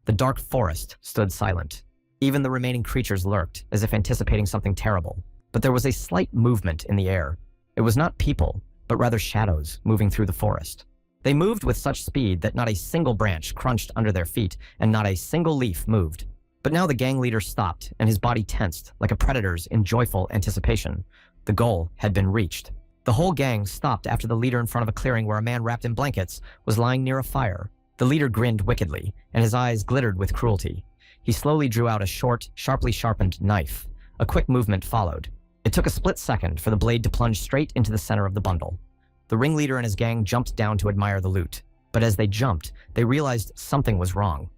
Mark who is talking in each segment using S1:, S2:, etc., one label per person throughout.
S1: The dark forest stood silent. Even the remaining creatures lurked, as if anticipating something terrible. But there was a slight movement in the air. It was not people, but rather shadows moving through the forest. They moved with such speed that not a single branch crunched under their feet, and not a single leaf moved. But now the gang leader stopped, and his body tensed like a predator's in joyful anticipation. The goal had been reached. The whole gang stopped after the leader in front of a clearing where a man wrapped in blankets was lying near a fire. The leader grinned wickedly, and his eyes glittered with cruelty. He slowly drew out a short, sharply sharpened knife. A quick movement followed. It took a split second for the blade to plunge straight into the center of the bundle. The ringleader and his gang jumped down to admire the loot. But as they jumped, they realized something was wrong.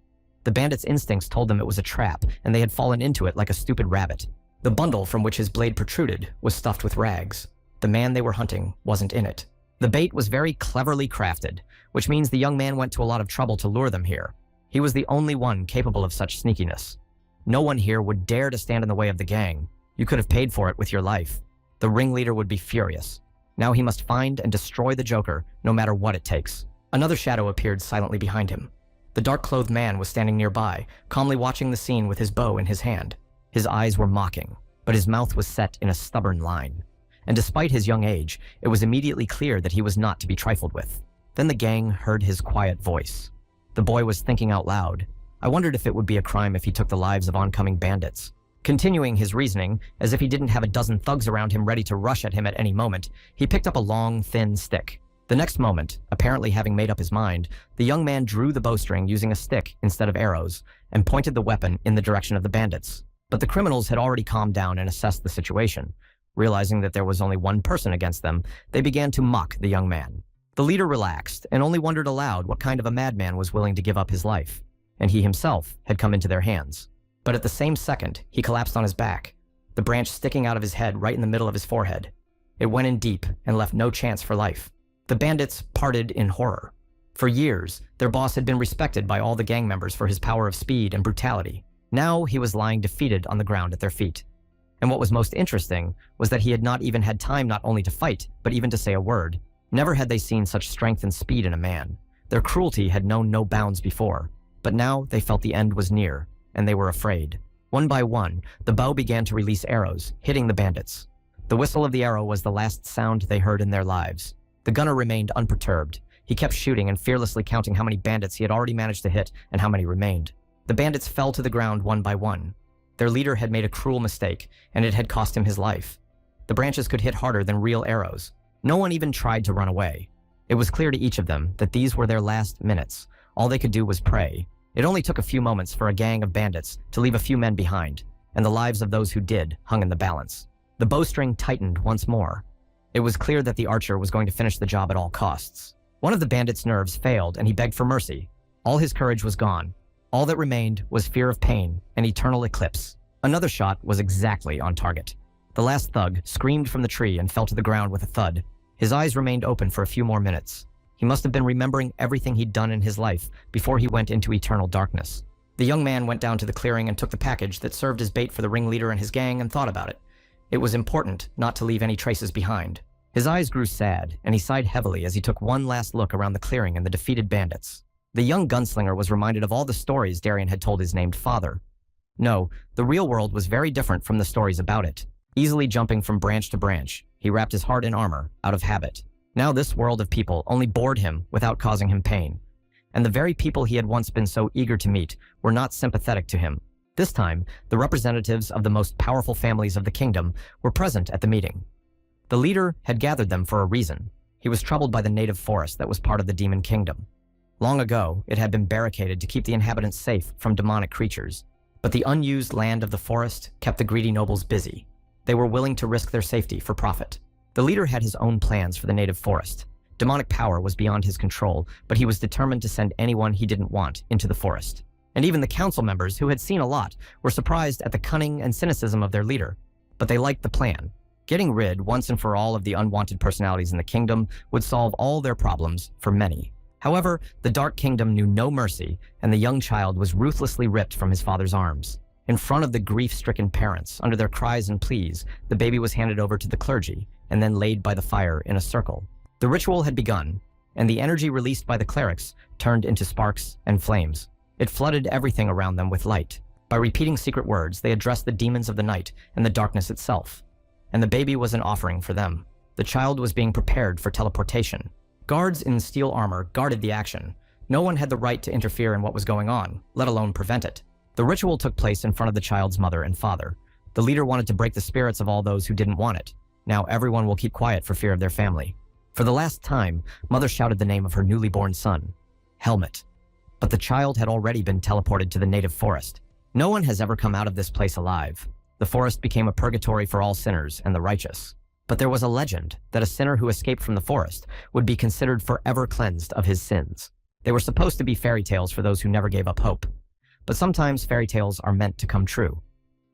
S1: The bandits' instincts told them it was a trap, and they had fallen into it like a stupid rabbit. The bundle from which his blade protruded was stuffed with rags. The man they were hunting wasn't in it. The bait was very cleverly crafted, which means the young man went to a lot of trouble to lure them here. He was the only one capable of such sneakiness. No one here would dare to stand in the way of the gang. You could have paid for it with your life. The ringleader would be furious. Now he must find and destroy the Joker, no matter what it takes. Another shadow appeared silently behind him. The dark-clothed man was standing nearby, calmly watching the scene with his bow in his hand. His eyes were mocking, but his mouth was set in a stubborn line. And despite his young age, it was immediately clear that he was not to be trifled with. Then the gang heard his quiet voice. The boy was thinking out loud. I wondered if it would be a crime if he took the lives of oncoming bandits. Continuing his reasoning, as if he didn't have a dozen thugs around him ready to rush at him at any moment, he picked up a long, thin stick. The next moment, apparently having made up his mind, the young man drew the bowstring using a stick instead of arrows and pointed the weapon in the direction of the bandits. But the criminals had already calmed down and assessed the situation. Realizing that there was only one person against them, they began to mock the young man. The leader relaxed and only wondered aloud what kind of a madman was willing to give up his life. And he himself had come into their hands. But at the same second, he collapsed on his back, the branch sticking out of his head right in the middle of his forehead. It went in deep and left no chance for life. The bandits parted in horror. For years, their boss had been respected by all the gang members for his power of speed and brutality. Now he was lying defeated on the ground at their feet. And what was most interesting was that he had not even had time not only to fight, but even to say a word. Never had they seen such strength and speed in a man. Their cruelty had known no bounds before. But now they felt the end was near, and they were afraid. One by one, the bow began to release arrows, hitting the bandits. The whistle of the arrow was the last sound they heard in their lives. The gunner remained unperturbed. He kept shooting and fearlessly counting how many bandits he had already managed to hit and how many remained. The bandits fell to the ground one by one. Their leader had made a cruel mistake, and it had cost him his life. The branches could hit harder than real arrows. No one even tried to run away. It was clear to each of them that these were their last minutes. All they could do was pray. It only took a few moments for a gang of bandits to leave a few men behind, and the lives of those who did hung in the balance. The bowstring tightened once more. It was clear that the archer was going to finish the job at all costs. One of the bandits' nerves failed, and he begged for mercy. All his courage was gone. All that remained was fear of pain and eternal eclipse. Another shot was exactly on target. The last thug screamed from the tree and fell to the ground with a thud. His eyes remained open for a few more minutes. He must have been remembering everything he'd done in his life before he went into eternal darkness. The young man went down to the clearing and took the package that served as bait for the ringleader and his gang and thought about it. It was important not to leave any traces behind. His eyes grew sad, and he sighed heavily as he took one last look around the clearing and the defeated bandits. The young gunslinger was reminded of all the stories Darian had told his named father. No, the real world was very different from the stories about it. Easily jumping from branch to branch, he wrapped his heart in armor, out of habit. Now this world of people only bored him without causing him pain. And the very people he had once been so eager to meet were not sympathetic to him. This time, the representatives of the most powerful families of the kingdom were present at the meeting. The leader had gathered them for a reason. He was troubled by the native forest that was part of the demon kingdom. Long ago, it had been barricaded to keep the inhabitants safe from demonic creatures. But the unused land of the forest kept the greedy nobles busy. They were willing to risk their safety for profit. The leader had his own plans for the native forest. Demonic power was beyond his control, but he was determined to send anyone he didn't want into the forest. And even the council members, who had seen a lot, were surprised at the cunning and cynicism of their leader. But they liked the plan. Getting rid, once and for all, of the unwanted personalities in the kingdom would solve all their problems for many. However, the Dark Kingdom knew no mercy, and the young child was ruthlessly ripped from his father's arms. In front of the grief-stricken parents, under their cries and pleas, the baby was handed over to the clergy, and then laid by the fire in a circle. The ritual had begun, and the energy released by the clerics turned into sparks and flames. It flooded everything around them with light. By repeating secret words, they addressed the demons of the night and the darkness itself. And the baby was an offering for them. The child was being prepared for teleportation. Guards in steel armor guarded the action. No one had the right to interfere in what was going on, let alone prevent it. The ritual took place in front of the child's mother and father. The leader wanted to break the spirits of all those who didn't want it. Now everyone will keep quiet for fear of their family. For the last time, Mother shouted the name of her newly born son, Helmut. But the child had already been teleported to the native forest. No one has ever come out of this place alive. The forest became a purgatory for all sinners and the righteous. But there was a legend that a sinner who escaped from the forest would be considered forever cleansed of his sins. They were supposed to be fairy tales for those who never gave up hope. But sometimes fairy tales are meant to come true.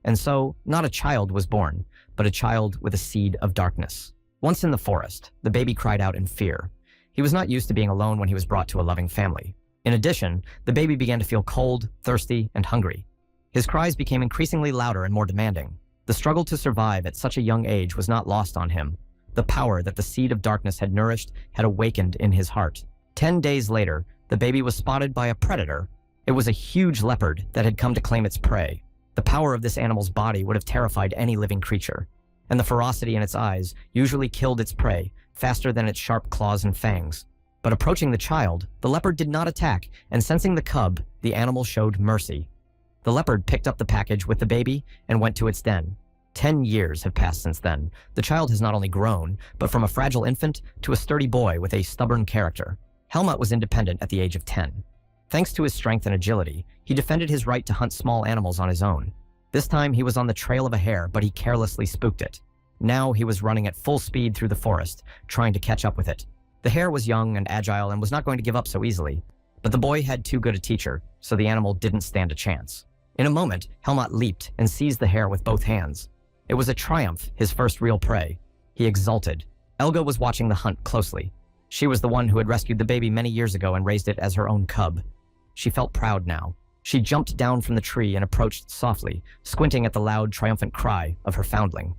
S1: And so, not a child was born, but a child with a seed of darkness. Once in the forest, the baby cried out in fear. He was not used to being alone when he was brought to a loving family. In addition, the baby began to feel cold, thirsty, and hungry. His cries became increasingly louder and more demanding. The struggle to survive at such a young age was not lost on him. The power that the seed of darkness had nourished had awakened in his heart. 10 days later, the baby was spotted by a predator. It was a huge leopard that had come to claim its prey. The power of this animal's body would have terrified any living creature, and the ferocity in its eyes usually killed its prey faster than its sharp claws and fangs. But approaching the child, the leopard did not attack, and sensing the cub, the animal showed mercy. The leopard picked up the package with the baby and went to its den. 10 years have passed since then. The child has not only grown, but from a fragile infant to a sturdy boy with a stubborn character. Helmut was independent at the age of 10. Thanks to his strength and agility, he defended his right to hunt small animals on his own. This time he was on the trail of a hare, but he carelessly spooked it. Now he was running at full speed through the forest, trying to catch up with it. The hare was young and agile and was not going to give up so easily. But the boy had too good a teacher, so the animal didn't stand a chance. In a moment, Helmut leaped and seized the hare with both hands. It was a triumph, his first real prey. He exulted. Elga was watching the hunt closely. She was the one who had rescued the baby many years ago and raised it as her own cub. She felt proud now. She jumped down from the tree and approached softly, squinting at the loud, triumphant cry of her foundling.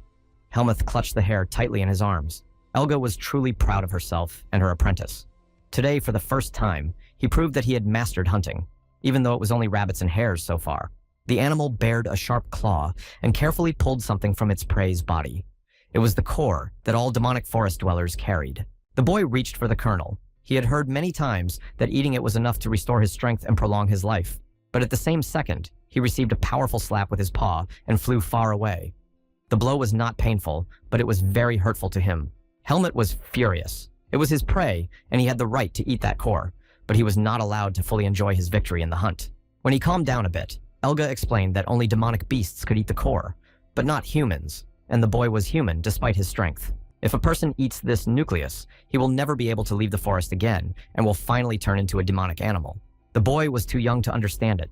S1: Helmut clutched the hare tightly in his arms. Elga was truly proud of herself and her apprentice. Today, for the first time, he proved that he had mastered hunting, even though it was only rabbits and hares so far. The animal bared a sharp claw and carefully pulled something from its prey's body. It was the core that all demonic forest dwellers carried. The boy reached for the kernel. He had heard many times that eating it was enough to restore his strength and prolong his life. But at the same second, he received a powerful slap with his paw and flew far away. The blow was not painful, but it was very hurtful to him. Helmut was furious. It was his prey, and he had the right to eat that core, but he was not allowed to fully enjoy his victory in the hunt. When he calmed down a bit, Elga explained that only demonic beasts could eat the core, but not humans, and the boy was human despite his strength. If a person eats this nucleus, he will never be able to leave the forest again and will finally turn into a demonic animal. The boy was too young to understand it.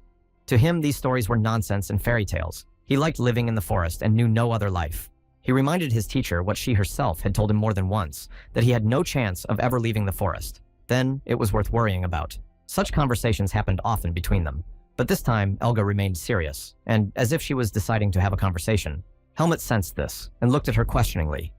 S1: To him, these stories were nonsense and fairy tales. He liked living in the forest and knew no other life. He reminded his teacher what she herself had told him more than once, that he had no chance of ever leaving the forest. Then it was worth worrying about. Such conversations happened often between them. But this time, Elga remained serious, and as if she was deciding to have a conversation. Helmut sensed this and looked at her questioningly.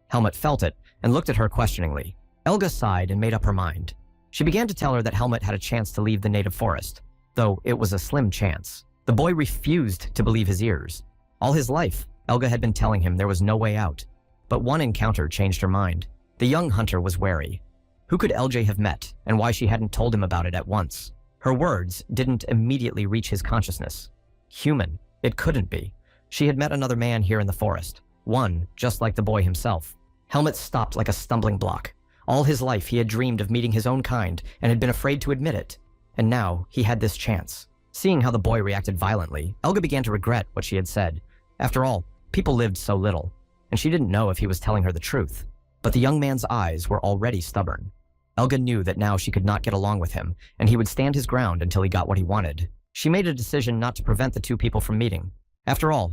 S1: Helmut felt it and looked at her questioningly. Elga sighed and made up her mind. She began to tell her that Helmut had a chance to leave the native forest, though it was a slim chance. The boy refused to believe his ears. All his life, Elga had been telling him there was no way out. But one encounter changed her mind. The young hunter was wary. Who could LJ have met, and why she hadn't told him about it at once? Her words didn't immediately reach his consciousness. Human. It couldn't be. She had met another man here in the forest. One, just like the boy himself. Helmut stopped like a stumbling block. All his life he had dreamed of meeting his own kind and had been afraid to admit it. And now he had this chance. Seeing how the boy reacted violently, Elga began to regret what she had said. After all, people lived so little, and she didn't know if he was telling her the truth. But the young man's eyes were already stubborn. Elga knew that now she could not get along with him, and he would stand his ground until he got what he wanted. She made a decision not to prevent the two people from meeting. After all,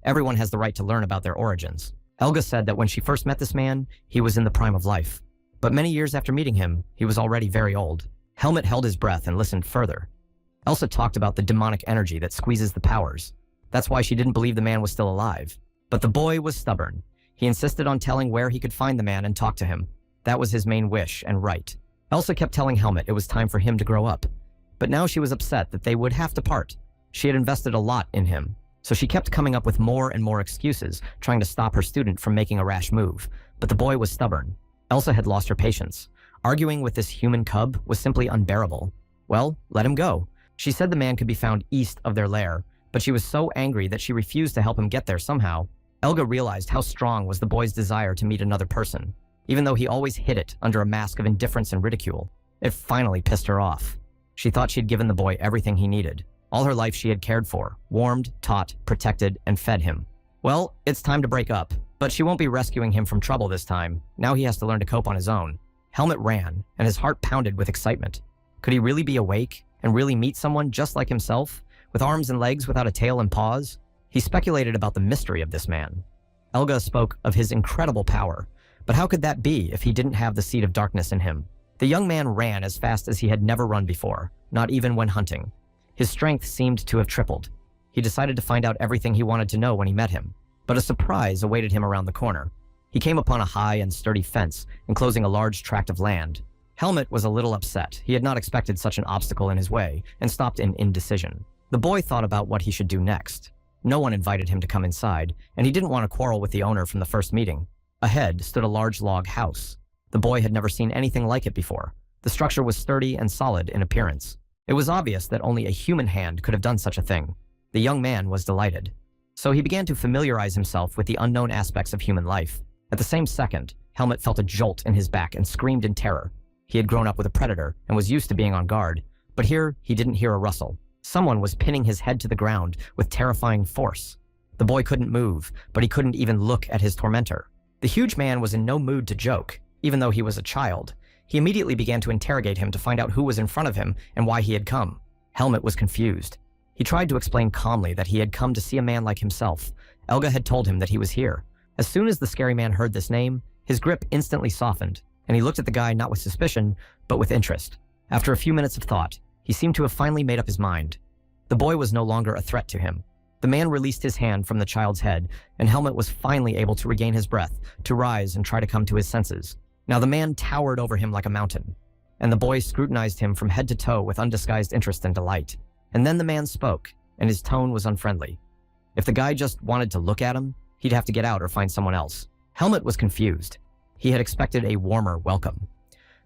S1: everyone has the right to learn about their origins. Elga said that when she first met this man, he was in the prime of life. But many years after meeting him, he was already very old. Helmut held his breath and listened further. Elsa talked about the demonic energy that squeezes the powers. That's why she didn't believe the man was still alive. But the boy was stubborn. He insisted on telling where he could find the man and talk to him. That was his main wish and right. Elsa kept telling Helmut it was time for him to grow up. but now she was upset that they would have to part. She had invested a lot in him, so she kept coming up with more and more excuses, trying to stop her student from making a rash move. But the boy was stubborn. Elsa had lost her patience. Arguing with this human cub was simply unbearable. Well, let him go. She said the man could be found east of their lair, but she was so angry that she refused to help him get there somehow. Elga realized how strong was the boy's desire to meet another person, even though he always hid it under a mask of indifference and ridicule. It finally pissed her off. She thought she'd given the boy everything he needed. All her life she had cared for, warmed, taught, protected, and fed him. Well, it's time to break up, but she won't be rescuing him from trouble this time. Now he has to learn to cope on his own. Helmut ran, and his heart pounded with excitement. Could he really be awake and really meet someone just like himself, with arms and legs without a tail and paws? He speculated about the mystery of this man. Elga spoke of his incredible power, but how could that be if he didn't have the seed of darkness in him? The young man ran as fast as he had never run before, not even when hunting. His strength seemed to have tripled. He decided to find out everything he wanted to know when he met him, but a surprise awaited him around the corner. He came upon a high and sturdy fence enclosing a large tract of land. Helmut was a little upset. He had not expected such an obstacle in his way and stopped in indecision. The boy thought about what he should do next. No one invited him to come inside, and he didn't want to quarrel with the owner from the first meeting. Ahead stood a large log house. The boy had never seen anything like it before. The structure was sturdy and solid in appearance. It was obvious that only a human hand could have done such a thing. The young man was delighted. So he began to familiarize himself with the unknown aspects of human life. At the same second, Helmut felt a jolt in his back and screamed in terror. He had grown up with a predator and was used to being on guard, but here he didn't hear a rustle. Someone was pinning his head to the ground with terrifying force. The boy couldn't move, but he couldn't even look at his tormentor. The huge man was in no mood to joke, even though he was a child. He immediately began to interrogate him to find out who was in front of him and why he had come. Helmut was confused. He tried to explain calmly that he had come to see a man like himself. Elga had told him that he was here. As soon as the scary man heard this name, his grip instantly softened, and he looked at the guy not with suspicion, but with interest. After a few minutes of thought, he seemed to have finally made up his mind. The boy was no longer a threat to him. The man released his hand from the child's head, and Helmut was finally able to regain his breath, to rise and try to come to his senses. Now the man towered over him like a mountain, and the boy scrutinized him from head to toe with undisguised interest and delight. And then the man spoke, and his tone was unfriendly. If the guy just wanted to look at him, he'd have to get out or find someone else. Helmut was confused. He had expected a warmer welcome.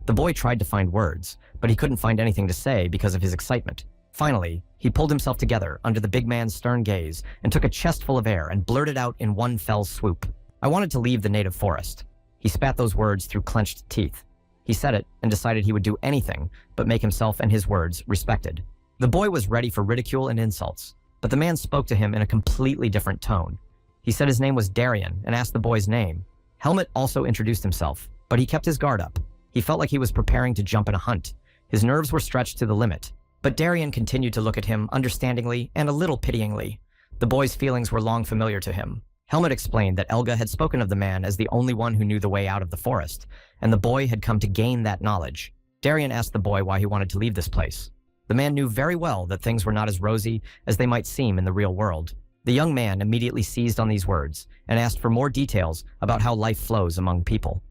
S1: The boy tried to find words, but he couldn't find anything to say because of his excitement. Finally, he pulled himself together under the big man's stern gaze and took a chestful of air and blurted out in one fell swoop, "I wanted to leave the native forest." He spat those words through clenched teeth. He said it and decided he would do anything but make himself and his words respected. The boy was ready for ridicule and insults, but the man spoke to him in a completely different tone. He said his name was Darian and asked the boy's name. Helmut also introduced himself, but he kept his guard up. He felt like he was preparing to jump in a hunt. His nerves were stretched to the limit, but Darian continued to look at him understandingly and a little pityingly. The boy's feelings were long familiar to him. Helmut explained that Elga had spoken of the man as the only one who knew the way out of the forest, and the boy had come to gain that knowledge. Darian asked the boy why he wanted to leave this place. The man knew very well that things were not as rosy as they might seem in the real world. The young man immediately seized on these words and asked for more details about how life flows among people.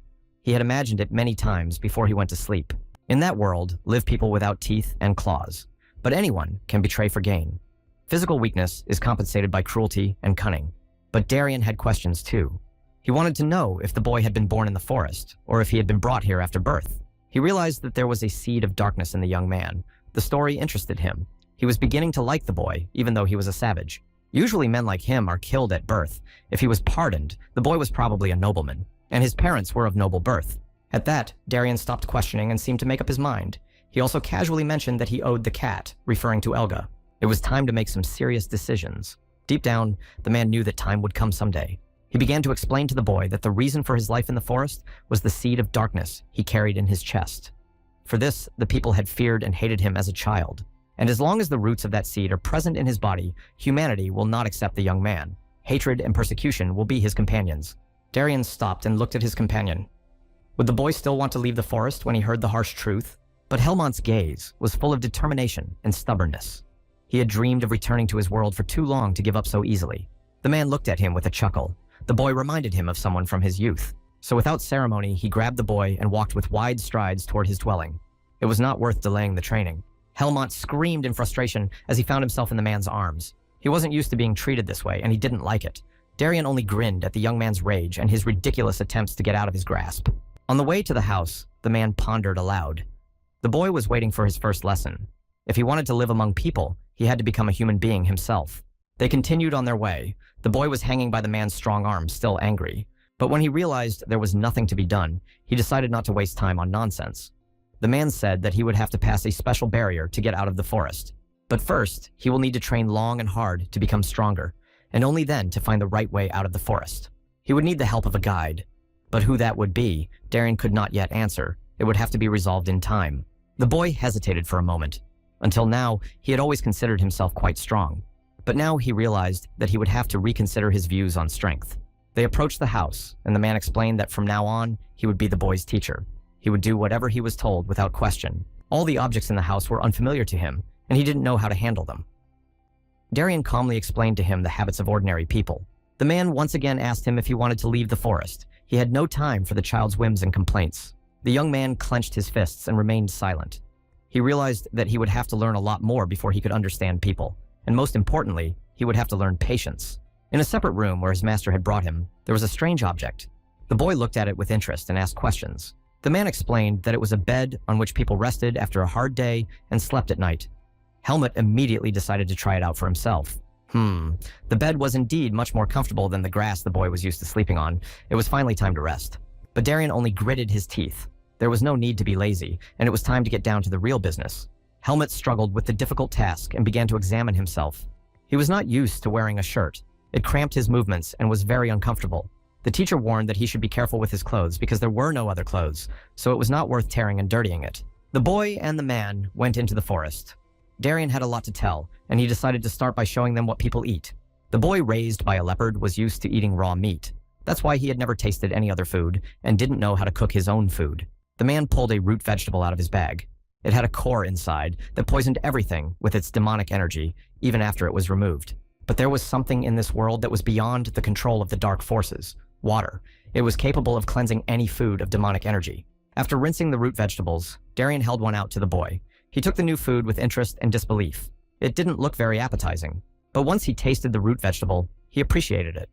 S1: He had imagined it many times before he went to sleep. In that world live people without teeth and claws, but anyone can betray for gain. Physical weakness is compensated by cruelty and cunning. But Darian had questions too. He wanted to know if the boy had been born in the forest, or if he had been brought here after birth. He realized that there was a seed of darkness in the young man. The story interested him. He was beginning to like the boy, even though he was a savage. Usually men like him are killed at birth. If he was pardoned, the boy was probably a nobleman, and his parents were of noble birth. At that, Darian stopped questioning and seemed to make up his mind. He also casually mentioned that he owed the cat, referring to Elga. It was time to make some serious decisions. Deep down, the man knew that time would come someday. He began to explain to the boy that the reason for his life in the forest was the seed of darkness he carried in his chest. For this, the people had feared and hated him as a child. And as long as the roots of that seed are present in his body, humanity will not accept the young man. Hatred and persecution will be his companions. Darian stopped and looked at his companion. Would the boy still want to leave the forest when he heard the harsh truth? But Helmut's gaze was full of determination and stubbornness. He had dreamed of returning to his world for too long to give up so easily. The man looked at him with a chuckle. The boy reminded him of someone from his youth. So without ceremony, he grabbed the boy and walked with wide strides toward his dwelling. It was not worth delaying the training. Helmut screamed in frustration as he found himself in the man's arms. He wasn't used to being treated this way, and he didn't like it. Darian only grinned at the young man's rage and his ridiculous attempts to get out of his grasp. On the way to the house, the man pondered aloud. The boy was waiting for his first lesson. If he wanted to live among people, he had to become a human being himself. They continued on their way. The boy was hanging by the man's strong arm, still angry. But when he realized there was nothing to be done, he decided not to waste time on nonsense. The man said that he would have to pass a special barrier to get out of the forest. But first, he will need to train long and hard to become stronger, and only then to find the right way out of the forest. He would need the help of a guide. But who that would be, Darian could not yet answer. It would have to be resolved in time. The boy hesitated for a moment. Until now, he had always considered himself quite strong. But now he realized that he would have to reconsider his views on strength. They approached the house, and the man explained that from now on, he would be the boy's teacher. He would do whatever he was told without question. All the objects in the house were unfamiliar to him, and he didn't know how to handle them. Darian calmly explained to him the habits of ordinary people. The man once again asked him if he wanted to leave the forest. He had no time for the child's whims and complaints. The young man clenched his fists and remained silent. He realized that he would have to learn a lot more before he could understand people, and most importantly, he would have to learn patience. In a separate room where his master had brought him, there was a strange object. The boy looked at it with interest and asked questions. The man explained that it was a bed on which people rested after a hard day and slept at night. Helmut immediately decided to try it out for himself. The bed was indeed much more comfortable than the grass the boy was used to sleeping on. It was finally time to rest. But Darian only gritted his teeth. There was no need to be lazy, and it was time to get down to the real business. Helmut struggled with the difficult task and began to examine himself. He was not used to wearing a shirt. It cramped his movements and was very uncomfortable. The teacher warned that he should be careful with his clothes because there were no other clothes, so it was not worth tearing and dirtying it. The boy and the man went into the forest. Darian had a lot to tell, and he decided to start by showing them what people eat. The boy raised by a leopard was used to eating raw meat. That's why he had never tasted any other food and didn't know how to cook his own food. The man pulled a root vegetable out of his bag. It had a core inside that poisoned everything with its demonic energy, even after it was removed. But there was something in this world that was beyond the control of the dark forces. Water. It was capable of cleansing any food of demonic energy. After rinsing the root vegetables, Darian held one out to the boy. He took the new food with interest and disbelief. It didn't look very appetizing, but once he tasted the root vegetable, he appreciated it.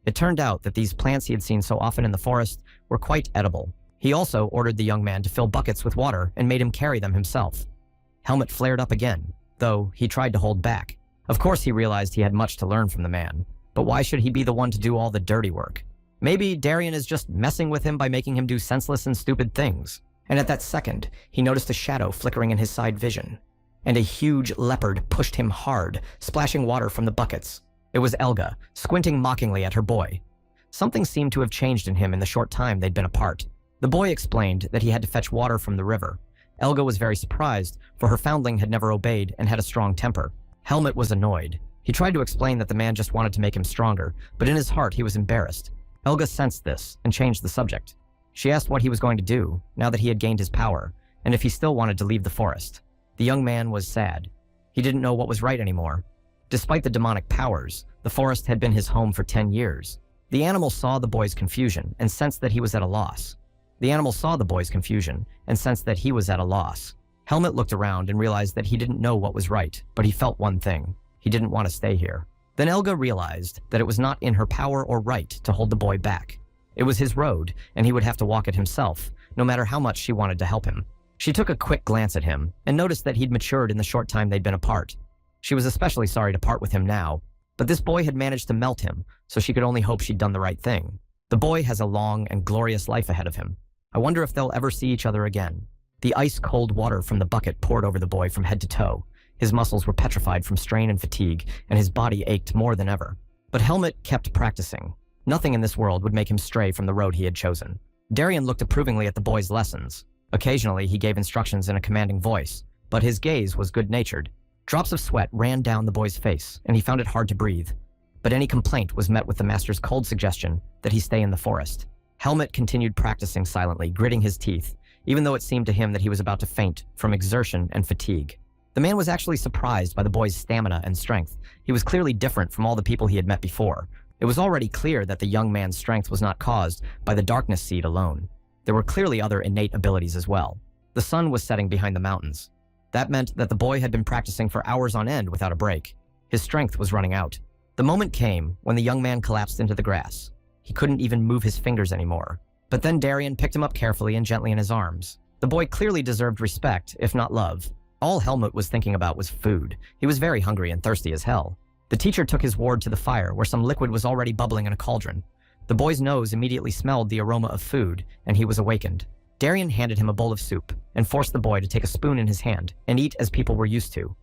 S1: It turned out that these plants he had seen so often in the forest were quite edible. He also ordered the young man to fill buckets with water and made him carry them himself. Helmut flared up again, though he tried to hold back. Of course he realized he had much to learn from the man, but why should he be the one to do all the dirty work? Maybe Darian is just messing with him by making him do senseless and stupid things. And at that second, he noticed a shadow flickering in his side vision. And a huge leopard pushed him hard, splashing water from the buckets. It was Elga, squinting mockingly at her boy. Something seemed to have changed in him in the short time they'd been apart. The boy explained that he had to fetch water from the river. Elga was very surprised, for her foundling had never obeyed and had a strong temper. Helmut was annoyed. He tried to explain that the man just wanted to make him stronger, but in his heart he was embarrassed. Elga sensed this and changed the subject. She asked what he was going to do, now that he had gained his power, and if he still wanted to leave the forest. The young man was sad. He didn't know what was right anymore. Despite the demonic powers, the forest had been his home for 10 years. The animal saw the boy's confusion and sensed that he was at a loss. Helmut looked around and realized that he didn't know what was right, but he felt one thing. He didn't want to stay here. Then Elga realized that it was not in her power or right to hold the boy back. It was his road, and he would have to walk it himself, no matter how much she wanted to help him. She took a quick glance at him and noticed that he'd matured in the short time they'd been apart. She was especially sorry to part with him now, but this boy had managed to melt him, so she could only hope she'd done the right thing. The boy has a long and glorious life ahead of him. I wonder if they'll ever see each other again. The ice-cold water from the bucket poured over the boy from head to toe. His muscles were petrified from strain and fatigue, and his body ached more than ever. But Helmut kept practicing. Nothing in this world would make him stray from the road he had chosen. Darian looked approvingly at the boy's lessons. Occasionally, he gave instructions in a commanding voice, but his gaze was good-natured. Drops of sweat ran down the boy's face, and he found it hard to breathe. But any complaint was met with the master's cold suggestion that he stay in the forest. Helmut continued practicing silently, gritting his teeth, even though it seemed to him that he was about to faint from exertion and fatigue. The man was actually surprised by the boy's stamina and strength. He was clearly different from all the people he had met before. It was already clear that the young man's strength was not caused by the darkness seed alone. There were clearly other innate abilities as well. The sun was setting behind the mountains. That meant that the boy had been practicing for hours on end without a break. His strength was running out. The moment came when the young man collapsed into the grass. He couldn't even move his fingers anymore. But then Darien picked him up carefully and gently in his arms. The boy clearly deserved respect, if not love. All Helmut was thinking about was food. He was very hungry and thirsty as hell. The teacher took his ward to the fire, where some liquid was already bubbling in a cauldron. The boy's nose immediately smelled the aroma of food, and he was awakened. Darien handed him a bowl of soup and forced the boy to take a spoon in his hand and eat as people were used to.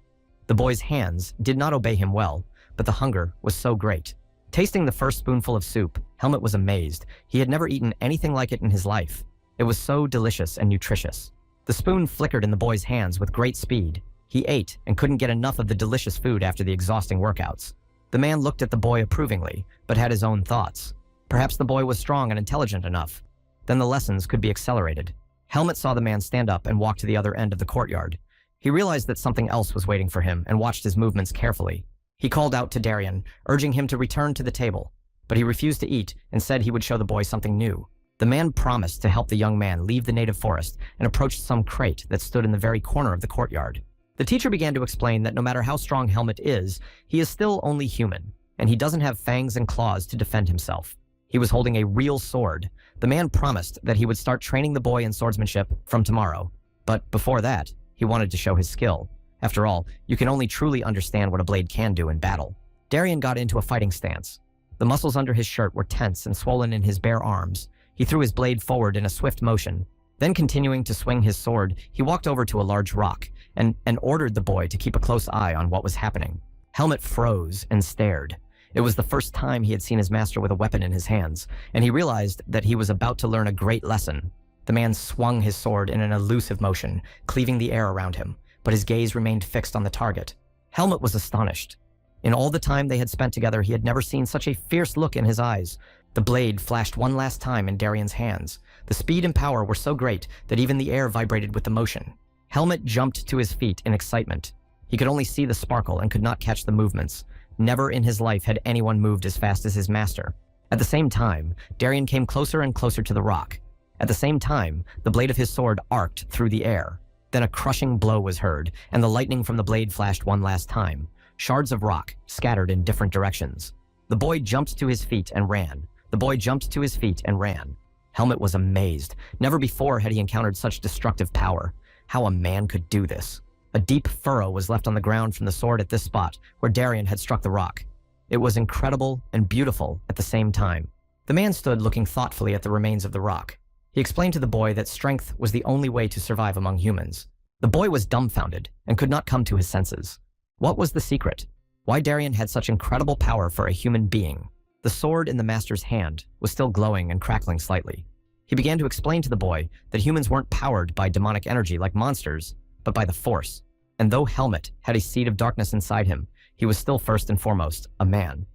S1: The boy's hands did not obey him well, but the hunger was so great. Tasting the first spoonful of soup, Helmut was amazed. He had never eaten anything like it in his life. It was so delicious and nutritious. The spoon flickered in the boy's hands with great speed. He ate and couldn't get enough of the delicious food after the exhausting workouts. The man looked at the boy approvingly, but had his own thoughts. Perhaps the boy was strong and intelligent enough. Then the lessons could be accelerated. Helmut saw the man stand up and walk to the other end of the courtyard. He realized that something else was waiting for him and watched his movements carefully. He called out to Darien, urging him to return to the table, but he refused to eat and said he would show the boy something new. The man promised to help the young man leave the native forest and approached some crate that stood in the very corner of the courtyard. The teacher began to explain that no matter how strong Helmut is, he is still only human, and he doesn't have fangs and claws to defend himself. He was holding a real sword. The man promised that he would start training the boy in swordsmanship from tomorrow. But before that, he wanted to show his skill. After all, you can only truly understand what a blade can do in battle. Darien got into a fighting stance. The muscles under his shirt were tense and swollen in his bare arms. He threw his blade forward in a swift motion. Then, continuing to swing his sword, he walked over to a large rock and ordered the boy to keep a close eye on what was happening. Helmut froze and stared. It was the first time he had seen his master with a weapon in his hands, and he realized that he was about to learn a great lesson. The man swung his sword in an elusive motion, cleaving the air around him, but his gaze remained fixed on the target. Helmut was astonished. In all the time they had spent together, he had never seen such a fierce look in his eyes. The blade flashed one last time in Darien's hands. The speed and power were so great that even the air vibrated with the motion. Helmut jumped to his feet in excitement. He could only see the sparkle and could not catch the movements. Never in his life had anyone moved as fast as his master. At the same time, Darien came closer and closer to the rock. At the same time, the blade of his sword arced through the air. Then a crushing blow was heard, and the lightning from the blade flashed one last time. Shards of rock scattered in different directions. The boy jumped to his feet and ran. The boy jumped to his feet and ran. Helmut was amazed. Never before had he encountered such destructive power. How a man could do this. A deep furrow was left on the ground from the sword at this spot, where Darien had struck the rock. It was incredible and beautiful at the same time. The man stood looking thoughtfully at the remains of the rock. He explained to the boy that strength was the only way to survive among humans. The boy was dumbfounded and could not come to his senses. What was the secret? Why Darien had such incredible power for a human being? The sword in the master's hand was still glowing and crackling slightly. He began to explain to the boy that humans weren't powered by demonic energy like monsters, but by the Force. And though Helmut had a seed of darkness inside him, he was still first and foremost a man,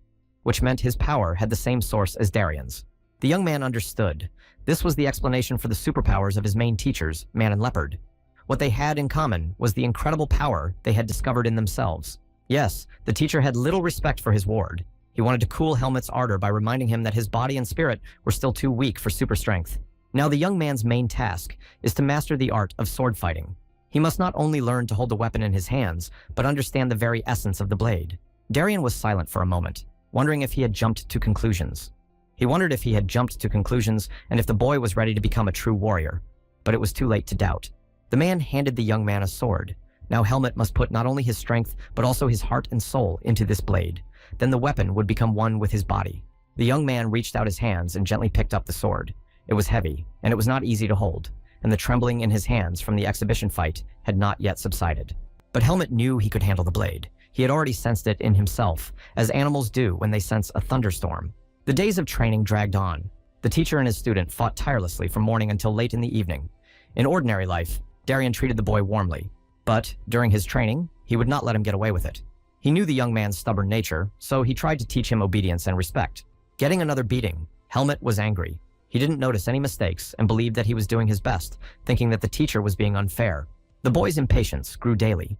S1: which meant his power had the same source as Darien's. The young man understood. This was the explanation for the superpowers of his main teachers, Man and Leopard. What they had in common was the incredible power they had discovered in themselves. Yes, the teacher had little respect for his ward. He wanted to cool Helmut's ardor by reminding him that his body and spirit were still too weak for super strength. Now the young man's main task is to master the art of sword fighting. He must not only learn to hold the weapon in his hands, but understand the very essence of the blade. Darien was silent for a moment, wondering if he had jumped to conclusions. He wondered if he had jumped to conclusions and if the boy was ready to become a true warrior. But it was too late to doubt. The man handed the young man a sword. Now Helmut must put not only his strength, but also his heart and soul into this blade. Then the weapon would become one with his body. The young man reached out his hands and gently picked up the sword. It was heavy, and it was not easy to hold, and the trembling in his hands from the exhibition fight had not yet subsided. But Helmut knew he could handle the blade. He had already sensed it in himself, as animals do when they sense a thunderstorm. The days of training dragged on. The teacher and his student fought tirelessly from morning until late in the evening. In ordinary life, Darien treated the boy warmly, but during his training, he would not let him get away with it. He knew the young man's stubborn nature, so he tried to teach him obedience and respect. Getting another beating, Helmut was angry. He didn't notice any mistakes and believed that he was doing his best, thinking that the teacher was being unfair. The boy's impatience grew daily.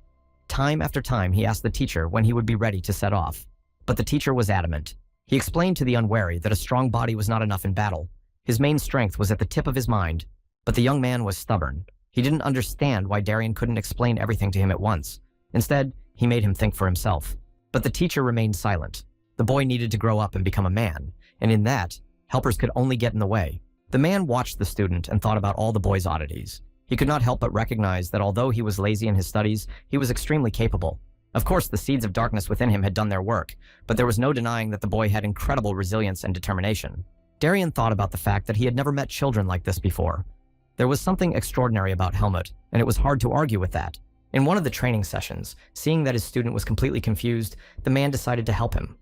S1: Time after time, he asked the teacher when he would be ready to set off. But the teacher was adamant. He explained to the unwary that a strong body was not enough in battle. His main strength was at the tip of his mind, but the young man was stubborn. He didn't understand why Darien couldn't explain everything to him at once. Instead, he made him think for himself. But the teacher remained silent. The boy needed to grow up and become a man, and in that, helpers could only get in the way. The man watched the student and thought about all the boy's oddities. He could not help but recognize that although he was lazy in his studies, he was extremely capable. Of course, the seeds of darkness within him had done their work, but there was no denying that the boy had incredible resilience and determination. Darien thought about the fact that he had never met children like this before. There was something extraordinary about Helmut, and it was hard to argue with that. In one of the training sessions, seeing that his student was completely confused, the man decided to help him.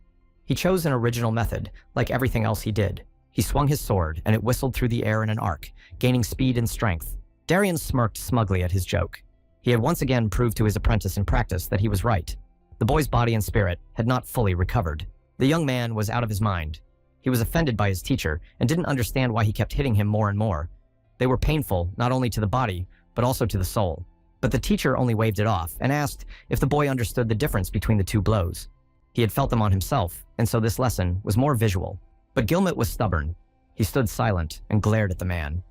S1: He chose an original method, like everything else he did. He swung his sword, and it whistled through the air in an arc, gaining speed and strength. Darien smirked smugly at his joke. He had once again proved to his apprentice in practice that he was right. The boy's body and spirit had not fully recovered. The young man was out of his mind. He was offended by his teacher and didn't understand why he kept hitting him more and more. They were painful not only to the body, but also to the soul. But the teacher only waved it off and asked if the boy understood the difference between the two blows. He had felt them on himself, and so this lesson was more visual. But Gilmet was stubborn. He stood silent and glared at the man.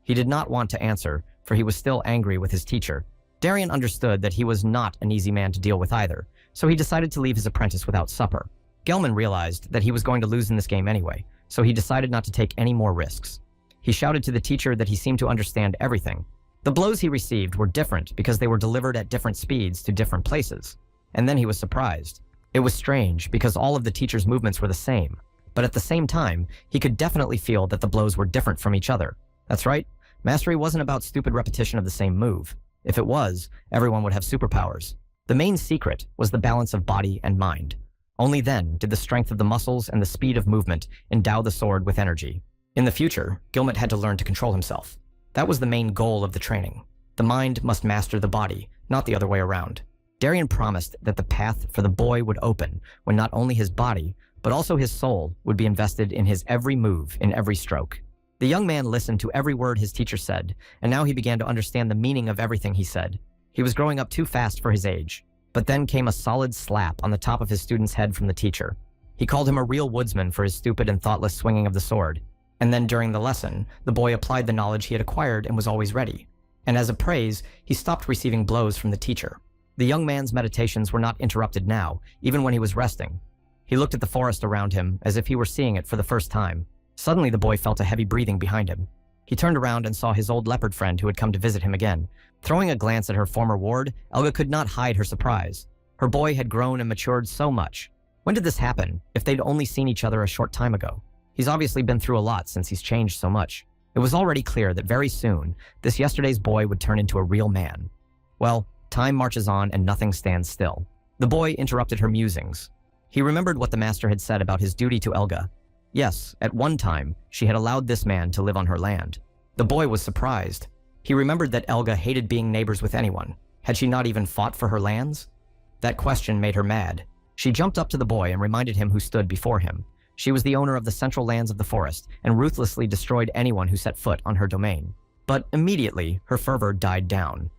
S1: He did not want to answer, for he was still angry with his teacher. Darien understood that he was not an easy man to deal with either, so he decided to leave his apprentice without supper. Gelman realized that he was going to lose in this game anyway, so he decided not to take any more risks. He shouted to the teacher that he seemed to understand everything. The blows he received were different because they were delivered at different speeds to different places. And then he was surprised. It was strange because all of the teacher's movements were the same, but at the same time, he could definitely feel that the blows were different from each other. That's right, mastery wasn't about stupid repetition of the same move. If it was, everyone would have superpowers. The main secret was the balance of body and mind. Only then did the strength of the muscles and the speed of movement endow the sword with energy. In the future, Gilmet had to learn to control himself. That was the main goal of the training. The mind must master the body, not the other way around. Darien promised that the path for the boy would open when not only his body, but also his soul would be invested in his every move, in every stroke. The young man listened to every word his teacher said, and now he began to understand the meaning of everything he said. He was growing up too fast for his age. But then came a solid slap on the top of his student's head from the teacher. He called him a real woodsman for his stupid and thoughtless swinging of the sword. And then during the lesson, the boy applied the knowledge he had acquired and was always ready. And as a praise, he stopped receiving blows from the teacher. The young man's meditations were not interrupted now, even when he was resting. He looked at the forest around him as if he were seeing it for the first time. Suddenly the boy felt a heavy breathing behind him. He turned around and saw his old leopard friend who had come to visit him again. Throwing a glance at her former ward, Elga could not hide her surprise. Her boy had grown and matured so much. When did this happen, if they'd only seen each other a short time ago? He's obviously been through a lot since he's changed so much. It was already clear that very soon, this yesterday's boy would turn into a real man. Well, time marches on and nothing stands still. The boy interrupted her musings. He remembered what the master had said about his duty to Elga. Yes, at one time, she had allowed this man to live on her land. The boy was surprised. He remembered that Elga hated being neighbors with anyone. Had she not even fought for her lands? That question made her mad. She jumped up to the boy and reminded him who stood before him. She was the owner of the central lands of the forest and ruthlessly destroyed anyone who set foot on her domain. But immediately, her fervor died down.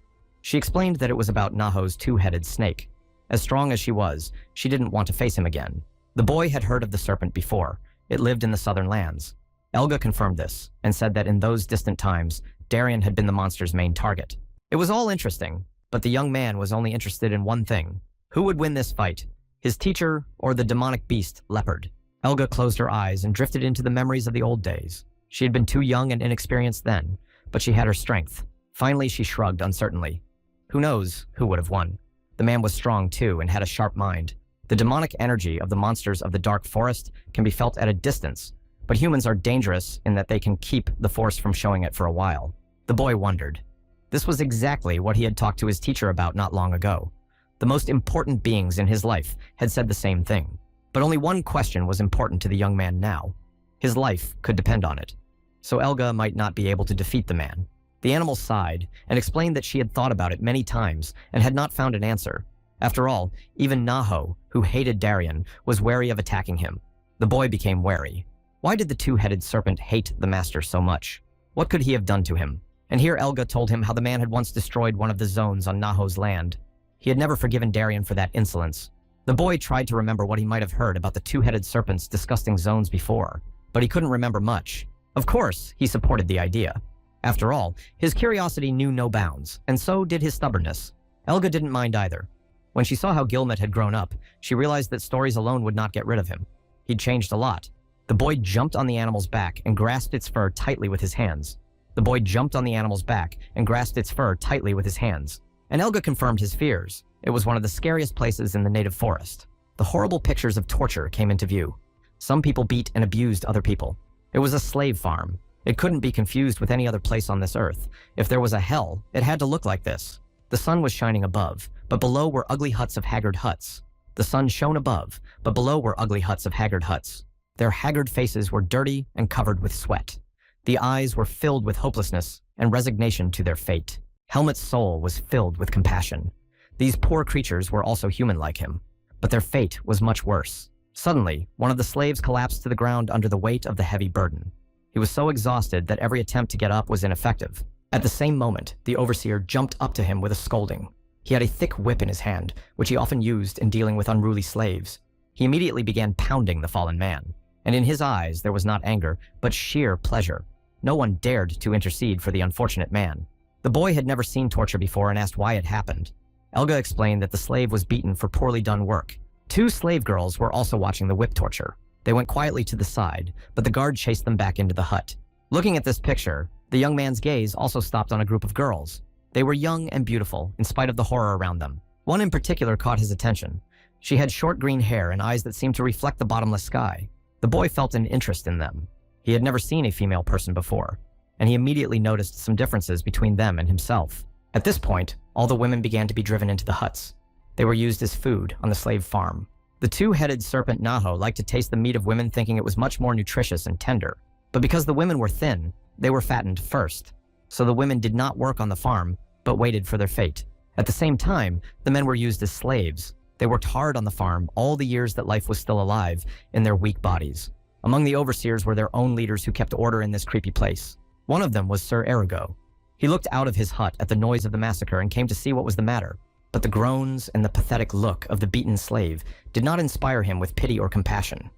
S1: She explained that it was about Naho's two-headed snake. As strong as she was, she didn't want to face him again. The boy had heard of the serpent before. It lived in the southern lands. Elga confirmed this and said that in those distant times, Darien had been the monster's main target. It was all interesting, but the young man was only interested in one thing. Who would win this fight? His teacher or the demonic beast, Leopard? Elga closed her eyes and drifted into the memories of the old days. She had been too young and inexperienced then, but she had her strength. Finally, she shrugged uncertainly. Who knows who would have won? The man was strong too and had a sharp mind. The demonic energy of the monsters of the dark forest can be felt at a distance, but humans are dangerous in that they can keep the force from showing it for a while. The boy wondered. This was exactly what he had talked to his teacher about not long ago. The most important beings in his life had said the same thing. But only one question was important to the young man now. His life could depend on it. So Elga might not be able to defeat the man. The animal sighed and explained that she had thought about it many times and had not found an answer. After all, even Naho, who hated Darien, was wary of attacking him. The boy became wary. Why did the two-headed serpent hate the master so much? What could he have done to him? And here Elga told him how the man had once destroyed one of the zones on Naho's land. He had never forgiven Darien for that insolence. The boy tried to remember what he might have heard about the two-headed serpent's disgusting zones before, but he couldn't remember much. Of course, he supported the idea. After all, his curiosity knew no bounds, and so did his stubbornness. Elga didn't mind either. When she saw how Gilmet had grown up, she realized that stories alone would not get rid of him. He'd changed a lot. The boy jumped on the animal's back and grasped its fur tightly with his hands. The boy jumped on the animal's back and grasped its fur tightly with his hands. And Elga confirmed his fears. It was one of the scariest places in the native forest. The horrible pictures of torture came into view. Some people beat and abused other people. It was a slave farm. It couldn't be confused with any other place on this earth. If there was a hell, it had to look like this. The sun was shining above, but below were ugly huts of haggard huts. The sun shone above, but below were ugly huts of haggard huts. Their haggard faces were dirty and covered with sweat. The eyes were filled with hopelessness and resignation to their fate. Helmet's soul was filled with compassion. These poor creatures were also human like him, but their fate was much worse. Suddenly, one of the slaves collapsed to the ground under the weight of the heavy burden. He was so exhausted that every attempt to get up was ineffective. At the same moment, the overseer jumped up to him with a scolding. He had a thick whip in his hand, which he often used in dealing with unruly slaves. He immediately began pounding the fallen man, and in his eyes there was not anger, but sheer pleasure. No one dared to intercede for the unfortunate man. The boy had never seen torture before and asked why it happened. Elga explained that the slave was beaten for poorly done work. Two slave girls were also watching the whip torture. They went quietly to the side, but the guard chased them back into the hut. Looking at this picture, the young man's gaze also stopped on a group of girls. They were young and beautiful, in spite of the horror around them. One in particular caught his attention. She had short green hair and eyes that seemed to reflect the bottomless sky. The boy felt an interest in them. He had never seen a female person before, and he immediately noticed some differences between them and himself. At this point, all the women began to be driven into the huts. They were used as food on the slave farm. The two-headed serpent Naho liked to taste the meat of women, thinking it was much more nutritious and tender. But because the women were thin, they were fattened first. So the women did not work on the farm, but waited for their fate. At the same time, the men were used as slaves. They worked hard on the farm all the years that life was still alive in their weak bodies. Among the overseers were their own leaders who kept order in this creepy place. One of them was Sir Arago. He looked out of his hut at the noise of the massacre and came to see what was the matter. But the groans and the pathetic look of the beaten slave did not inspire him with pity or compassion.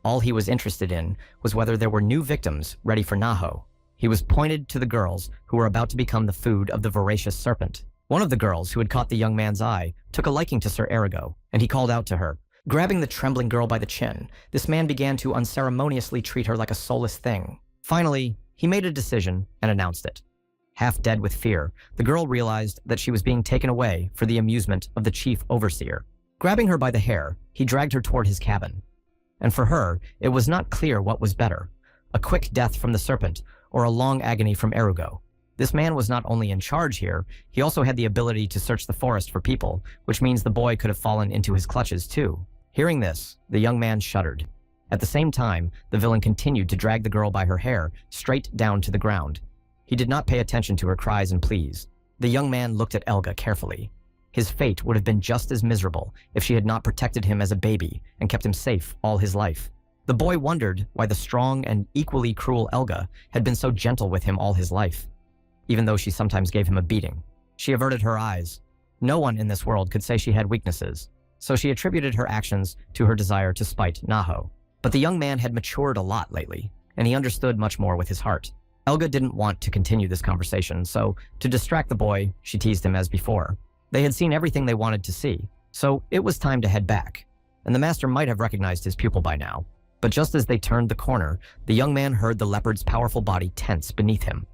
S1: All he was interested in was whether there were new victims ready for Naho. He was pointed to the girls who were about to become the food of the voracious serpent. One of the girls who had caught the young man's eye took a liking to Sir Arago, and he called out to her. Grabbing the trembling girl by the chin, this man began to unceremoniously treat her like a soulless thing. Finally, he made a decision and announced it. Half dead with fear, the girl realized that she was being taken away for the amusement of the chief overseer. Grabbing her by the hair, he dragged her toward his cabin. And for her, it was not clear what was better, a quick death from the serpent or a long agony from Arago. This man was not only in charge here, he also had the ability to search the forest for people, which means the boy could have fallen into his clutches too. Hearing this, the young man shuddered. At the same time, the villain continued to drag the girl by her hair straight down to the ground. He did not pay attention to her cries and pleas. The young man looked at Elga carefully. His fate would have been just as miserable if she had not protected him as a baby and kept him safe all his life. The boy wondered why the strong and equally cruel Elga had been so gentle with him all his life, even though she sometimes gave him a beating. She averted her eyes. No one in this world could say she had weaknesses, so she attributed her actions to her desire to spite Naho. But the young man had matured a lot lately, and he understood much more with his heart. Elga didn't want to continue this conversation, so to distract the boy, she teased him as before. They had seen everything they wanted to see, so it was time to head back, and the master might have recognized his pupil by now. But just as they turned the corner, the young man heard the leopard's powerful body tense beneath him.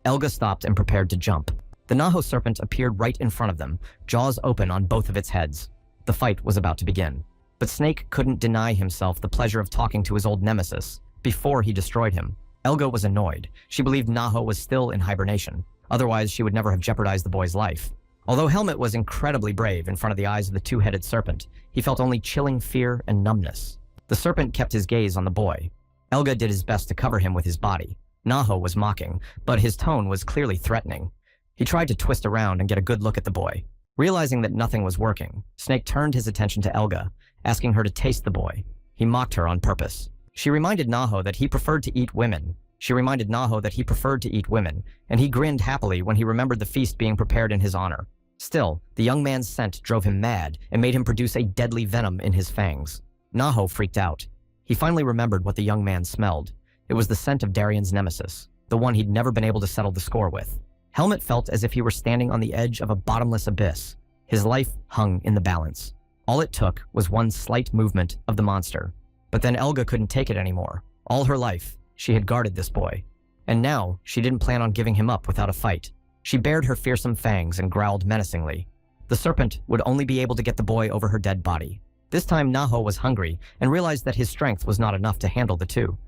S1: Elga stopped and prepared to jump. The Naho serpent appeared right in front of them, jaws open on both of its heads. The fight was about to begin. But Snake couldn't deny himself the pleasure of talking to his old nemesis before he destroyed him. Elga was annoyed. She believed Naho was still in hibernation. Otherwise, she would never have jeopardized the boy's life. Although Helmet was incredibly brave in front of the eyes of the two-headed serpent, he felt only chilling fear and numbness. The serpent kept his gaze on the boy. Elga did his best to cover him with his body. Naho was mocking, but his tone was clearly threatening. He tried to twist around and get a good look at the boy. Realizing that nothing was working, Snake turned his attention to Elga, asking her to taste the boy. He mocked her on purpose. She reminded Naho that he preferred to eat women. And he grinned happily when he remembered the feast being prepared in his honor. Still, the young man's scent drove him mad and made him produce a deadly venom in his fangs. Naho freaked out. He finally remembered what the young man smelled. It was the scent of Darian's nemesis. the one he'd never been able to settle the score with. Helmut felt as if he were standing on the edge of a bottomless abyss. His life hung in the balance. All it took was one slight movement of the monster. But then Elga couldn't take it anymore. All her life, she had guarded this boy. And now, she didn't plan on giving him up without a fight. She bared her fearsome fangs and growled menacingly. The serpent would only be able to get the boy over her dead body. This time Naho was hungry and realized that his strength was not enough to handle the two.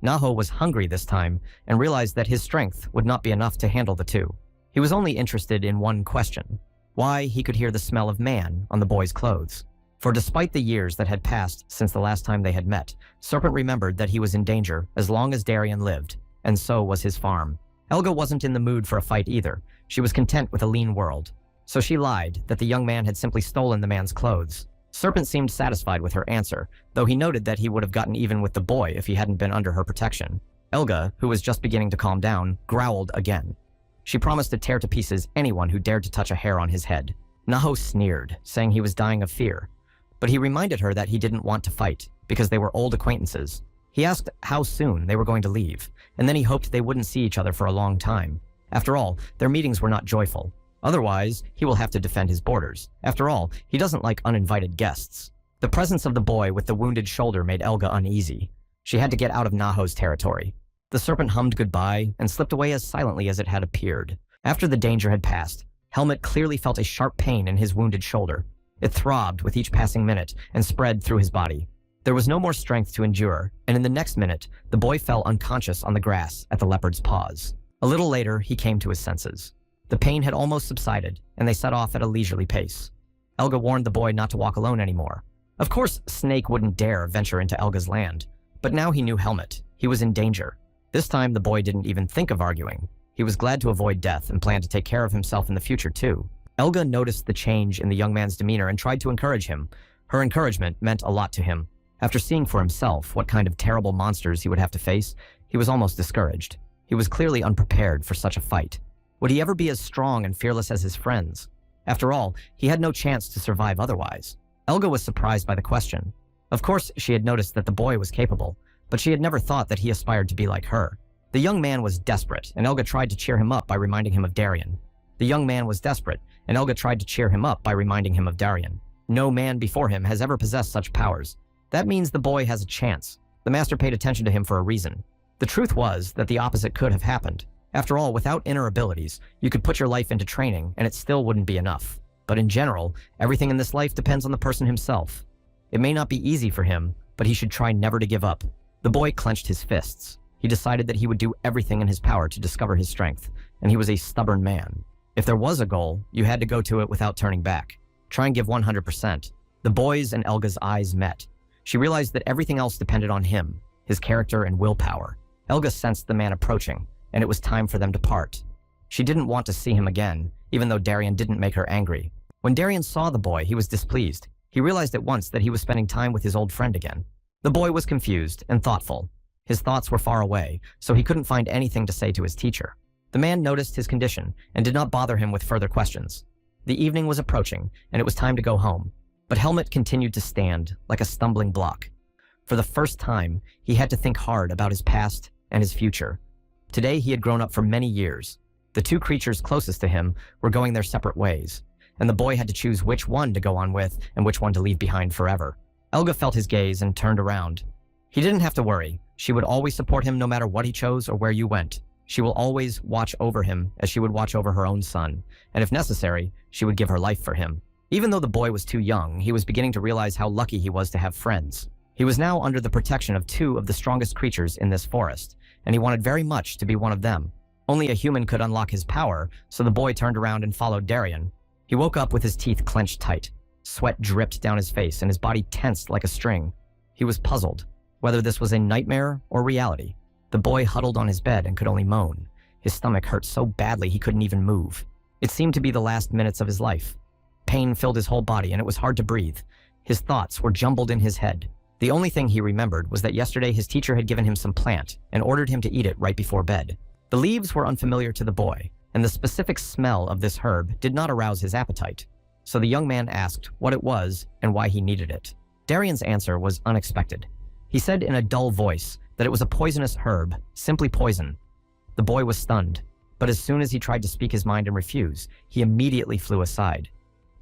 S1: Naho was hungry this time and realized that his strength would not be enough to handle the two. He was only interested in one question: why he could hear the smell of man on the boy's clothes. For despite the years that had passed since the last time they had met, Serpent remembered that he was in danger as long as Darien lived, and so was his farm. Elga wasn't in the mood for a fight either. She was content with a lean world. So she lied that the young man had simply stolen the man's clothes. Serpent seemed satisfied with her answer, though he noted that he would have gotten even with the boy if he hadn't been under her protection. Elga, who was just beginning to calm down, growled again. She promised to tear to pieces anyone who dared to touch a hair on his head. Naho sneered, saying he was dying of fear. But he reminded her that he didn't want to fight, because they were old acquaintances. He asked how soon they were going to leave, and then he hoped they wouldn't see each other for a long time. After all, their meetings were not joyful. Otherwise, he will have to defend his borders. After all, he doesn't like uninvited guests. The presence of the boy with the wounded shoulder made Elga uneasy. She had to get out of Naho's territory. The serpent hummed goodbye and slipped away as silently as it had appeared. After the danger had passed, Helmut clearly felt a sharp pain in his wounded shoulder. It throbbed with each passing minute and spread through his body. There was no more strength to endure, and in the next minute, the boy fell unconscious on the grass at the leopard's paws. A little later, he came to his senses. The pain had almost subsided, and they set off at a leisurely pace. Elga warned the boy not to walk alone anymore. Of course, Snake wouldn't dare venture into Elga's land, but now he knew Helmut. He was in danger. This time, the boy didn't even think of arguing. He was glad to avoid death and planned to take care of himself in the future, too. Elga noticed the change in the young man's demeanor and tried to encourage him. Her encouragement meant a lot to him. After seeing for himself what kind of terrible monsters he would have to face, he was almost discouraged. He was clearly unprepared for such a fight. Would he ever be as strong and fearless as his friends? After all, he had no chance to survive otherwise. Elga was surprised by the question. Of course, she had noticed that the boy was capable, but she had never thought that he aspired to be like her. The young man was desperate, and Elga tried to cheer him up by reminding him of Darien. The young man was desperate, and Elga tried to cheer him up by reminding him of Darien. No man before him has ever possessed such powers. That means the boy has a chance. The master paid attention to him for a reason. The truth was that the opposite could have happened. After all, without inner abilities, you could put your life into training, and it still wouldn't be enough. But in general, everything in this life depends on the person himself. It may not be easy for him, but he should try never to give up. The boy clenched his fists. He decided that he would do everything in his power to discover his strength, and he was a stubborn man. If there was a goal, you had to go to it without turning back. Try and give 100%. The boy's and Elga's eyes met. She realized that everything else depended on him, his character and willpower. Elga sensed the man approaching, and it was time for them to part. She didn't want to see him again, even though Darien didn't make her angry. When Darien saw the boy, he was displeased. He realized at once that he was spending time with his old friend again. The boy was confused and thoughtful. His thoughts were far away, so he couldn't find anything to say to his teacher. The man noticed his condition and did not bother him with further questions. The evening was approaching, and it was time to go home. But Helmut continued to stand like a stumbling block. For the first time, he had to think hard about his past and his future. Today, he had grown up for many years. The two creatures closest to him were going their separate ways, and the boy had to choose which one to go on with and which one to leave behind forever. Elga felt his gaze and turned around. He didn't have to worry. She would always support him no matter what he chose or where you went. She will always watch over him as she would watch over her own son, and if necessary, she would give her life for him. Even though the boy was too young, he was beginning to realize how lucky he was to have friends. He was now under the protection of two of the strongest creatures in this forest, and he wanted very much to be one of them. Only a human could unlock his power, so the boy turned around and followed Darien. He woke up with his teeth clenched tight. Sweat dripped down his face and his body tensed like a string. He was puzzled, whether this was a nightmare or reality. The boy huddled on his bed and could only moan. His stomach hurt so badly he couldn't even move. It seemed to be the last minutes of his life. Pain filled his whole body and it was hard to breathe. His thoughts were jumbled in his head. The only thing he remembered was that yesterday his teacher had given him some plant and ordered him to eat it right before bed. The leaves were unfamiliar to the boy, and the specific smell of this herb did not arouse his appetite. So the young man asked what it was and why he needed it. Darien's answer was unexpected. He said in a dull voice that it was a poisonous herb, simply poison. The boy was stunned, but as soon as he tried to speak his mind and refuse, he immediately flew aside.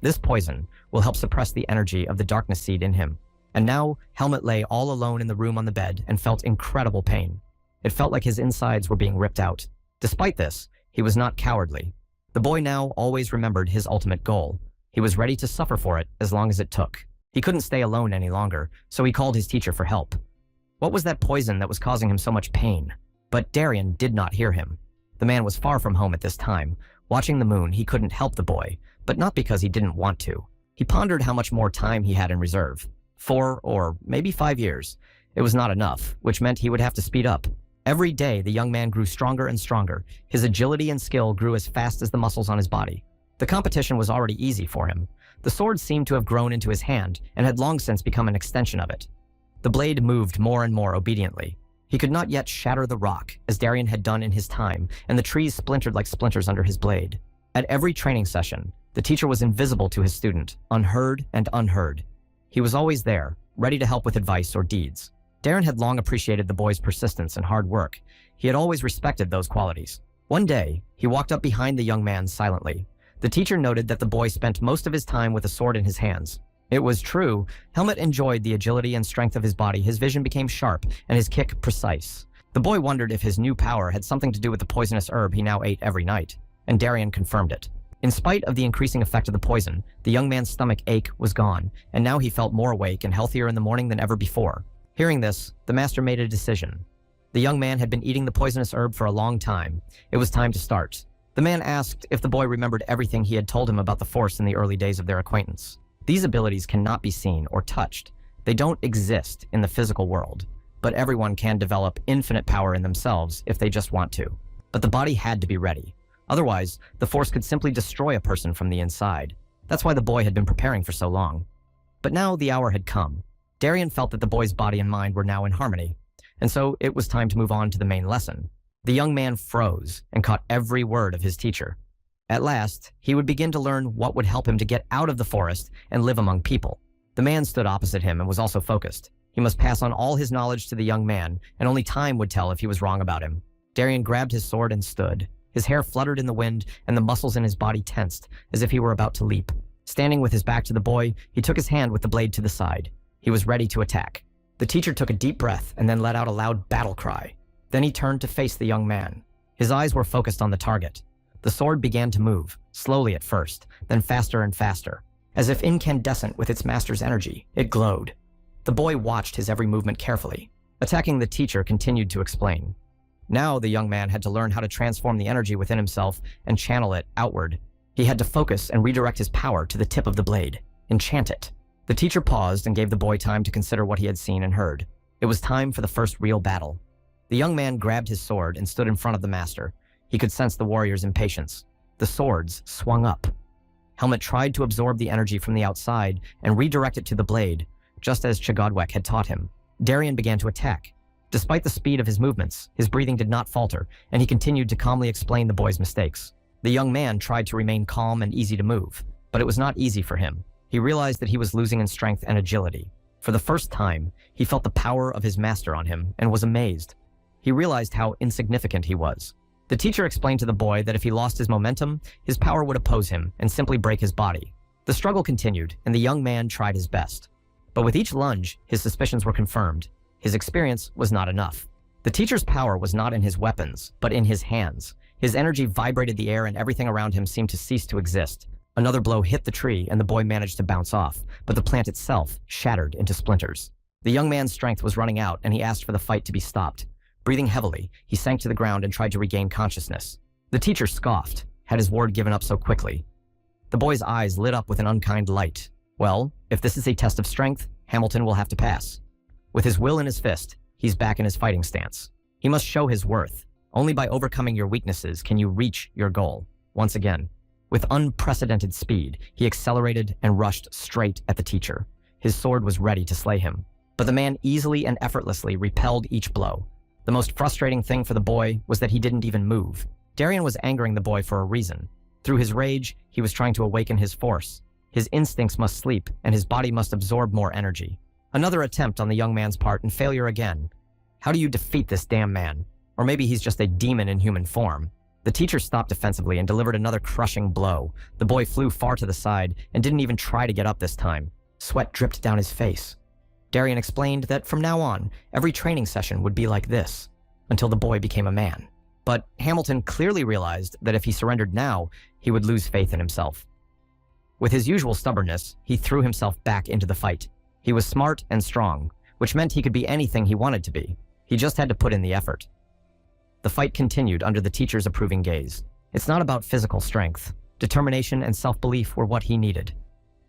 S1: This poison will help suppress the energy of the darkness seed in him. And now, Helmut lay all alone in the room on the bed and felt incredible pain. It felt like his insides were being ripped out. Despite this, he was not cowardly. The boy now always remembered his ultimate goal. He was ready to suffer for it as long as it took. He couldn't stay alone any longer, so he called his teacher for help. What was that poison that was causing him so much pain? But Darien did not hear him. The man was far from home at this time. Watching the moon, he couldn't help the boy, but not because he didn't want to. He pondered how much more time he had in reserve. 4 or maybe 5 years. It was not enough, which meant he would have to speed up. Every day, the young man grew stronger and stronger. His agility and skill grew as fast as the muscles on his body. The competition was already easy for him. The sword seemed to have grown into his hand and had long since become an extension of it. The blade moved more and more obediently. He could not yet shatter the rock, as Darien had done in his time, and the trees splintered like splinters under his blade. At every training session, the teacher was invisible to his student, unheard and unheard. He was always there, ready to help with advice or deeds. Darien had long appreciated the boy's persistence and hard work. He had always respected those qualities. One day, he walked up behind the young man silently. The teacher noted that the boy spent most of his time with a sword in his hands. It was true. Helmut enjoyed the agility and strength of his body. His vision became sharp and his kick precise. The boy wondered if his new power had something to do with the poisonous herb he now ate every night, and Darien confirmed it. In spite of the increasing effect of the poison, the young man's stomach ache was gone, and now he felt more awake and healthier in the morning than ever before. Hearing this, the master made a decision. The young man had been eating the poisonous herb for a long time. It was time to start. The man asked if the boy remembered everything he had told him about the Force in the early days of their acquaintance. These abilities cannot be seen or touched. They don't exist in the physical world, but everyone can develop infinite power in themselves if they just want to. But the body had to be ready. Otherwise, the Force could simply destroy a person from the inside. That's why the boy had been preparing for so long. But now the hour had come. Darien felt that the boy's body and mind were now in harmony, and so it was time to move on to the main lesson. The young man froze and caught every word of his teacher. At last, he would begin to learn what would help him to get out of the forest and live among people. The man stood opposite him and was also focused. He must pass on all his knowledge to the young man, and only time would tell if he was wrong about him. Darien grabbed his sword and stood. His hair fluttered in the wind, and the muscles in his body tensed, as if he were about to leap. Standing with his back to the boy, he took his hand with the blade to the side. He was ready to attack. The teacher took a deep breath and then let out a loud battle cry. Then he turned to face the young man. His eyes were focused on the target. The sword began to move, slowly at first, then faster and faster. As if incandescent with its master's energy, it glowed. The boy watched his every movement carefully. Attacking the teacher continued to explain. Now the young man had to learn how to transform the energy within himself and channel it outward. He had to focus and redirect his power to the tip of the blade. Enchant it. The teacher paused and gave the boy time to consider what he had seen and heard. It was time for the first real battle. The young man grabbed his sword and stood in front of the master. He could sense the warrior's impatience. The swords swung up. Helmut tried to absorb the energy from the outside and redirect it to the blade, just as Chagodwek had taught him. Darien began to attack. Despite the speed of his movements, his breathing did not falter, and he continued to calmly explain the boy's mistakes. The young man tried to remain calm and easy to move, but it was not easy for him. He realized that he was losing in strength and agility. For the first time, he felt the power of his master on him and was amazed. He realized how insignificant he was. The teacher explained to the boy that if he lost his momentum, his power would oppose him and simply break his body. The struggle continued, and the young man tried his best. But with each lunge, his suspicions were confirmed. His experience was not enough. The teacher's power was not in his weapons, but in his hands. His energy vibrated the air and everything around him seemed to cease to exist. Another blow hit the tree and the boy managed to bounce off, but the plant itself shattered into splinters. The young man's strength was running out and he asked for the fight to be stopped. Breathing heavily, he sank to the ground and tried to regain consciousness. The teacher scoffed. Had his ward given up so quickly? The boy's eyes lit up with an unkind light. Well, if this is a test of strength, Hamilton will have to pass. With his will in his fist, he's back in his fighting stance. He must show his worth. Only by overcoming your weaknesses can you reach your goal. Once again, with unprecedented speed, he accelerated and rushed straight at the teacher. His sword was ready to slay him, but the man easily and effortlessly repelled each blow. The most frustrating thing for the boy was that he didn't even move. Darien was angering the boy for a reason. Through his rage, he was trying to awaken his force. His instincts must sleep, and his body must absorb more energy. Another attempt on the young man's part and failure again. How do you defeat this damn man? Or maybe he's just a demon in human form. The teacher stopped defensively and delivered another crushing blow. The boy flew far to the side and didn't even try to get up this time. Sweat dripped down his face. Darian explained that from now on, every training session would be like this, until the boy became a man. But Hamilton clearly realized that if he surrendered now, he would lose faith in himself. With his usual stubbornness, he threw himself back into the fight. He was smart and strong, which meant he could be anything he wanted to be. He just had to put in the effort. The fight continued under the teacher's approving gaze. It's not about physical strength. Determination and self-belief were what he needed.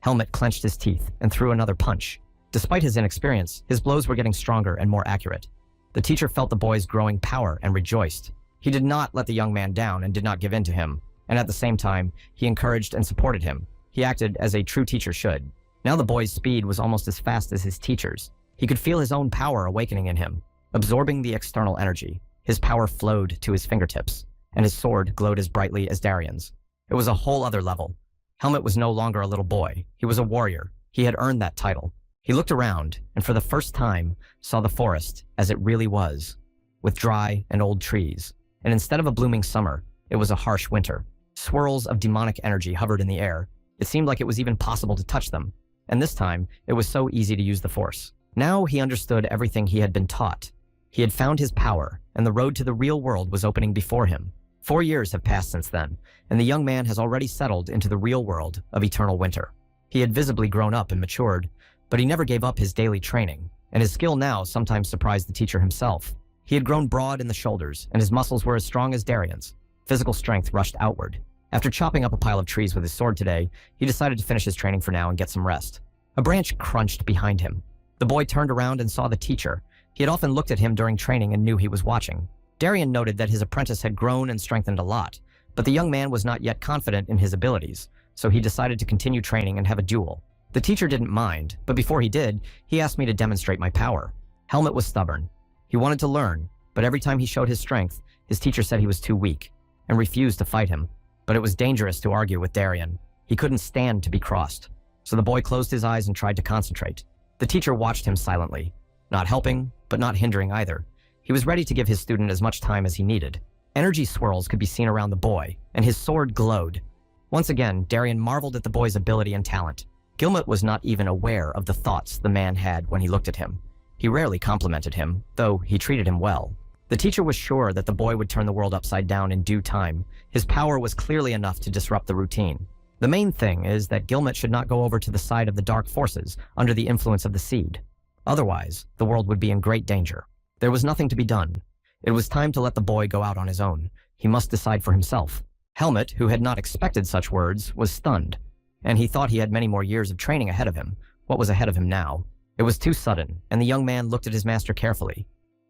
S1: Helmut clenched his teeth and threw another punch. Despite his inexperience, his blows were getting stronger and more accurate. The teacher felt the boy's growing power and rejoiced. He did not let the young man down and did not give in to him, and at the same time, he encouraged and supported him. He acted as a true teacher should. Now the boy's speed was almost as fast as his teacher's. He could feel his own power awakening in him, absorbing the external energy. His power flowed to his fingertips, and his sword glowed as brightly as Darian's. It was a whole other level. Helmut was no longer a little boy. He was a warrior. He had earned that title. He looked around, and for the first time, saw the forest as it really was, with dry and old trees. And instead of a blooming summer, it was a harsh winter. Swirls of demonic energy hovered in the air. It seemed like it was even possible to touch them. And this time, it was so easy to use the force. Now he understood everything he had been taught. He had found his power, and the road to the real world was opening before him. 4 years have passed since then, and the young man has already settled into the real world of eternal winter. He had visibly grown up and matured, but he never gave up his daily training, and his skill now sometimes surprised the teacher himself. He had grown broad in the shoulders, and his muscles were as strong as Darian's. Physical strength rushed outward. After chopping up a pile of trees with his sword today, he decided to finish his training for now and get some rest. A branch crunched behind him. The boy turned around and saw the teacher. He had often looked at him during training and knew he was watching. Darian noted that his apprentice had grown and strengthened a lot, but the young man was not yet confident in his abilities, so he decided to continue training and have a duel. The teacher didn't mind, but before he did, he asked me to demonstrate my power. Helmut was stubborn. He wanted to learn, but every time he showed his strength, his teacher said he was too weak, and refused to fight him. But it was dangerous to argue with Darian. He couldn't stand to be crossed, so the boy closed his eyes and tried to concentrate. The teacher watched him silently, not helping, but not hindering either. He was ready to give his student as much time as he needed. Energy swirls could be seen around the boy, and his sword glowed. Once again, Darian marveled at the boy's ability and talent. Gilmut was not even aware of the thoughts the man had when he looked at him. He rarely complimented him, though he treated him well. The teacher was sure that the boy would turn the world upside down in due time. His power was clearly enough to disrupt the routine. The main thing is that Gilmut should not go over to the side of the dark forces under the influence of the seed. Otherwise, the world would be in great danger. There was nothing to be done. It was time to let the boy go out on his own. He must decide for himself. Helmut, who had not expected such words, was stunned, and he thought he had many more years of training ahead of him. What was ahead of him now? It was too sudden, and the young man looked at his master carefully.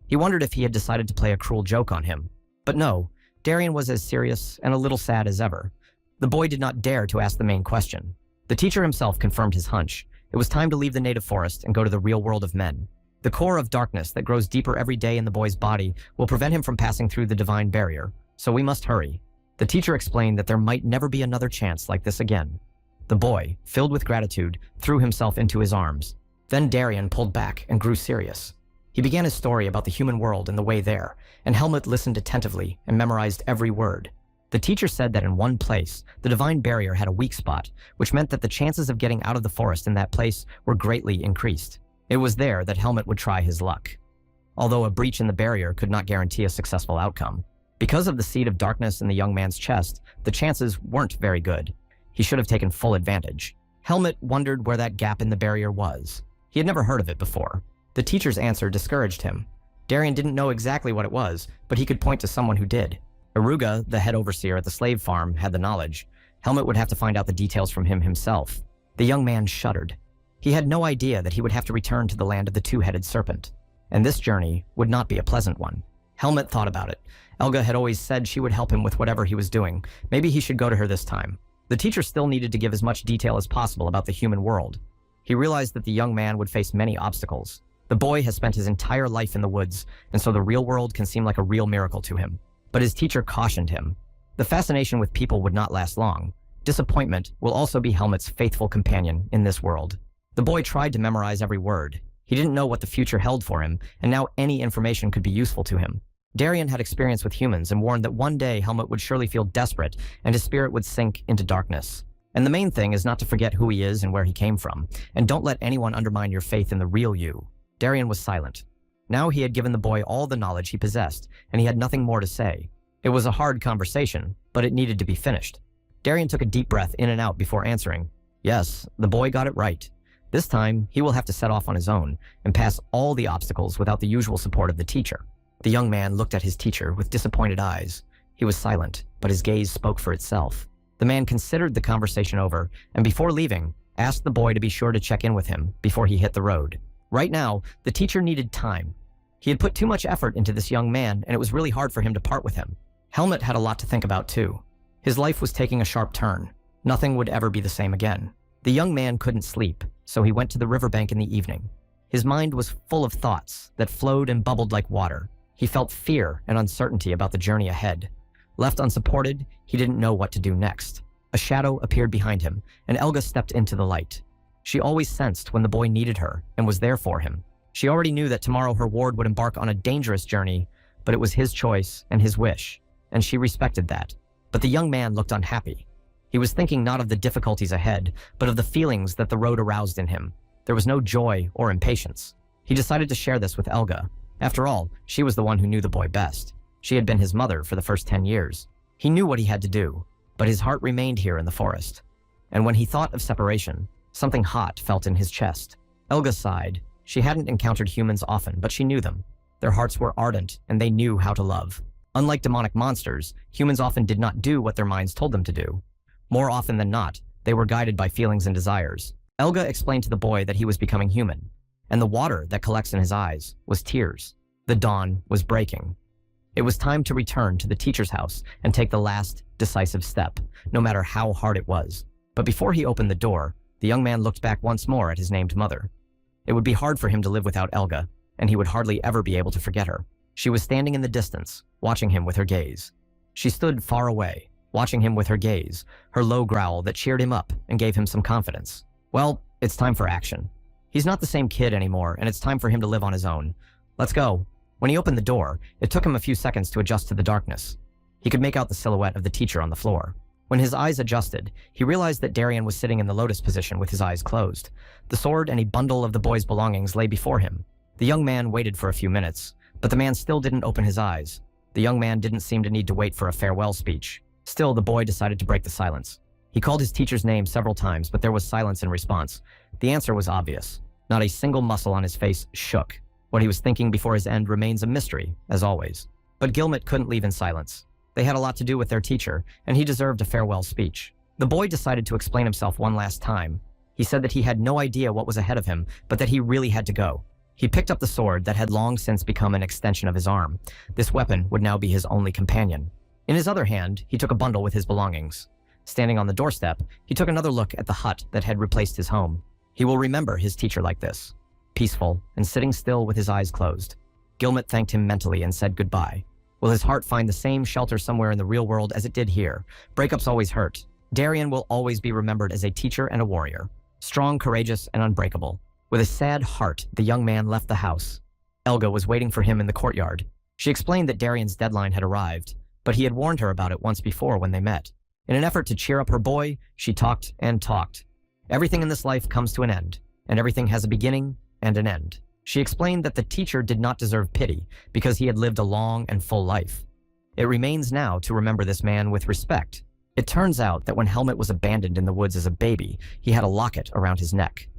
S1: He wondered if he had decided to play a cruel joke on him. But no, Darian was as serious and a little sad as ever. The boy did not dare to ask the main question. The teacher himself confirmed his hunch. It was time to leave the native forest and go to the real world of men. The core of darkness that grows deeper every day in the boy's body will prevent him from passing through the divine barrier, so we must hurry. The teacher explained that there might never be another chance like this again. The boy, filled with gratitude, threw himself into his arms. Then Darian pulled back and grew serious. He began his story about the human world and the way there, and Helmut listened attentively and memorized every word. The teacher said that in one place, the divine barrier had a weak spot, which meant that the chances of getting out of the forest in that place were greatly increased. It was there that Helmut would try his luck. Although a breach in the barrier could not guarantee a successful outcome. Because of the seed of darkness in the young man's chest, the chances weren't very good. He should have taken full advantage. Helmut wondered where that gap in the barrier was. He had never heard of it before. The teacher's answer discouraged him. Darian didn't know exactly what it was, but he could point to someone who did. Aruga, the head overseer at the slave farm, had the knowledge. Helmut would have to find out the details from him himself. The young man shuddered. He had no idea that he would have to return to the land of the two-headed serpent. And this journey would not be a pleasant one. Helmut thought about it. Elga had always said she would help him with whatever he was doing. Maybe he should go to her this time. The teacher still needed to give as much detail as possible about the human world. He realized that the young man would face many obstacles. The boy has spent his entire life in the woods, and so the real world can seem like a real miracle to him. But his teacher cautioned him. The fascination with people would not last long. Disappointment will also be Helmut's faithful companion in this world. The boy tried to memorize every word. He didn't know what the future held for him, and now any information could be useful to him. Darien had experience with humans and warned that one day Helmut would surely feel desperate and his spirit would sink into darkness. And the main thing is not to forget who he is and where he came from, and don't let anyone undermine your faith in the real you. Darien was silent. Now he had given the boy all the knowledge he possessed, and he had nothing more to say. It was a hard conversation, but it needed to be finished. Darien took a deep breath in and out before answering. Yes, the boy got it right. This time, he will have to set off on his own and pass all the obstacles without the usual support of the teacher. The young man looked at his teacher with disappointed eyes. He was silent, but his gaze spoke for itself. The man considered the conversation over, and before leaving, asked the boy to be sure to check in with him before he hit the road. Right now, the teacher needed time. He had put too much effort into this young man, and it was really hard for him to part with him. Helmut had a lot to think about too. His life was taking a sharp turn. Nothing would ever be the same again. The young man couldn't sleep, so he went to the riverbank in the evening. His mind was full of thoughts that flowed and bubbled like water. He felt fear and uncertainty about the journey ahead. Left unsupported, he didn't know what to do next. A shadow appeared behind him, and Elga stepped into the light. She always sensed when the boy needed her and was there for him. She already knew that tomorrow her ward would embark on a dangerous journey, but it was his choice and his wish, and she respected that. But the young man looked unhappy. He was thinking not of the difficulties ahead, but of the feelings that the road aroused in him. There was no joy or impatience. He decided to share this with Elga. After all, she was the one who knew the boy best. She had been his mother for the first 10 years. He knew what he had to do, but his heart remained here in the forest. And when he thought of separation, something hot felt in his chest. Elga sighed. She hadn't encountered humans often, but she knew them. Their hearts were ardent, and they knew how to love. Unlike demonic monsters, humans often did not do what their minds told them to do. More often than not, they were guided by feelings and desires. Elga explained to the boy that he was becoming human, and the water that collects in his eyes was tears. The dawn was breaking. It was time to return to the teacher's house and take the last, decisive step, no matter how hard it was. But before he opened the door, the young man looked back once more at his named mother. It would be hard for him to live without Elga, and he would hardly ever be able to forget her. She was standing in the distance, watching him with her gaze. She stood far away, watching him with her gaze, her low growl that cheered him up and gave him some confidence. Well, it's time for action. He's not the same kid anymore, and it's time for him to live on his own. Let's go. When he opened the door, it took him a few seconds to adjust to the darkness. He could make out the silhouette of the teacher on the floor. When his eyes adjusted, he realized that Darien was sitting in the lotus position with his eyes closed. The sword and a bundle of the boy's belongings lay before him. The young man waited for a few minutes, but the man still didn't open his eyes. The young man didn't seem to need to wait for a farewell speech. Still, the boy decided to break the silence. He called his teacher's name several times, but there was silence in response. The answer was obvious. Not a single muscle on his face shook. What he was thinking before his end remains a mystery, as always. But Gilmet couldn't leave in silence. They had a lot to do with their teacher, and he deserved a farewell speech. The boy decided to explain himself one last time. He said that he had no idea what was ahead of him, but that he really had to go. He picked up the sword that had long since become an extension of his arm. This weapon would now be his only companion. In his other hand, he took a bundle with his belongings. Standing on the doorstep, he took another look at the hut that had replaced his home. He will remember his teacher like this, peaceful and sitting still with his eyes closed. Gilmet thanked him mentally and said goodbye. Will his heart find the same shelter somewhere in the real world as it did here? Breakups always hurt. Darien will always be remembered as a teacher and a warrior, strong, courageous, and unbreakable. With a sad heart, the young man left the house. Elga was waiting for him in the courtyard. She explained that Darien's deadline had arrived, but he had warned her about it once before when they met. In an effort to cheer up her boy, she talked and talked. Everything in this life comes to an end, and everything has a beginning and an end. She explained that the teacher did not deserve pity because he had lived a long and full life. It remains now to remember this man with respect. It turns out that when Helmut was abandoned in the woods as a baby, he had a locket around his neck.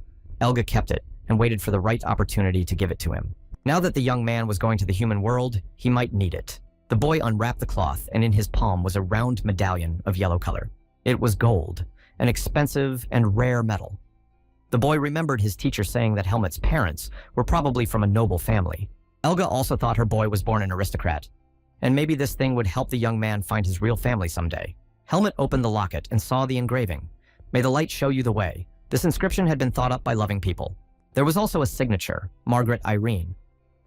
S1: Elga kept it and waited for the right opportunity to give it to him. Now that the young man was going to the human world, he might need it. The boy unwrapped the cloth, and in his palm was a round medallion of yellow color. It was gold, an expensive and rare metal. The boy remembered his teacher saying that Helmut's parents were probably from a noble family. Elga also thought her boy was born an aristocrat, and maybe this thing would help the young man find his real family someday. Helmut opened the locket and saw the engraving. May the light show you the way. This inscription had been thought up by loving people. There was also a signature, Margaret Irene.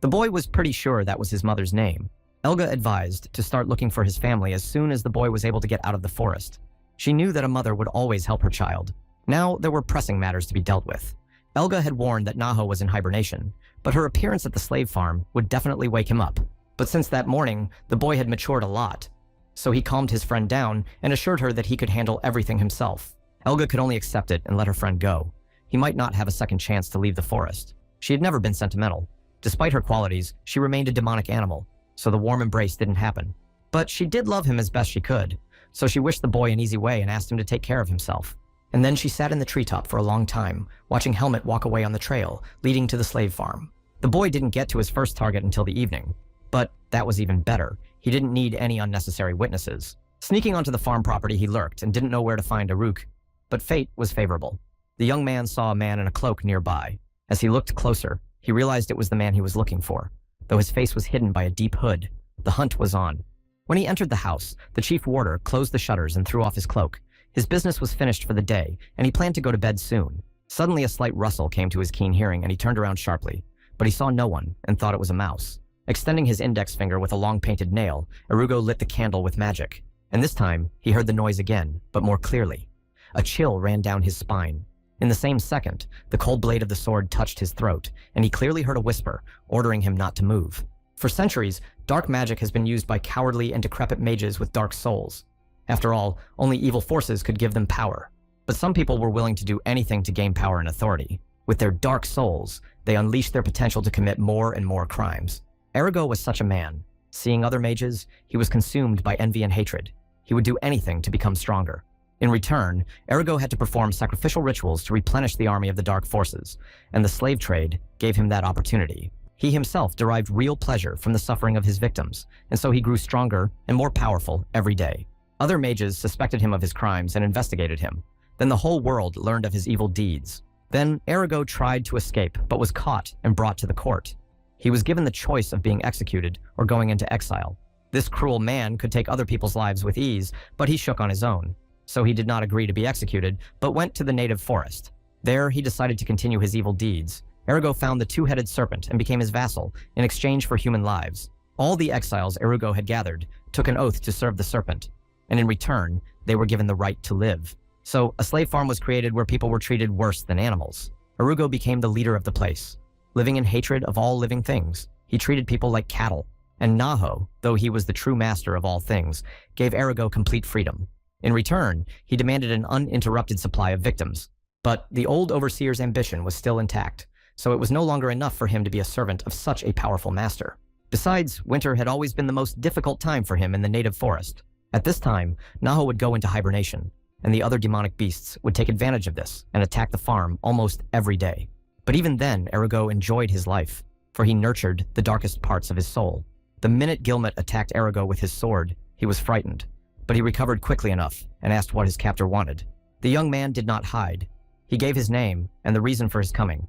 S1: The boy was pretty sure that was his mother's name. Elga advised to start looking for his family as soon as the boy was able to get out of the forest. She knew that a mother would always help her child. Now there were pressing matters to be dealt with. Elga had warned that Naho was in hibernation, but her appearance at the slave farm would definitely wake him up. But since that morning, the boy had matured a lot. So he calmed his friend down and assured her that he could handle everything himself. Helga could only accept it and let her friend go. He might not have a second chance to leave the forest. She had never been sentimental. Despite her qualities, she remained a demonic animal, so the warm embrace didn't happen. But she did love him as best she could, so she wished the boy an easy way and asked him to take care of himself. And then she sat in the treetop for a long time, watching Helmut walk away on the trail, leading to the slave farm. The boy didn't get to his first target until the evening. But that was even better. He didn't need any unnecessary witnesses. Sneaking onto the farm property, he lurked and didn't know where to find Aruk. But fate was favorable. The young man saw a man in a cloak nearby. As he looked closer, he realized it was the man he was looking for, though his face was hidden by a deep hood. The hunt was on. When he entered the house, the chief warder closed the shutters and threw off his cloak. His business was finished for the day, and he planned to go to bed soon. Suddenly, a slight rustle came to his keen hearing, and he turned around sharply. But he saw no one and thought it was a mouse. Extending his index finger with a long painted nail, Irugo lit the candle with magic. And this time, he heard the noise again, but more clearly. A chill ran down his spine. In the same second, the cold blade of the sword touched his throat, and he clearly heard a whisper, ordering him not to move. For centuries, dark magic has been used by cowardly and decrepit mages with dark souls. After all, only evil forces could give them power. But some people were willing to do anything to gain power and authority. With their dark souls, they unleashed their potential to commit more and more crimes. Irugo was such a man. Seeing other mages, he was consumed by envy and hatred. He would do anything to become stronger. In return, Irugo had to perform sacrificial rituals to replenish the army of the dark forces, and the slave trade gave him that opportunity. He himself derived real pleasure from the suffering of his victims, and so he grew stronger and more powerful every day. Other mages suspected him of his crimes and investigated him. Then the whole world learned of his evil deeds. Then Irugo tried to escape, but was caught and brought to the court. He was given the choice of being executed or going into exile. This cruel man could take other people's lives with ease, but he shook on his own. So he did not agree to be executed, but went to the native forest. There, he decided to continue his evil deeds. Irugo found the two-headed serpent and became his vassal in exchange for human lives. All the exiles Irugo had gathered took an oath to serve the serpent, and in return, they were given the right to live. So a slave farm was created where people were treated worse than animals. Irugo became the leader of the place. Living in hatred of all living things, he treated people like cattle. And Naho, though he was the true master of all things, gave Irugo complete freedom. In return, he demanded an uninterrupted supply of victims. But the old overseer's ambition was still intact, so it was no longer enough for him to be a servant of such a powerful master. Besides, winter had always been the most difficult time for him in the native forest. At this time, Naho would go into hibernation, and the other demonic beasts would take advantage of this and attack the farm almost every day. But even then, Irugo enjoyed his life, for he nurtured the darkest parts of his soul. The minute Gilmet attacked Irugo with his sword, he was frightened, but he recovered quickly enough and asked what his captor wanted. The young man did not hide. He gave his name and the reason for his coming.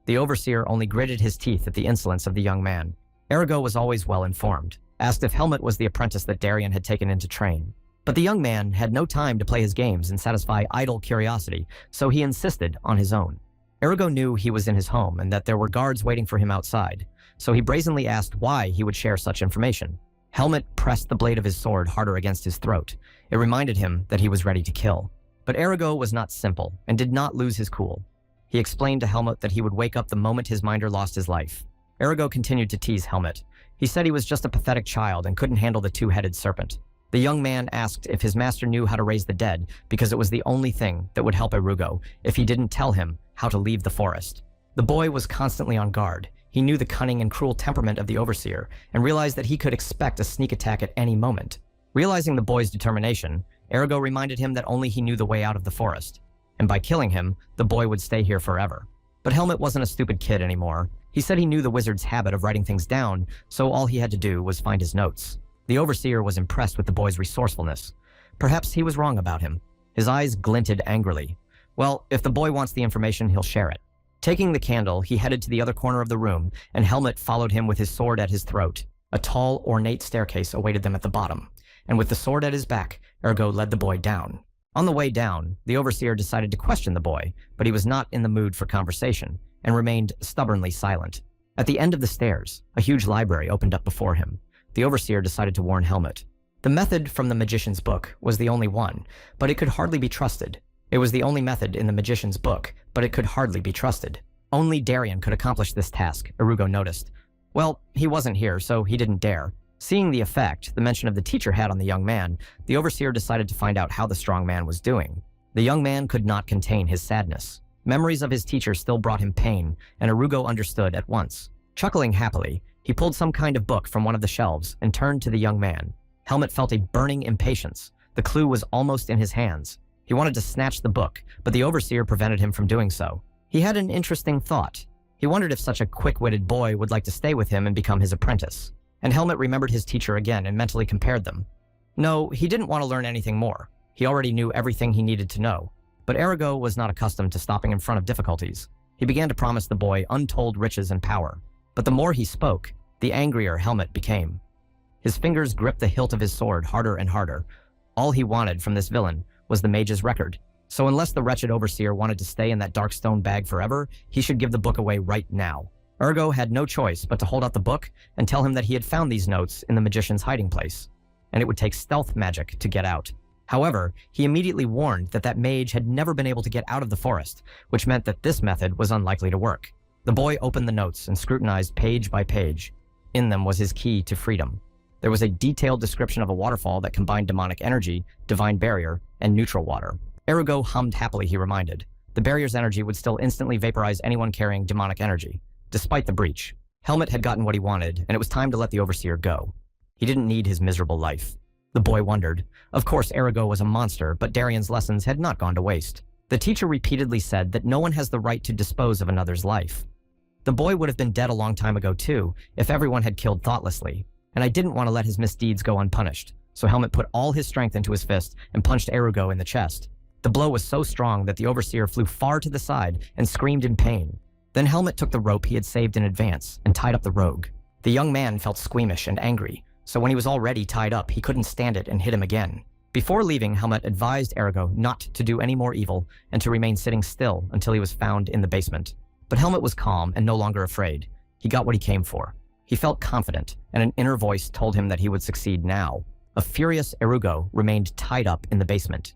S1: The overseer only gritted his teeth at the insolence of the young man. Irugo was always well informed, asked if Helmut was the apprentice that Darien had taken in to train. But the young man had no time to play his games and satisfy idle curiosity, so he insisted on his own. Irugo knew he was in his home and that there were guards waiting for him outside, so he brazenly asked why he would share such information. Helmut pressed the blade of his sword harder against his throat. It reminded him that he was ready to kill. But Irugo was not simple and did not lose his cool. He explained to Helmut that he would wake up the moment his minder lost his life. Irugo continued to tease Helmut. He said he was just a pathetic child and couldn't handle the two-headed serpent. The young man asked if his master knew how to raise the dead because it was the only thing that would help Irugo if he didn't tell him how to leave the forest. The boy was constantly on guard. He knew the cunning and cruel temperament of the overseer and realized that he could expect a sneak attack at any moment. Realizing the boy's determination, Irugo reminded him that only he knew the way out of the forest, and by killing him, the boy would stay here forever. But Helmut wasn't a stupid kid anymore. He said he knew the wizard's habit of writing things down, so all he had to do was find his notes. The overseer was impressed with the boy's resourcefulness. Perhaps he was wrong about him. His eyes glinted angrily. Well, if the boy wants the information, he'll share it. Taking the candle, he headed to the other corner of the room, and Helmut followed him with his sword at his throat. A tall, ornate staircase awaited them at the bottom, and with the sword at his back, Irugo led the boy down. On the way down, the overseer decided to question the boy, but he was not in the mood for conversation, and remained stubbornly silent. At the end of the stairs, a huge library opened up before him. The overseer decided to warn Helmut. The method from the magician's book was the only one, but it could hardly be trusted. It was the only method in the magician's book, but it could hardly be trusted. Only Darien could accomplish this task, Irugo noticed. Well, he wasn't here, so he didn't dare. Seeing the effect the mention of the teacher had on the young man, the overseer decided to find out how the strong man was doing. The young man could not contain his sadness. Memories of his teacher still brought him pain, and Irugo understood at once. Chuckling happily, he pulled some kind of book from one of the shelves and turned to the young man. Helmut felt a burning impatience. The clue was almost in his hands. He wanted to snatch the book, but the overseer prevented him from doing so. He had an interesting thought. He wondered if such a quick-witted boy would like to stay with him and become his apprentice. And Helmut remembered his teacher again and mentally compared them. No, he didn't want to learn anything more. He already knew everything he needed to know. But Irugo was not accustomed to stopping in front of difficulties. He began to promise the boy untold riches and power. But the more he spoke, the angrier Helmut became. His fingers gripped the hilt of his sword harder and harder. All he wanted from this villain was the mage's record. So unless the wretched overseer wanted to stay in that dark stone bag forever, he should give the book away right now. Irugo had no choice but to hold out the book and tell him that he had found these notes in the magician's hiding place, and it would take stealth magic to get out. However, he immediately warned that that mage had never been able to get out of the forest, which meant that this method was unlikely to work. The boy opened the notes and scrutinized page by page. In them was his key to freedom. There was a detailed description of a waterfall that combined demonic energy, divine barrier, and neutral water. Irugo hummed happily, he reminded. The barrier's energy would still instantly vaporize anyone carrying demonic energy. Despite the breach, Helmut had gotten what he wanted, and it was time to let the overseer go. He didn't need his miserable life. The boy wondered. Of course, Irugo was a monster, but Darian's lessons had not gone to waste. The teacher repeatedly said that no one has the right to dispose of another's life. The boy would have been dead a long time ago, too, if everyone had killed thoughtlessly, and I didn't want to let his misdeeds go unpunished, so Helmut put all his strength into his fist and punched Irugo in the chest. The blow was so strong that the overseer flew far to the side and screamed in pain. Then Helmut took the rope he had saved in advance and tied up the rogue. The young man felt squeamish and angry, so when he was already tied up, he couldn't stand it and hit him again. Before leaving, Helmut advised Irugo not to do any more evil and to remain sitting still until he was found in the basement. But Helmut was calm and no longer afraid. He got what he came for. He felt confident, and an inner voice told him that he would succeed now. A furious Irugo remained tied up in the basement.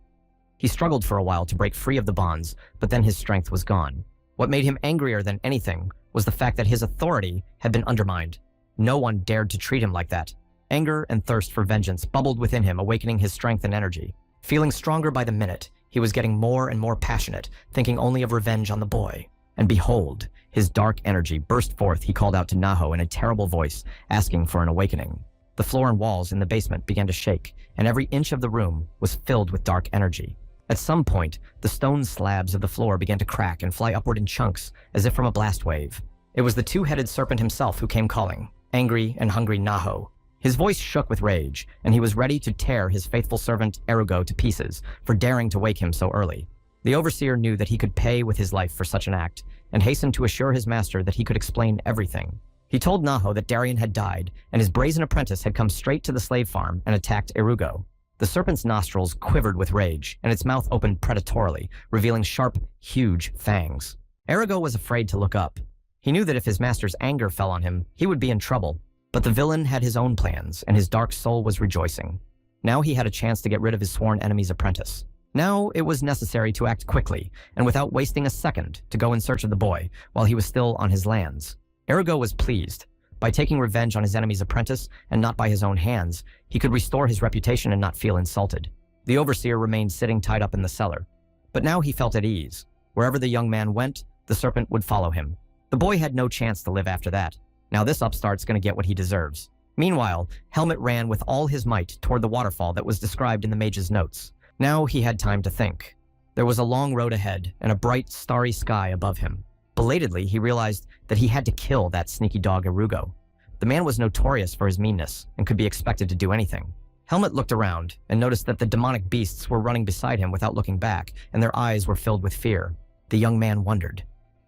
S1: He struggled for a while to break free of the bonds, but then his strength was gone. What made him angrier than anything was the fact that his authority had been undermined. No one dared to treat him like that. Anger and thirst for vengeance bubbled within him, awakening his strength and energy. Feeling stronger by the minute, he was getting more and more passionate, thinking only of revenge on the boy. And behold, his dark energy burst forth. He called out to Naho in a terrible voice, asking for an awakening. The floor and walls in the basement began to shake, and every inch of the room was filled with dark energy. At some point, the stone slabs of the floor began to crack and fly upward in chunks, as if from a blast wave. It was the two-headed serpent himself who came calling, angry and hungry Naho. His voice shook with rage, and he was ready to tear his faithful servant Irugo to pieces for daring to wake him so early. The overseer knew that he could pay with his life for such an act, and hastened to assure his master that he could explain everything. He told Naho that Darian had died, and his brazen apprentice had come straight to the slave farm and attacked Irugo. The serpent's nostrils quivered with rage, and its mouth opened predatorily, revealing sharp, huge fangs. Irugo was afraid to look up. He knew that if his master's anger fell on him, he would be in trouble. But the villain had his own plans, and his dark soul was rejoicing. Now he had a chance to get rid of his sworn enemy's apprentice. Now it was necessary to act quickly, and without wasting a second, to go in search of the boy, while he was still on his lands. Irugo was pleased. By taking revenge on his enemy's apprentice, and not by his own hands, he could restore his reputation and not feel insulted. The overseer remained sitting tied up in the cellar. But now he felt at ease. Wherever the young man went, the serpent would follow him. The boy had no chance to live after that. Now this upstart's gonna get what he deserves. Meanwhile, Helmut ran with all his might toward the waterfall that was described in the mage's notes. Now he had time to think. There was a long road ahead and a bright, starry sky above him. Belatedly, he realized that he had to kill that sneaky dog Irugo. The man was notorious for his meanness and could be expected to do anything. Helmut looked around and noticed that the demonic beasts were running beside him without looking back, and their eyes were filled with fear. The young man wondered.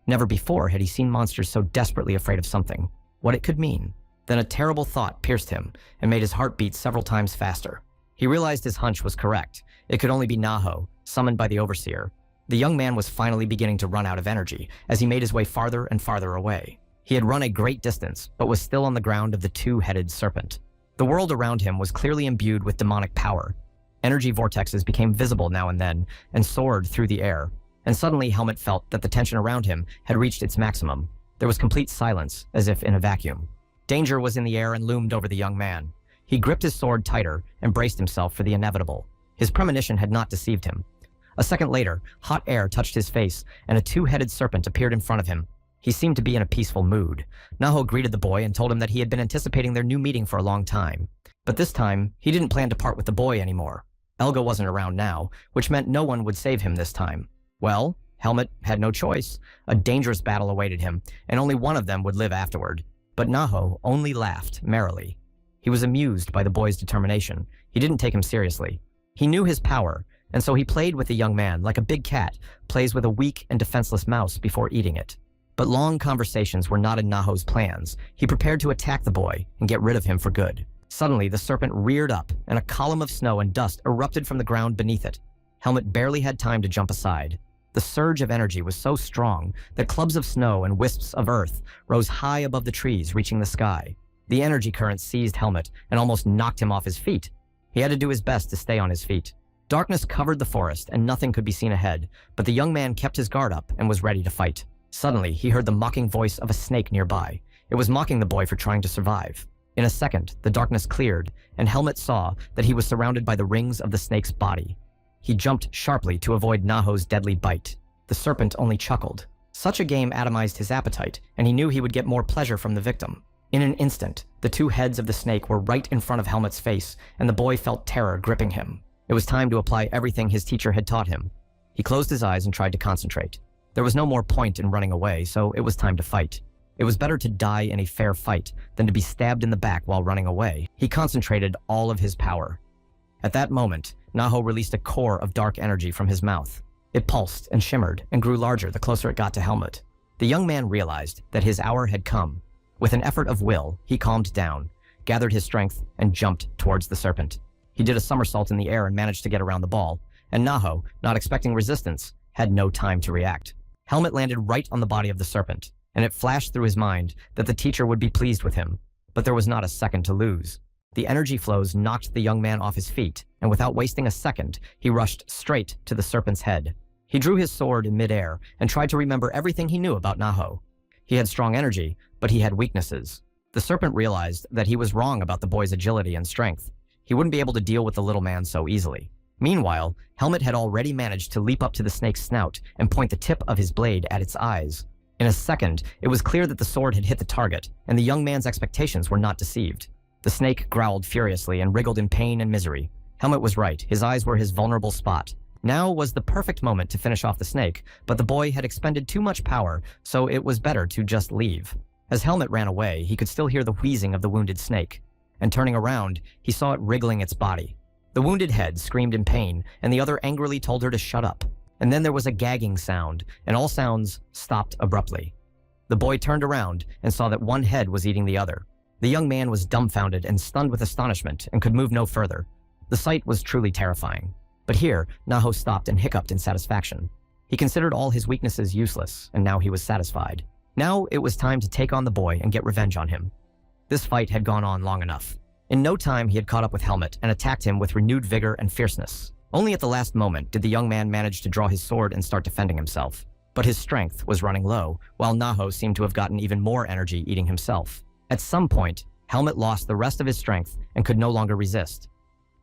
S1: Never before had he seen monsters so desperately afraid of something. What it could mean. Then a terrible thought pierced him and made his heart beat several times faster. He realized his hunch was correct. It could only be Naho, summoned by the overseer. The young man was finally beginning to run out of energy as he made his way farther and farther away. He had run a great distance, but was still on the ground of the two-headed serpent. The world around him was clearly imbued with demonic power. Energy vortexes became visible now and then and soared through the air. And suddenly Helmut felt that the tension around him had reached its maximum. There was complete silence, as if in a vacuum. Danger was in the air and loomed over the young man. He gripped his sword tighter and braced himself for the inevitable. His premonition had not deceived him. A second later, hot air touched his face, and a two-headed serpent appeared in front of him. He seemed to be in a peaceful mood. Naho greeted the boy and told him that he had been anticipating their new meeting for a long time. But this time, he didn't plan to part with the boy anymore. Elga wasn't around now, which meant no one would save him this time. Well, Helmut had no choice. A dangerous battle awaited him, and only one of them would live afterward. But Naho only laughed merrily. He was amused by the boy's determination. He didn't take him seriously. He knew his power, and so he played with the young man like a big cat plays with a weak and defenseless mouse before eating it. But long conversations were not in Naho's plans. He prepared to attack the boy and get rid of him for good. Suddenly, the serpent reared up, and a column of snow and dust erupted from the ground beneath it. Helmut barely had time to jump aside. The surge of energy was so strong that clubs of snow and wisps of earth rose high above the trees, reaching the sky. The energy current seized Helmut and almost knocked him off his feet. He had to do his best to stay on his feet. Darkness covered the forest, and nothing could be seen ahead, but the young man kept his guard up and was ready to fight. Suddenly, he heard the mocking voice of a snake nearby. It was mocking the boy for trying to survive. In a second, the darkness cleared, and Helmut saw that he was surrounded by the rings of the snake's body. He jumped sharply to avoid Naho's deadly bite. The serpent only chuckled. Such a game atomized his appetite, and he knew he would get more pleasure from the victim. In an instant, the two heads of the snake were right in front of Helmut's face, and the boy felt terror gripping him. It was time to apply everything his teacher had taught him. He closed his eyes and tried to concentrate. There was no more point in running away, so it was time to fight. It was better to die in a fair fight than to be stabbed in the back while running away. He concentrated all of his power. At that moment, Naho released a core of dark energy from his mouth. It pulsed and shimmered and grew larger the closer it got to Helmut. The young man realized that his hour had come. With an effort of will, he calmed down, gathered his strength, and jumped towards the serpent. He did a somersault in the air and managed to get around the ball, and Naho, not expecting resistance, had no time to react. Helmut landed right on the body of the serpent, and it flashed through his mind that the teacher would be pleased with him, but there was not a second to lose. The energy flows knocked the young man off his feet, and without wasting a second, he rushed straight to the serpent's head. He drew his sword in midair and tried to remember everything he knew about Naho. He had strong energy, but he had weaknesses. The serpent realized that he was wrong about the boy's agility and strength. He wouldn't be able to deal with the little man so easily. Meanwhile, Helmut had already managed to leap up to the snake's snout and point the tip of his blade at its eyes. In a second, it was clear that the sword had hit the target, and the young man's expectations were not deceived. The snake growled furiously and wriggled in pain and misery. Helmut was right. His eyes were his vulnerable spot. Now was the perfect moment to finish off the snake, but the boy had expended too much power, so it was better to just leave. As Helmut ran away, he could still hear the wheezing of the wounded snake, and turning around, he saw it wriggling its body. The wounded head screamed in pain, and the other angrily told her to shut up. And then there was a gagging sound, and all sounds stopped abruptly. The boy turned around and saw that one head was eating the other. The young man was dumbfounded and stunned with astonishment and could move no further. The sight was truly terrifying. But here, Naho stopped and hiccuped in satisfaction. He considered all his weaknesses useless, and now he was satisfied. Now it was time to take on the boy and get revenge on him. This fight had gone on long enough. In no time, he had caught up with Helmut and attacked him with renewed vigor and fierceness. Only at the last moment did the young man manage to draw his sword and start defending himself. But his strength was running low, while Naho seemed to have gotten even more energy eating himself. At some point, Helmut lost the rest of his strength and could no longer resist.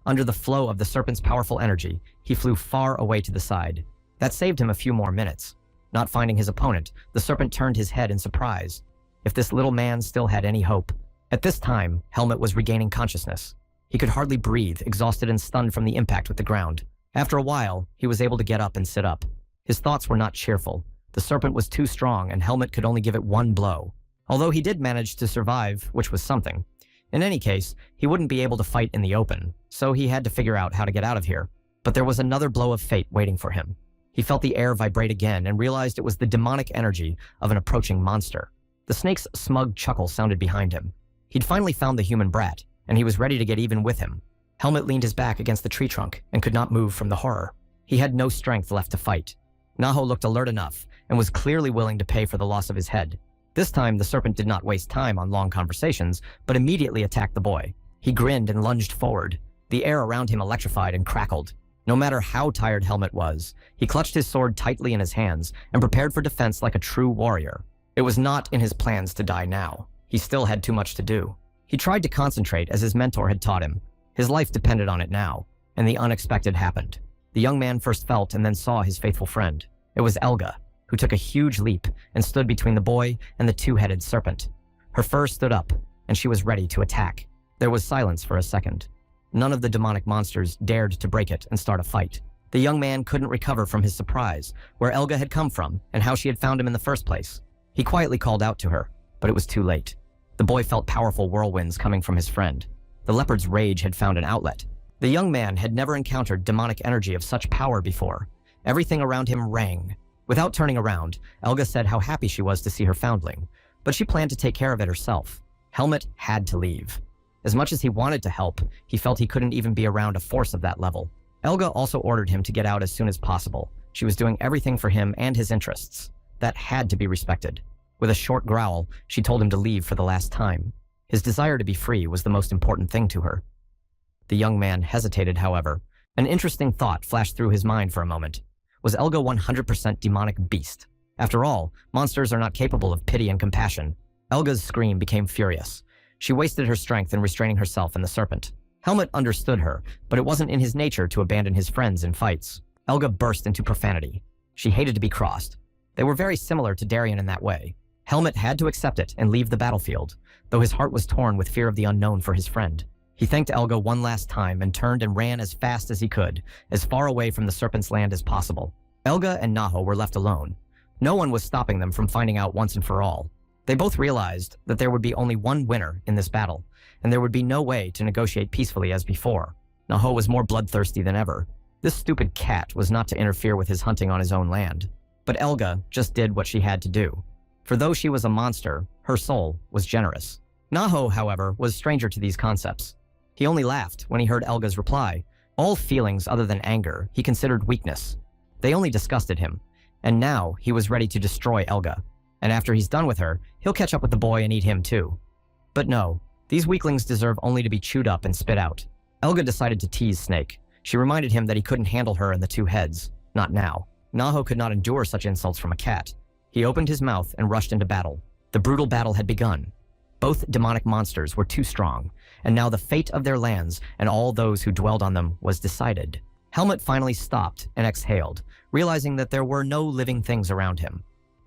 S1: Under the flow of the serpent's powerful energy, he flew far away to the side. That saved him a few more minutes. Not finding his opponent, the serpent turned his head in surprise. If this little man still had any hope. At this time, Helmut was regaining consciousness. He could hardly breathe, exhausted and stunned from the impact with the ground. After a while, he was able to get up and sit up. His thoughts were not cheerful. The serpent was too strong, and Helmut could only give it one blow. Although he did manage to survive, which was something. In any case, he wouldn't be able to fight in the open, so he had to figure out how to get out of here. But there was another blow of fate waiting for him. He felt the air vibrate again and realized it was the demonic energy of an approaching monster. The snake's smug chuckle sounded behind him. He'd finally found the human brat, and he was ready to get even with him. Helmut leaned his back against the tree trunk and could not move from the horror. He had no strength left to fight. Naho looked alert enough and was clearly willing to pay for the loss of his head. This time, the serpent did not waste time on long conversations, but immediately attacked the boy. He grinned and lunged forward. The air around him electrified and crackled. No matter how tired Helmut was, he clutched his sword tightly in his hands and prepared for defense like a true warrior. It was not in his plans to die now. he still had too much to do. He tried to concentrate as his mentor had taught him. His life depended on it now, and the unexpected happened. The young man first felt and then saw his faithful friend. It was Elga, who took a huge leap and stood between the boy and the two-headed serpent. Her fur stood up, and she was ready to attack. There was silence for a second. None of the demonic monsters dared to break it and start a fight. The young man couldn't recover from his surprise, where Elga had come from and how she had found him in the first place. He quietly called out to her, but it was too late. The boy felt powerful whirlwinds coming from his friend. The leopard's rage had found an outlet. The young man had never encountered demonic energy of such power before. Everything around him rang. Without turning around, Elga said how happy she was to see her foundling, but she planned to take care of it herself. Helmut had to leave. As much as he wanted to help, he felt he couldn't even be around a force of that level. Elga also ordered him to get out as soon as possible. She was doing everything for him and his interests. That had to be respected. With a short growl, she told him to leave for the last time. His desire to be free was the most important thing to her. The young man hesitated, however. An interesting thought flashed through his mind for a moment. Was Elga 100% demonic beast? After all, monsters are not capable of pity and compassion. Elga's scream became furious. She wasted her strength in restraining herself and the serpent. Helmut understood her, but it wasn't in his nature to abandon his friends in fights. Elga burst into profanity. She hated to be crossed. They were very similar to Darien in that way. Helmut had to accept it and leave the battlefield, though his heart was torn with fear of the unknown for his friend. He thanked Elga one last time and turned and ran as fast as he could, as far away from the serpent's land as possible. Elga and Naho were left alone. No one was stopping them from finding out once and for all. They both realized that there would be only one winner in this battle, and there would be no way to negotiate peacefully as before. Naho was more bloodthirsty than ever. This stupid cat was not to interfere with his hunting on his own land. But Elga just did what she had to do. For though she was a monster, her soul was generous. Naho, however, was stranger to these concepts. He only laughed when he heard Elga's reply. All feelings other than anger he considered weakness. They only disgusted him, and now he was ready to destroy Elga. And after he's done with her, he'll catch up with the boy and eat him too. But no, these weaklings deserve only to be chewed up and spit out. Elga decided to tease Snake. She reminded him that he couldn't handle her and the two heads. Not now. Naho could not endure such insults from a cat. He opened his mouth and rushed into battle. The brutal battle had begun. Both demonic monsters were too strong, and now the fate of their lands and all those who dwelled on them was decided. Helmut finally stopped and exhaled, realizing that there were no living things around him.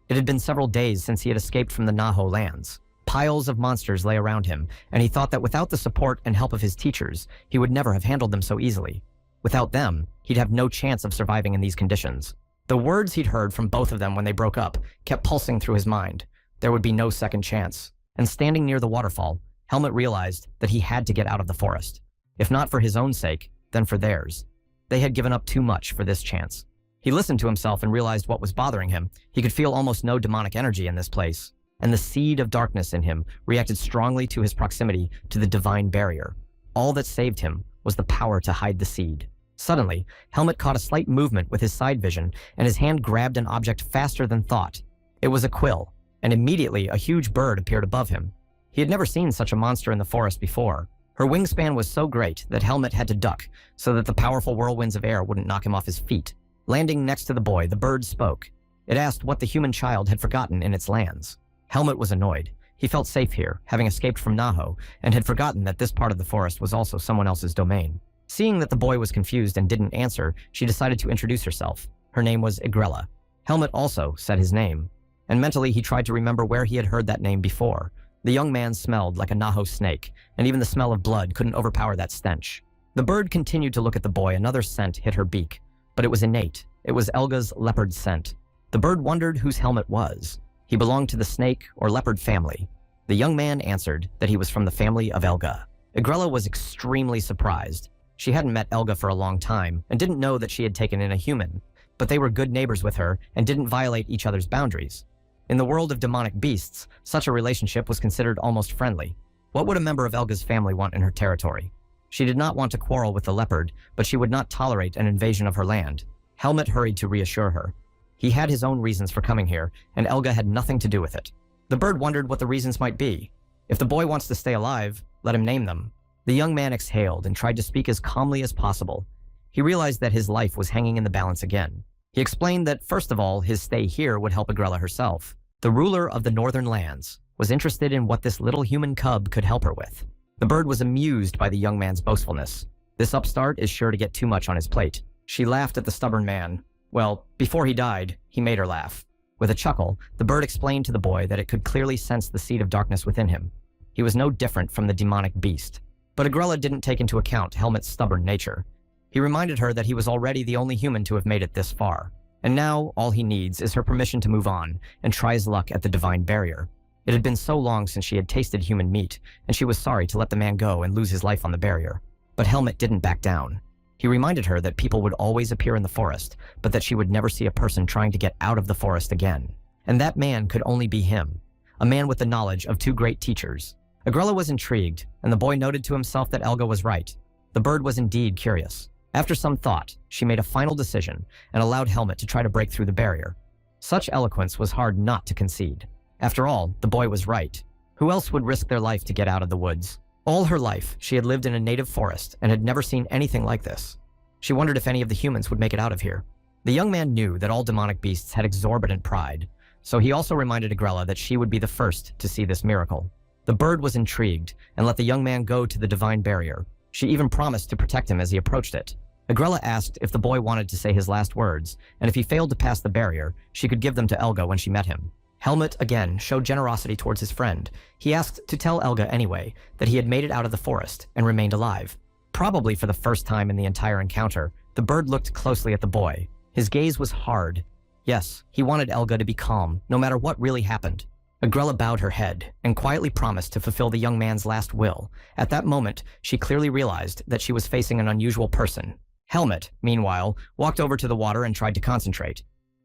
S1: It had been several days since he had escaped from the Naho lands. Piles of monsters lay around him, and he thought that without the support and help of his teachers, he would never have handled them so easily. Without them, he'd have no chance of surviving in these conditions. The words he'd heard from both of them when they broke up kept pulsing through his mind. There would be no second chance. And standing near the waterfall, Helmut realized that he had to get out of the forest. If not for his own sake, then for theirs. They had given up too much for this chance. He listened to himself and realized what was bothering him. He could feel almost no demonic energy in this place, and the seed of darkness in him reacted strongly to his proximity to the divine barrier. All that saved him was the power to hide the seed. Suddenly, Helmut caught a slight movement with his side vision, and his hand grabbed an object faster than thought. It was a quill, and immediately a huge bird appeared above him. He had never seen such a monster in the forest before. Her wingspan was so great that Helmut had to duck so that the powerful whirlwinds of air wouldn't knock him off his feet. Landing next to the boy, the bird spoke. It asked what the human child had forgotten in its lands. Helmut was annoyed. He felt safe here, having escaped from Naho, and had forgotten that this part of the forest was also someone else's domain. Seeing that the boy was confused and didn't answer, she decided to introduce herself. Her name was Igrella. Helmut also said his name, and mentally he tried to remember where he had heard that name before. The young man smelled like a Naho snake, and even the smell of blood couldn't overpower that stench. The bird continued to look at the boy. Another scent hit her beak, but it was innate. It was Elga's leopard scent. The bird wondered whose Helmut was. He belonged to the snake or leopard family. The young man answered that he was from the family of Elga. Igrella was extremely surprised. She hadn't met Elga for a long time and didn't know that she had taken in a human, but they were good neighbors with her and didn't violate each other's boundaries. In the world of demonic beasts, such a relationship was considered almost friendly. What would a member of Elga's family want in her territory? She did not want to quarrel with the leopard, but she would not tolerate an invasion of her land. Helmut hurried to reassure her. He had his own reasons for coming here, and Elga had nothing to do with it. The bird wondered what the reasons might be. If the boy wants to stay alive, let him name them. The young man exhaled and tried to speak as calmly as possible. He realized that his life was hanging in the balance again. He explained that, first of all, his stay here would help Igrella herself. The ruler of the northern lands was interested in what this little human cub could help her with. The bird was amused by the young man's boastfulness. This upstart is sure to get too much on his plate. She laughed at the stubborn man. Well, before he died, he made her laugh. With a chuckle, the bird explained to the boy that it could clearly sense the seed of darkness within him. He was no different from the demonic beast. But Agrella didn't take into account Helmet's stubborn nature. He reminded her that he was already the only human to have made it this far. And now, all he needs is her permission to move on and try his luck at the divine barrier. It had been so long since she had tasted human meat, and she was sorry to let the man go and lose his life on the barrier. But Helmet didn't back down. He reminded her that people would always appear in the forest, but that she would never see a person trying to get out of the forest again. And that man could only be him, a man with the knowledge of two great teachers. Agrella was intrigued, and the boy noted to himself that Elga was right. The bird was indeed curious. After some thought, she made a final decision and allowed Helmet to try to break through the barrier. Such eloquence was hard not to concede. After all, the boy was right. Who else would risk their life to get out of the woods? All her life, she had lived in a native forest and had never seen anything like this. She wondered if any of the humans would make it out of here. The young man knew that all demonic beasts had exorbitant pride, so he also reminded Agrella that she would be the first to see this miracle. The bird was intrigued and let the young man go to the divine barrier. She even promised to protect him as he approached it. Agrella asked if the boy wanted to say his last words, and if he failed to pass the barrier, she could give them to Elga when she met him. Helmet, again, showed generosity towards his friend. He asked to tell Elga anyway that he had made it out of the forest and remained alive. Probably for the first time in the entire encounter, the bird looked closely at the boy. His gaze was hard. Yes, he wanted Elga to be calm, no matter what really happened. Agrella bowed her head and quietly promised to fulfill the young man's last will. At that moment, she clearly realized that she was facing an unusual person. Helmet, meanwhile, walked over to the water and tried to concentrate.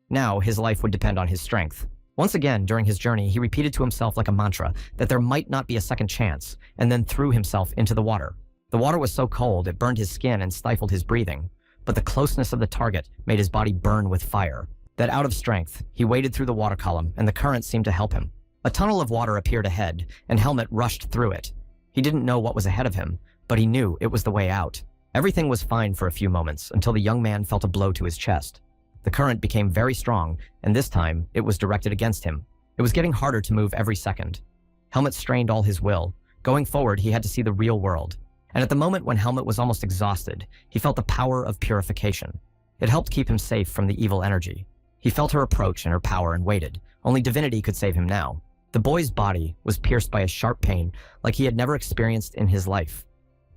S1: Now, his life would depend on his strength. Once again, during his journey, he repeated to himself like a mantra that there might not be a second chance, and then threw himself into the water. The water was so cold it burned his skin and stifled his breathing, but the closeness of the target made his body burn with fire. That out of strength, he waded through the water column, and the current seemed to help him. A tunnel of water appeared ahead, and Helmet rushed through it. He didn't know what was ahead of him, but he knew it was the way out. Everything was fine for a few moments until the young man felt a blow to his chest. The current became very strong, and this time, it was directed against him. It was getting harder to move every second. Helmet strained all his will. Going forward, he had to see the real world. And at the moment when Helmet was almost exhausted, he felt the power of purification. It helped keep him safe from the evil energy. He felt her approach and her power and waited. Only divinity could save him now. The boy's body was pierced by a sharp pain like he had never experienced in his life.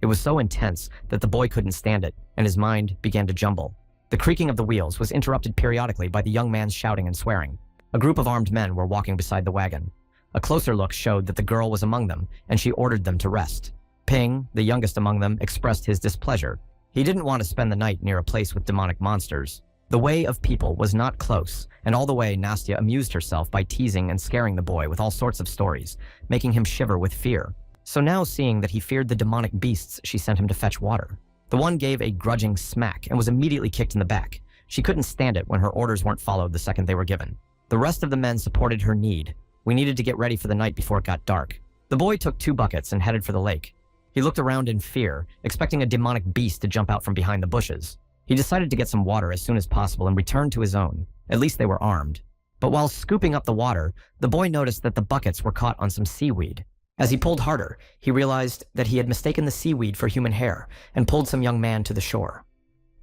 S1: It was so intense that the boy couldn't stand it, and his mind began to jumble. The creaking of the wheels was interrupted periodically by the young man's shouting and swearing. A group of armed men were walking beside the wagon. A closer look showed that the girl was among them, and she ordered them to rest. Ping, the youngest among them, expressed his displeasure. He didn't want to spend the night near a place with demonic monsters. The way of people was not close, and all the way Nastya amused herself by teasing and scaring the boy with all sorts of stories, making him shiver with fear. So now, seeing that he feared the demonic beasts, she sent him to fetch water. The one gave a grudging smack and was immediately kicked in the back. She couldn't stand it when her orders weren't followed the second they were given. The rest of the men supported her need. We needed to get ready for the night before it got dark. The boy took 2 buckets and headed for the lake. He looked around in fear, expecting a demonic beast to jump out from behind the bushes. He decided to get some water as soon as possible and returned to his own. At least they were armed. But while scooping up the water, the boy noticed that the buckets were caught on some seaweed. As he pulled harder, he realized that he had mistaken the seaweed for human hair and pulled some young man to the shore.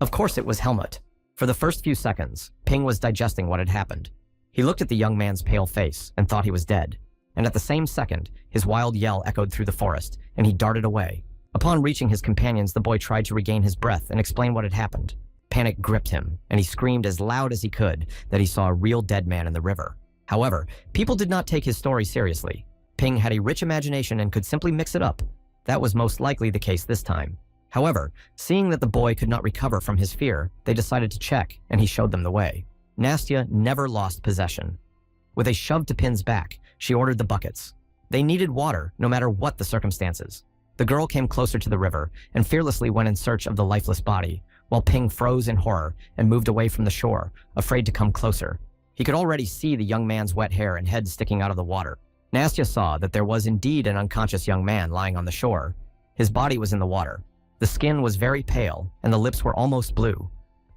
S1: Of course it was Helmut. For the first few seconds, Ping was digesting what had happened. He looked at the young man's pale face and thought he was dead. And at the same second, his wild yell echoed through the forest, and he darted away. Upon reaching his companions, the boy tried to regain his breath and explain what had happened. Panic gripped him, and he screamed as loud as he could that he saw a real dead man in the river. However, people did not take his story seriously. Ping had a rich imagination and could simply mix it up. That was most likely the case this time. However, seeing that the boy could not recover from his fear, they decided to check, and he showed them the way. Nastya never lost possession. With a shove to Pin's back, she ordered the buckets. They needed water, no matter what the circumstances. The girl came closer to the river and fearlessly went in search of the lifeless body, while Ping froze in horror and moved away from the shore, afraid to come closer. He could already see the young man's wet hair and head sticking out of the water. Nastya saw that there was indeed an unconscious young man lying on the shore. His body was in the water. The skin was very pale, and the lips were almost blue.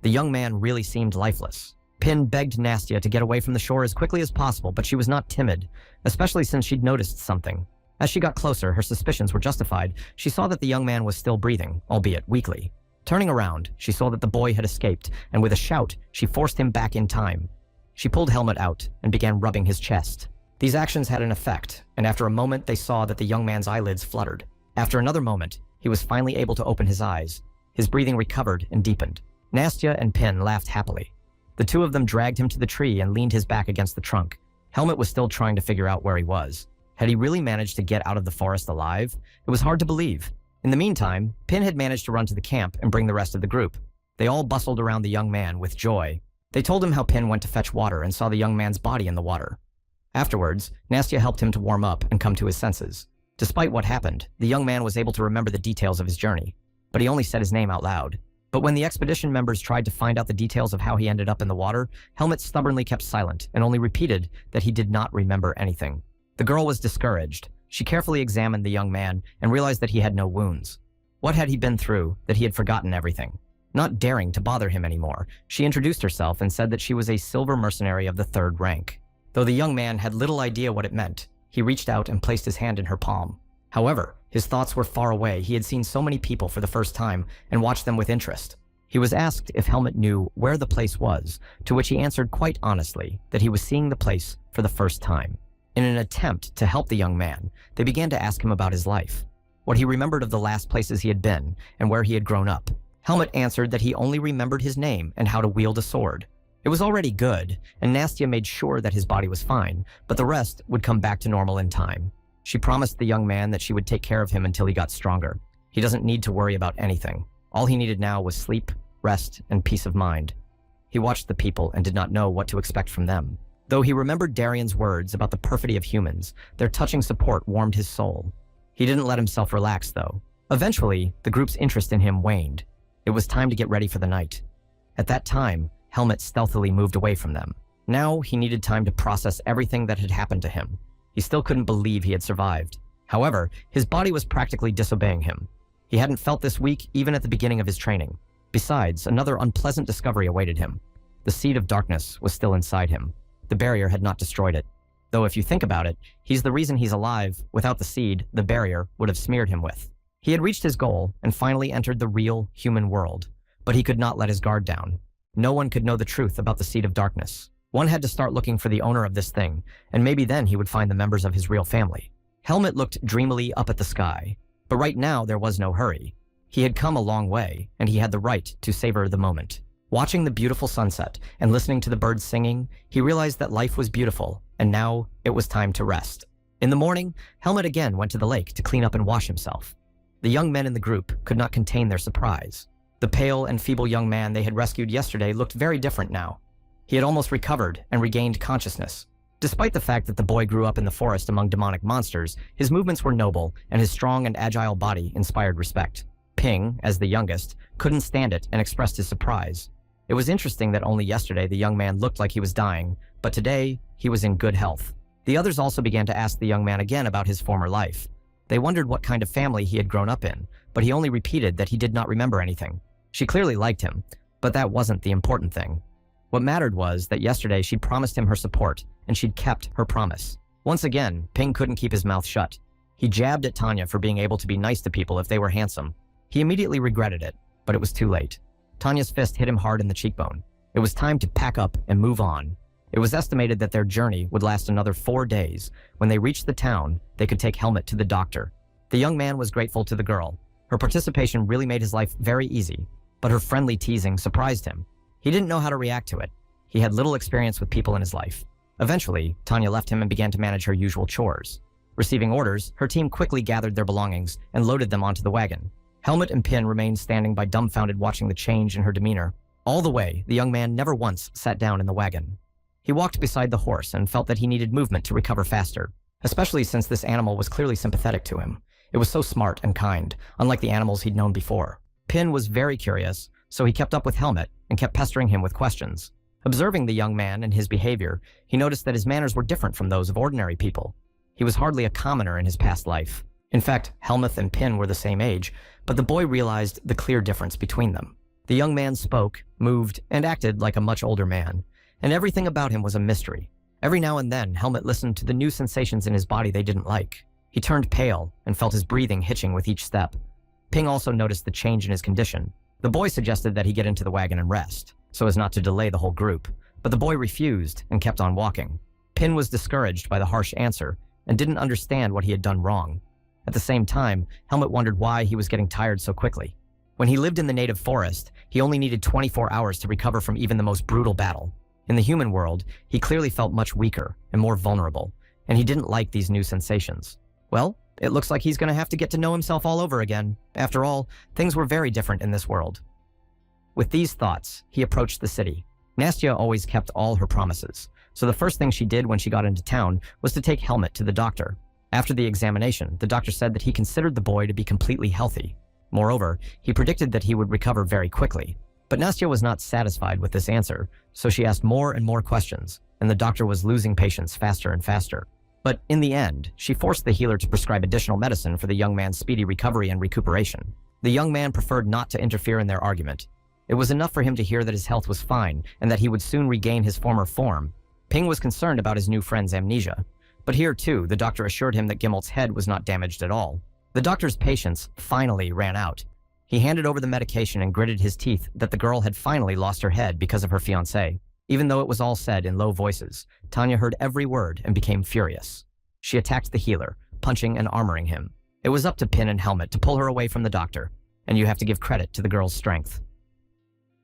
S1: The young man really seemed lifeless. Pin begged Nastia to get away from the shore as quickly as possible, but she was not timid, especially since she'd noticed something. As she got closer, her suspicions were justified. She saw that the young man was still breathing, albeit weakly. Turning around, she saw that the boy had escaped, and with a shout, she forced him back in time. She pulled Helmet out and began rubbing his chest. These actions had an effect, and after a moment they saw that the young man's eyelids fluttered. After another moment, he was finally able to open his eyes. His breathing recovered and deepened. Nastia and Pin laughed happily. The two of them dragged him to the tree and leaned his back against the trunk. Helmet was still trying to figure out where he was. Had he really managed to get out of the forest alive? It was hard to believe. In the meantime, Pin had managed to run to the camp and bring the rest of the group. They all bustled around the young man with joy. They told him how Pin went to fetch water and saw the young man's body in the water. Afterwards, Nastia helped him to warm up and come to his senses. Despite what happened, the young man was able to remember the details of his journey, but he only said his name out loud. But when the expedition members tried to find out the details of how he ended up in the water, Helmet stubbornly kept silent and only repeated that he did not remember anything. The girl was discouraged. She carefully examined the young man and realized that he had no wounds. What had he been through that he had forgotten everything? Not daring to bother him anymore, she introduced herself and said that she was a silver mercenary of the 3rd rank. Though the young man had little idea what it meant, he reached out and placed his hand in her palm. However, his thoughts were far away. He had seen so many people for the first time and watched them with interest. He was asked if Helmet knew where the place was, to which he answered quite honestly that he was seeing the place for the first time. In an attempt to help the young man, they began to ask him about his life, what he remembered of the last places he had been and where he had grown up. Helmet answered that he only remembered his name and how to wield a sword. It was already good, and Nastia made sure that his body was fine, but the rest would come back to normal in time. She promised the young man that she would take care of him until he got stronger. He doesn't need to worry about anything. All he needed now was sleep, rest, and peace of mind. He watched the people and did not know what to expect from them. Though he remembered Darian's words about the perfidy of humans, their touching support warmed his soul. He didn't let himself relax, though. Eventually, the group's interest in him waned. It was time to get ready for the night. At that time, Helmet stealthily moved away from them. Now, he needed time to process everything that had happened to him. He still couldn't believe he had survived. However, his body was practically disobeying him. He hadn't felt this weak even at the beginning of his training. Besides, another unpleasant discovery awaited him. The seed of darkness was still inside him. The barrier had not destroyed it. Though if you think about it, he's the reason he's alive. Without the seed, the barrier would have smeared him with. He had reached his goal and finally entered the real human world, but he could not let his guard down. No one could know the truth about the seed of darkness. One had to start looking for the owner of this thing, and maybe then he would find the members of his real family. Helmet looked dreamily up at the sky, but right now there was no hurry. He had come a long way, and he had the right to savor the moment. Watching the beautiful sunset and listening to the birds singing, he realized that life was beautiful, and now it was time to rest. In the morning, Helmet again went to the lake to clean up and wash himself. The young men in the group could not contain their surprise. The pale and feeble young man they had rescued yesterday looked very different now. He had almost recovered and regained consciousness. Despite the fact that the boy grew up in the forest among demonic monsters, his movements were noble, and his strong and agile body inspired respect. Ping, as the youngest, couldn't stand it and expressed his surprise. It was interesting that only yesterday the young man looked like he was dying, but today he was in good health. The others also began to ask the young man again about his former life. They wondered what kind of family he had grown up in, but he only repeated that he did not remember anything. She clearly liked him, but that wasn't the important thing. What mattered was that yesterday she'd promised him her support, and she'd kept her promise. Once again, Ping couldn't keep his mouth shut. He jabbed at Tanya for being able to be nice to people if they were handsome. He immediately regretted it, but it was too late. Tanya's fist hit him hard in the cheekbone. It was time to pack up and move on. It was estimated that their journey would last another 4 days. When they reached the town, they could take Helmet to the doctor. The young man was grateful to the girl. Her participation really made his life very easy, but her friendly teasing surprised him. He didn't know how to react to it. He had little experience with people in his life. Eventually, Tanya left him and began to manage her usual chores. Receiving orders, her team quickly gathered their belongings and loaded them onto the wagon. Helmet and Pin remained standing by dumbfounded watching the change in her demeanor. All the way, the young man never once sat down in the wagon. He walked beside the horse and felt that he needed movement to recover faster, especially since this animal was clearly sympathetic to him. It was so smart and kind, unlike the animals he'd known before. Pin was very curious, so he kept up with Helmet and kept pestering him with questions. Observing the young man and his behavior, he noticed that his manners were different from those of ordinary people. He was hardly a commoner in his past life. In fact, Helmet and Pin were the same age, but the boy realized the clear difference between them. The young man spoke, moved, and acted like a much older man. and everything about him was a mystery. Every now and then, Helmut listened to the new sensations in his body they didn't like. He turned pale and felt his breathing hitching with each step. Ping also noticed the change in his condition. The boy suggested that he get into the wagon and rest, so as not to delay the whole group, but the boy refused and kept on walking. Pin was discouraged by the harsh answer and didn't understand what he had done wrong. At the same time, Helmut wondered why he was getting tired so quickly. When he lived in the native forest, he only needed 24 hours to recover from even the most brutal battle. In the human world, he clearly felt much weaker and more vulnerable, and he didn't like these new sensations. Well, it looks like he's going to have to get to know himself all over again. After all, things were very different in this world. With these thoughts, he approached the city. Nastya always kept all her promises, so the first thing she did when she got into town was to take Helmut to the doctor. After the examination, the doctor said that he considered the boy to be completely healthy. Moreover, he predicted that he would recover very quickly. But Nastya was not satisfied with this answer, so she asked more and more questions, and the doctor was losing patience faster and faster. But in the end, she forced the healer to prescribe additional medicine for the young man's speedy recovery and recuperation. The young man preferred not to interfere in their argument. It was enough for him to hear that his health was fine and that he would soon regain his former form. Ping was concerned about his new friend's amnesia, but here too, the doctor assured him that Gimmelt's head was not damaged at all. The doctor's patience finally ran out. He handed over the medication and gritted his teeth that the girl had finally lost her head because of her fiancé. Even though it was all said in low voices, Tanya heard every word and became furious. She attacked the healer, punching and armoring him. It was up to Pin and Helmut to pull her away from the doctor, and you have to give credit to the girl's strength.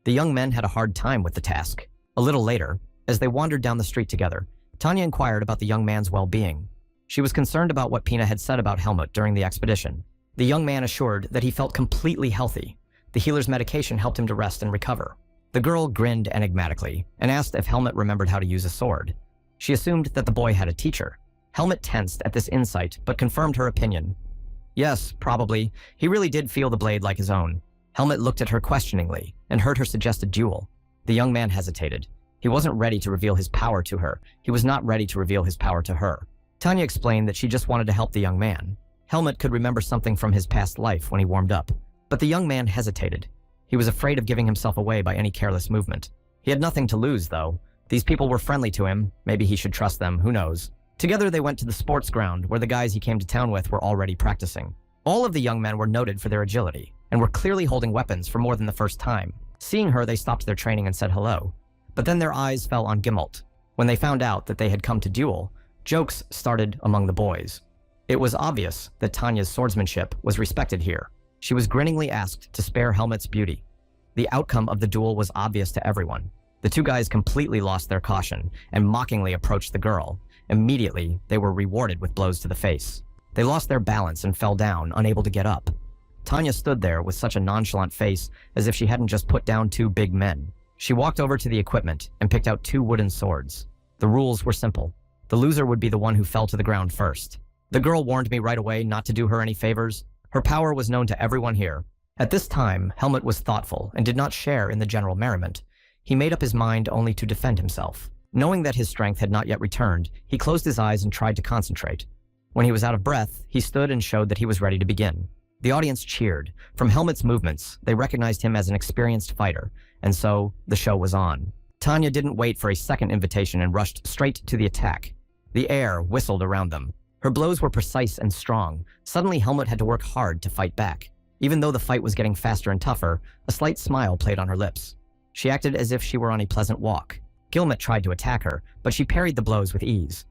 S1: The young men had a hard time with the task. A little later, as they wandered down the street together, Tanya inquired about the young man's well-being. She was concerned about what Pina had said about Helmut during the expedition. The young man assured that he felt completely healthy. The healer's medication helped him to rest and recover. The girl grinned enigmatically and asked if Helmut remembered how to use a sword. She assumed that the boy had a teacher. Helmut tensed at this insight, but confirmed her opinion. Yes, probably. He really did feel the blade like his own. Helmut looked at her questioningly and heard her suggested duel. The young man hesitated. He wasn't ready to reveal his power to her. He was not ready to reveal his power to her. Tanya explained that she just wanted to help the young man. Helmut could remember something from his past life when he warmed up, but the young man hesitated. He was afraid of giving himself away by any careless movement. He had nothing to lose, though. These people were friendly to him. Maybe he should trust them, who knows. Together they went to the sports ground where the guys he came to town with were already practicing. All of the young men were noted for their agility and were clearly holding weapons for more than the first time. Seeing her, they stopped their training and said hello. But then their eyes fell on Gimmelt. When they found out that they had come to duel, jokes started among the boys. It was obvious that Tanya's swordsmanship was respected here. She was grinningly asked to spare Helmut's beauty. The outcome of the duel was obvious to everyone. The two guys completely lost their caution and mockingly approached the girl. Immediately, they were rewarded with blows to the face. They lost their balance and fell down, unable to get up. Tanya stood there with such a nonchalant face as if she hadn't just put down two big men. She walked over to the equipment and picked out two wooden swords. The rules were simple. The loser would be the one who fell to the ground first. The girl warned me right away not to do her any favors. Her power was known to everyone here. At this time, Helmut was thoughtful and did not share in the general merriment. He made up his mind only to defend himself. Knowing that his strength had not yet returned, he closed his eyes and tried to concentrate. When he was out of breath, he stood and showed that he was ready to begin. The audience cheered. From Helmut's movements, they recognized him as an experienced fighter, and so the show was on. Tanya didn't wait for a second invitation and rushed straight to the attack. The air whistled around them. Her blows were precise and strong. Suddenly, Helmut had to work hard to fight back. Even though the fight was getting faster and tougher, a slight smile played on her lips. She acted as if she were on a pleasant walk. Gilmet tried to attack her, but she parried the blows with ease.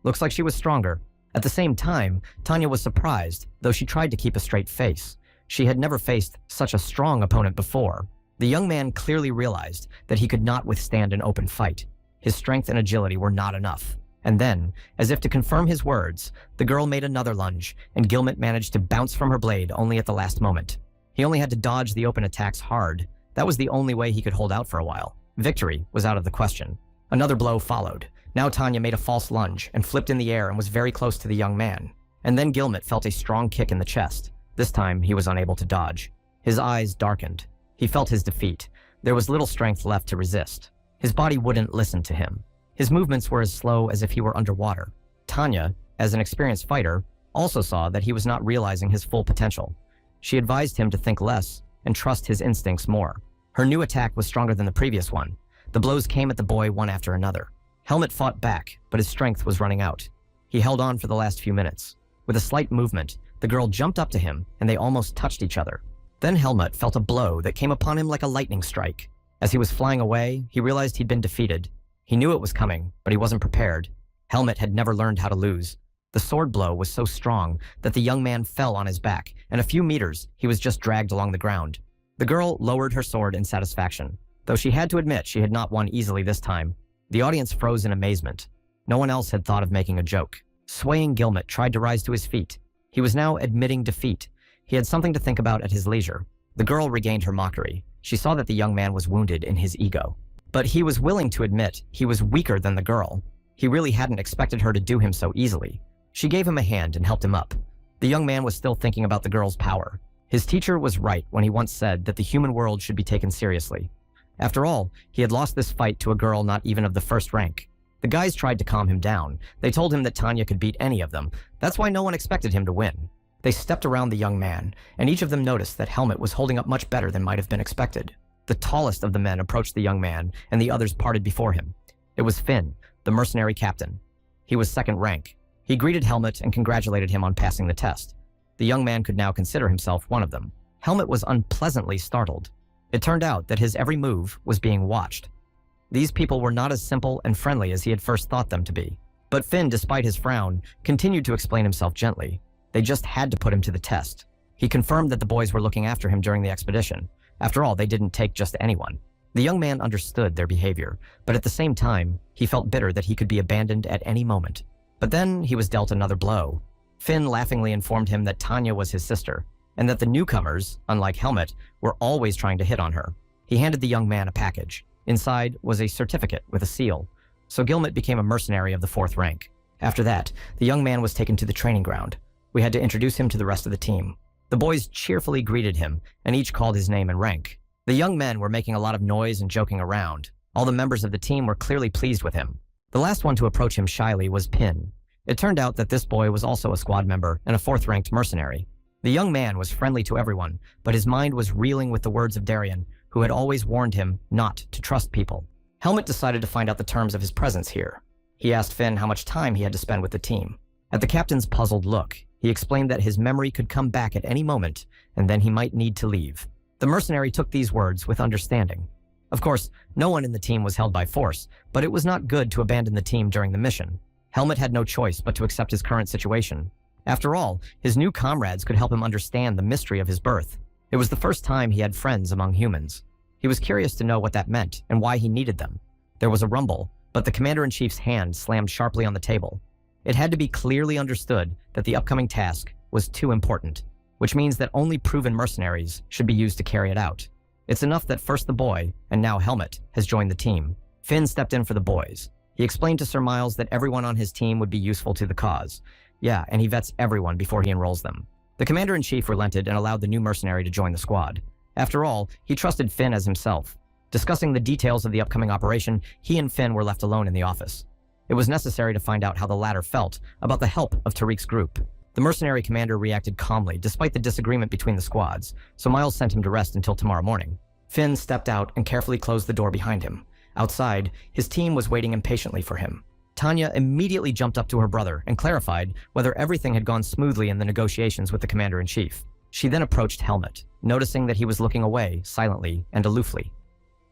S1: Looks like she was stronger. At the same time, Tanya was surprised, though she tried to keep a straight face. She had never faced such a strong opponent before. The young man clearly realized that he could not withstand an open fight. His strength and agility were not enough. And then, as if to confirm his words, the girl made another lunge, and Gilmet managed to bounce from her blade only at the last moment. He only had to dodge the open attacks hard. That was the only way he could hold out for a while. Victory was out of the question. Another blow followed. Now Tanya made a false lunge and flipped in the air and was very close to the young man. And then Gilmet felt a strong kick in the chest. This time, he was unable to dodge. His eyes darkened. He felt his defeat. There was little strength left to resist. His body wouldn't listen to him. His movements were as slow as if he were underwater. Tanya, as an experienced fighter, also saw that he was not realizing his full potential. She advised him to think less and trust his instincts more. Her new attack was stronger than the previous one. The blows came at the boy one after another. Helmet fought back, but his strength was running out. He held on for the last few minutes. With a slight movement, the girl jumped up to him, and they almost touched each other. Then Helmet felt a blow that came upon him like a lightning strike. As he was flying away, he realized he'd been defeated. He knew it was coming, but he wasn't prepared. Helmet had never learned how to lose. The sword blow was so strong that the young man fell on his back, and a few meters, he was just dragged along the ground. The girl lowered her sword in satisfaction, though she had to admit she had not won easily this time. The audience froze in amazement. No one else had thought of making a joke. Swaying Gilmet tried to rise to his feet. He was now admitting defeat. He had something to think about at his leisure. The girl regained her mockery. She saw that the young man was wounded in his ego. But he was willing to admit he was weaker than the girl. He really hadn't expected her to do him so easily. She gave him a hand and helped him up. The young man was still thinking about the girl's power. His teacher was right when he once said that the human world should be taken seriously. After all, he had lost this fight to a girl not even of the first rank. The guys tried to calm him down. They told him that Tanya could beat any of them. That's why no one expected him to win. They stepped around the young man, and each of them noticed that Helmet was holding up much better than might have been expected. The tallest of the men approached the young man, and the others parted before him. It was Finn, the mercenary captain. He was second rank. He greeted Helmet and congratulated him on passing the test. The young man could now consider himself one of them. Helmet was unpleasantly startled. It turned out that his every move was being watched. These people were not as simple and friendly as he had first thought them to be. But Finn, despite his frown, continued to explain himself gently. They just had to put him to the test. He confirmed that the boys were looking after him during the expedition. After all, they didn't take just anyone. The young man understood their behavior, but at the same time, he felt bitter that he could be abandoned at any moment. But then he was dealt another blow. Finn laughingly informed him that Tanya was his sister, and that the newcomers, unlike Helmet, were always trying to hit on her. He handed the young man a package. Inside was a certificate with a seal, so Gilmet became a mercenary of the 4th rank. After that, the young man was taken to the training ground. We had to introduce him to the rest of the team. The boys cheerfully greeted him, and each called his name and rank. The young men were making a lot of noise and joking around. All the members of the team were clearly pleased with him. The last one to approach him shyly was Pin. It turned out that this boy was also a squad member and a 4th-ranked mercenary. The young man was friendly to everyone, but his mind was reeling with the words of Darien, who had always warned him not to trust people. Helmet decided to find out the terms of his presence here. He asked Finn how much time he had to spend with the team. At the captain's puzzled look, he explained that his memory could come back at any moment, and then he might need to leave. The mercenary took these words with understanding. Of course, no one in the team was held by force, but it was not good to abandon the team during the mission. Helmet had no choice but to accept his current situation. After all, his new comrades could help him understand the mystery of his birth. It was the first time he had friends among humans. He was curious to know what that meant and why he needed them. There was a rumble, but the commander-in-chief's hand slammed sharply on the table. It had to be clearly understood that the upcoming task was too important, which means that only proven mercenaries should be used to carry it out. It's enough that first the boy, and now Helmet, has joined the team. Finn stepped in for the boys. He explained to Sir Miles that everyone on his team would be useful to the cause. Yeah, and he vets everyone before he enrolls them. The commander-in-chief relented and allowed the new mercenary to join the squad. After all, he trusted Finn as himself. Discussing the details of the upcoming operation, he and Finn were left alone in the office. It was necessary to find out how the latter felt about the help of Tariq's group. The mercenary commander reacted calmly despite the disagreement between the squads, so Miles sent him to rest until tomorrow morning. Finn stepped out and carefully closed the door behind him. Outside, his team was waiting impatiently for him. Tanya immediately jumped up to her brother and clarified whether everything had gone smoothly in the negotiations with the commander-in-chief. She then approached Helmet, noticing that he was looking away, silently and aloofly.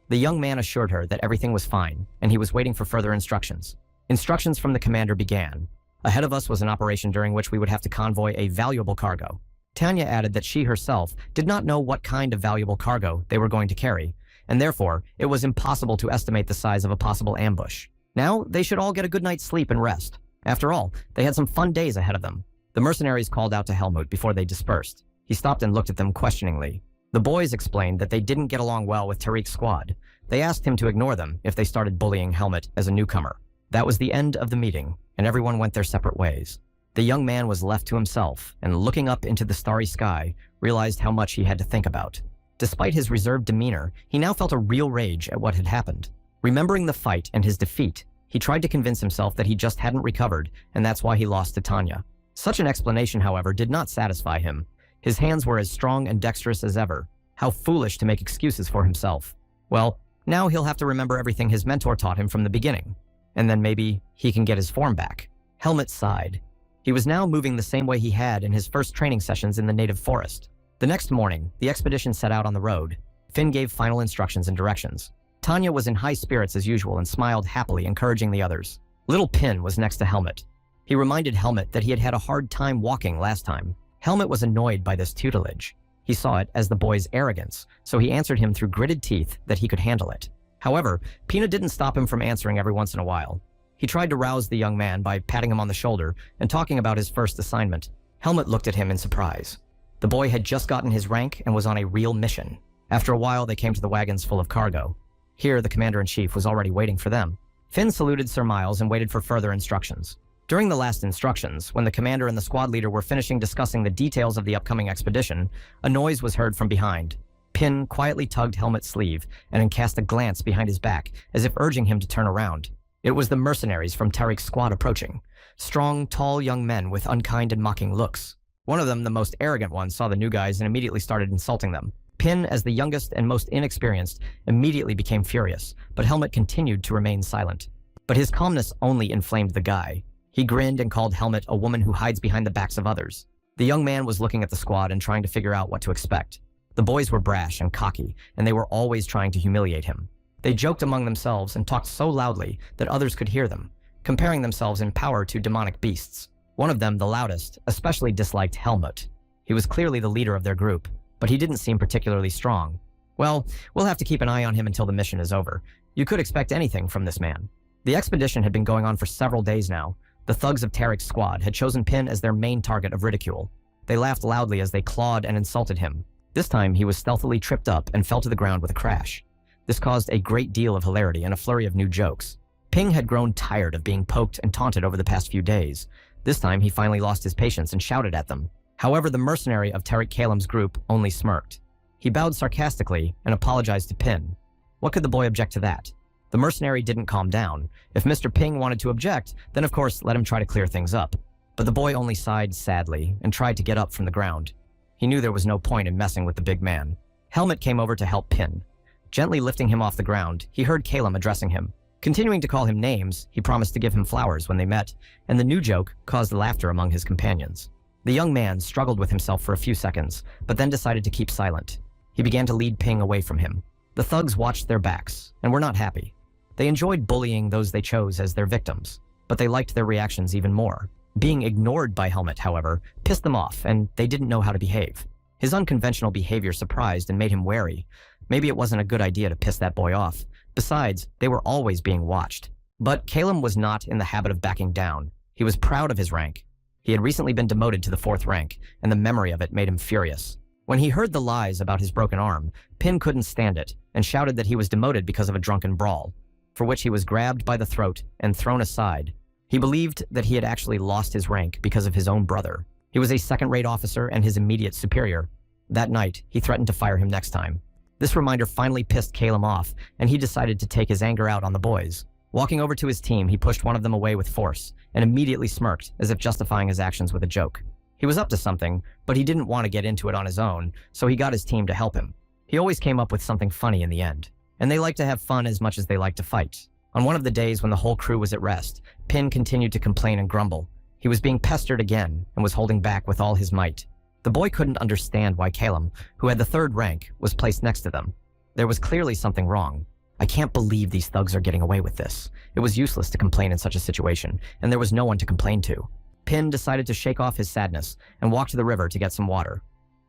S1: The young man assured her that everything was fine, and he was waiting for further instructions. Instructions from the commander began. Ahead of us was an operation during which we would have to convoy a valuable cargo. Tanya added that she herself did not know what kind of valuable cargo they were going to carry, and therefore it was impossible to estimate the size of a possible ambush. Now, they should all get a good night's sleep and rest. After all, they had some fun days ahead of them. The mercenaries called out to Helmut before they dispersed. He stopped and looked at them questioningly. The boys explained that they didn't get along well with Tariq's squad. They asked him to ignore them if they started bullying Helmet as a newcomer. That was the end of the meeting, and everyone went their separate ways. The young man was left to himself, and looking up into the starry sky, realized how much he had to think about. Despite his reserved demeanor, he now felt a real rage at what had happened. Remembering the fight and his defeat, he tried to convince himself that he just hadn't recovered, and that's why he lost to Tanya. Such an explanation, however, did not satisfy him. His hands were as strong and dexterous as ever. How foolish to make excuses for himself. Well, Now he'll have to remember everything his mentor taught him from the beginning. And then maybe he can get his form back. Helmut sighed. He was now moving the same way he had in his first training sessions in the native forest. The next morning, the expedition set out on the road. Finn gave final instructions and directions. Tanya was in high spirits as usual and smiled happily, encouraging the others. Little Pin was next to Helmut. He reminded Helmut that he had had a hard time walking last time. Helmut was annoyed by this tutelage. He saw it as the boy's arrogance, so he answered him through gritted teeth that he could handle it. However, Pina didn't stop him from answering every once in a while. He tried to rouse the young man by patting him on the shoulder and talking about his first assignment. Helmut looked at him in surprise. The boy had just gotten his rank and was on a real mission. After a while, they came to the wagons full of cargo. Here, the commander-in-chief was already waiting for them. Finn saluted Sir Miles and waited for further instructions. During the last instructions, when the commander and the squad leader were finishing discussing the details of the upcoming expedition, a noise was heard from behind. Pin quietly tugged Helmut's sleeve and then cast a glance behind his back, as if urging him to turn around. It was the mercenaries from Tariq's squad approaching. Strong, tall young men with unkind and mocking looks. One of them, the most arrogant one, saw the new guys and immediately started insulting them. Pin, as the youngest and most inexperienced, immediately became furious, but Helmut continued to remain silent. But his calmness only inflamed the guy. He grinned and called Helmut a woman who hides behind the backs of others. The young man was looking at the squad and trying to figure out what to expect. The boys were brash and cocky, and they were always trying to humiliate him. They joked among themselves and talked so loudly that others could hear them, comparing themselves in power to demonic beasts. One of them, the loudest, especially disliked Helmut. He was clearly the leader of their group, but he didn't seem particularly strong. Well, we'll have to keep an eye on him until the mission is over. You could expect anything from this man. The expedition had been going on for several days now. The thugs of Tariq's squad had chosen Pin as their main target of ridicule. They laughed loudly as they clawed and insulted him. This time, he was stealthily tripped up and fell to the ground with a crash. This caused a great deal of hilarity and a flurry of new jokes. Ping had grown tired of being poked and taunted over the past few days. This time, he finally lost his patience and shouted at them. However, the mercenary of Tariq Kalem's group only smirked. He bowed sarcastically and apologized to Pin. What could the boy object to that? The mercenary didn't calm down. If Mr. Ping wanted to object, then of course let him try to clear things up. But the boy only sighed sadly and tried to get up from the ground. He knew there was no point in messing with the big man. Helmut came over to help Pin. Gently lifting him off the ground, he heard Kalem addressing him. Continuing to call him names, he promised to give him flowers when they met, and the new joke caused laughter among his companions. The young man struggled with himself for a few seconds, but then decided to keep silent. He began to lead Ping away from him. The thugs watched their backs, and were not happy. They enjoyed bullying those they chose as their victims, but they liked their reactions even more. Being ignored by Helmut, however, pissed them off, and they didn't know how to behave. His unconventional behavior surprised and made him wary. Maybe it wasn't a good idea to piss that boy off. Besides, they were always being watched. But Kalem was not in the habit of backing down. He was proud of his rank. He had recently been demoted to the 4th rank, and the memory of it made him furious. When he heard the lies about his broken arm, Pin couldn't stand it, and shouted that he was demoted because of a drunken brawl, for which he was grabbed by the throat and thrown aside. He believed that he had actually lost his rank because of his own brother. He was a second-rate officer and his immediate superior. That night, he threatened to fire him next time. This reminder finally pissed Kalem off, and he decided to take his anger out on the boys. Walking over to his team, he pushed one of them away with force, and immediately smirked, as if justifying his actions with a joke. He was up to something, but he didn't want to get into it on his own, so he got his team to help him. He always came up with something funny in the end, and they liked to have fun as much as they liked to fight. On one of the days when the whole crew was at rest, Pin continued to complain and grumble. He was being pestered again, and was holding back with all his might. The boy couldn't understand why Kalem, who had the 3rd rank, was placed next to them. There was clearly something wrong. I can't believe these thugs are getting away with this. It was useless to complain in such a situation, and there was no one to complain to. Pin decided to shake off his sadness and walk to the river to get some water.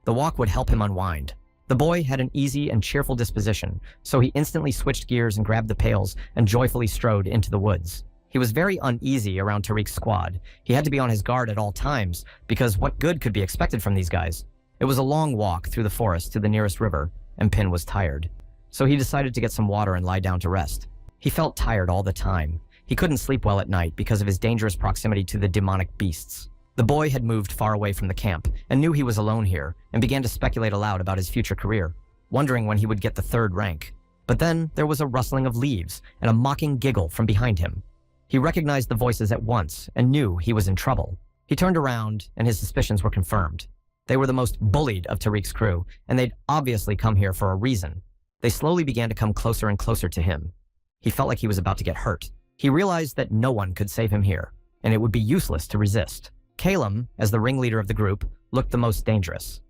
S1: The walk would help him unwind. The boy had an easy and cheerful disposition, so he instantly switched gears and grabbed the pails and joyfully strode into the woods. He was very uneasy around Tariq's squad. He had to be on his guard at all times, because what good could be expected from these guys? It was a long walk through the forest to the nearest river, and Pin was tired. So he decided to get some water and lie down to rest. He felt tired all the time. He couldn't sleep well at night because of his dangerous proximity to the demonic beasts. The boy had moved far away from the camp and knew he was alone here, and began to speculate aloud about his future career, wondering when he would get the 3rd rank. But then there was a rustling of leaves and a mocking giggle from behind him. He recognized the voices at once and knew he was in trouble. He turned around, and his suspicions were confirmed. They were the most bullied of Tariq's crew, and they'd obviously come here for a reason. They slowly began to come closer and closer to him. He felt like he was about to get hurt. He realized that no one could save him here, and it would be useless to resist. Calum, as the ringleader of the group, looked the most dangerous.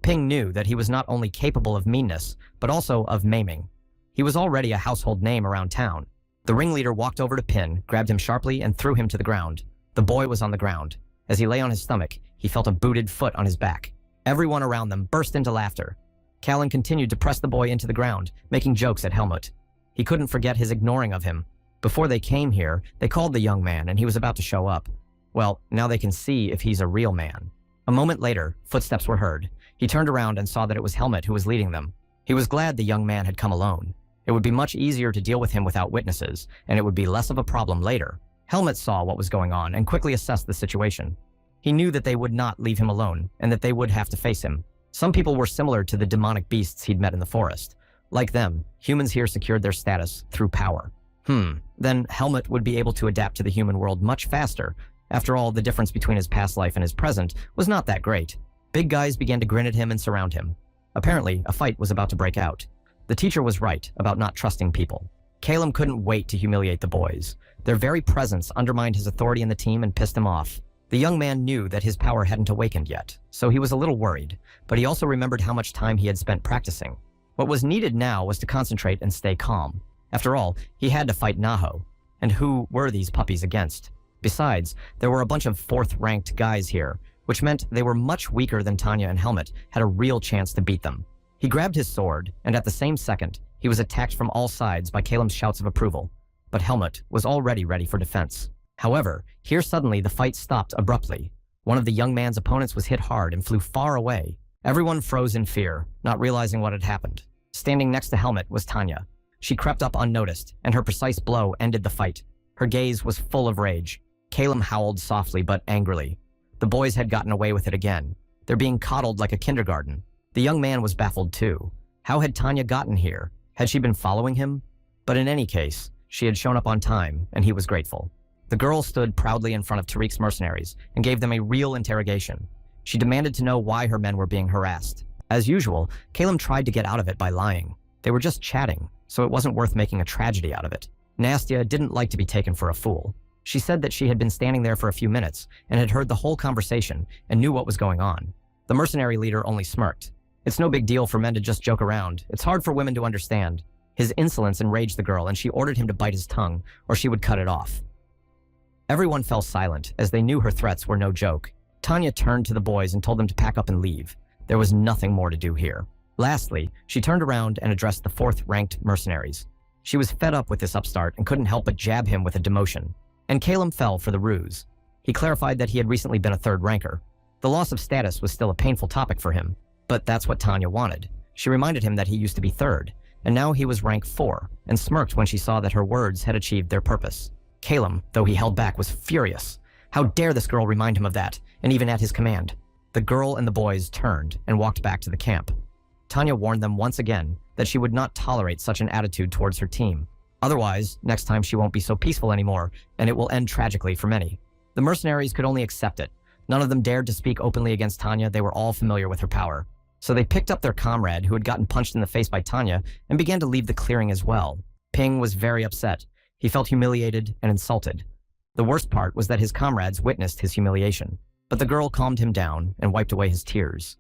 S1: Ping knew that he was not only capable of meanness, but also of maiming. He was already a household name around town. The ringleader walked over to Pin, grabbed him sharply, and threw him to the ground. The boy was on the ground. As he lay on his stomach, he felt a booted foot on his back. Everyone around them burst into laughter. Callan continued to press the boy into the ground, making jokes at Helmut. He couldn't forget his ignoring of him. Before they came here, they called the young man, and he was about to show up. Well, now they can see if he's a real man. A moment later, footsteps were heard. He turned around and saw that it was Helmut who was leading them. He was glad the young man had come alone. It would be much easier to deal with him without witnesses, and it would be less of a problem later. Helmut saw what was going on and quickly assessed the situation. He knew that they would not leave him alone, and that they would have to face him. Some people were similar to the demonic beasts he'd met in the forest. Like them, humans here secured their status through power. Then Helmut would be able to adapt to the human world much faster. After all, the difference between his past life and his present was not that great. Big guys began to grin at him and surround him. Apparently, a fight was about to break out. The teacher was right about not trusting people. Calum couldn't wait to humiliate the boys. Their very presence undermined his authority in the team and pissed him off. The young man knew that his power hadn't awakened yet, so he was a little worried, but he also remembered how much time he had spent practicing. What was needed now was to concentrate and stay calm. After all, he had to fight Naho, and who were these puppies against? Besides, there were a bunch of fourth-ranked guys here, which meant they were much weaker than Tanya and Helmut had a real chance to beat them. He grabbed his sword, and at the same second, he was attacked from all sides by Calum's shouts of approval. But Helmut was already ready for defense. However, here suddenly the fight stopped abruptly. One of the young man's opponents was hit hard and flew far away. Everyone froze in fear, not realizing what had happened. Standing next to Helmut was Tanya. She crept up unnoticed, and her precise blow ended the fight. Her gaze was full of rage. Calum howled softly but angrily. The boys had gotten away with it again. They're being coddled like a kindergarten. The young man was baffled too. How had Tanya gotten here? Had she been following him? But in any case, she had shown up on time, and he was grateful. The girl stood proudly in front of Tariq's mercenaries and gave them a real interrogation. She demanded to know why her men were being harassed. As usual, Calum tried to get out of it by lying. They were just chatting, so it wasn't worth making a tragedy out of it. Nastya didn't like to be taken for a fool. She said that she had been standing there for a few minutes and had heard the whole conversation and knew what was going on. The mercenary leader only smirked. It's no big deal for men to just joke around. It's hard for women to understand. His insolence enraged the girl, and she ordered him to bite his tongue, or she would cut it off. Everyone fell silent, as they knew her threats were no joke. Tanya turned to the boys and told them to pack up and leave. There was nothing more to do here. Lastly, she turned around and addressed the fourth-ranked mercenaries. She was fed up with this upstart and couldn't help but jab him with a demotion. And Calum fell for the ruse. He clarified that he had recently been a third ranker. The loss of status was still a painful topic for him, but that's what Tanya wanted. She reminded him that he used to be third, and now he was rank 4, and smirked when she saw that her words had achieved their purpose. Calum, though he held back, was furious. How dare this girl remind him of that, and even at his command? The girl and the boys turned and walked back to the camp. Tanya warned them once again that she would not tolerate such an attitude towards her team. Otherwise, next time she won't be so peaceful anymore, and it will end tragically for many. The mercenaries could only accept it. None of them dared to speak openly against Tanya. They were all familiar with her power. So they picked up their comrade, who had gotten punched in the face by Tanya, and began to leave the clearing as well. Ping was very upset. He felt humiliated and insulted. The worst part was that his comrades witnessed his humiliation. But the girl calmed him down and wiped away his tears.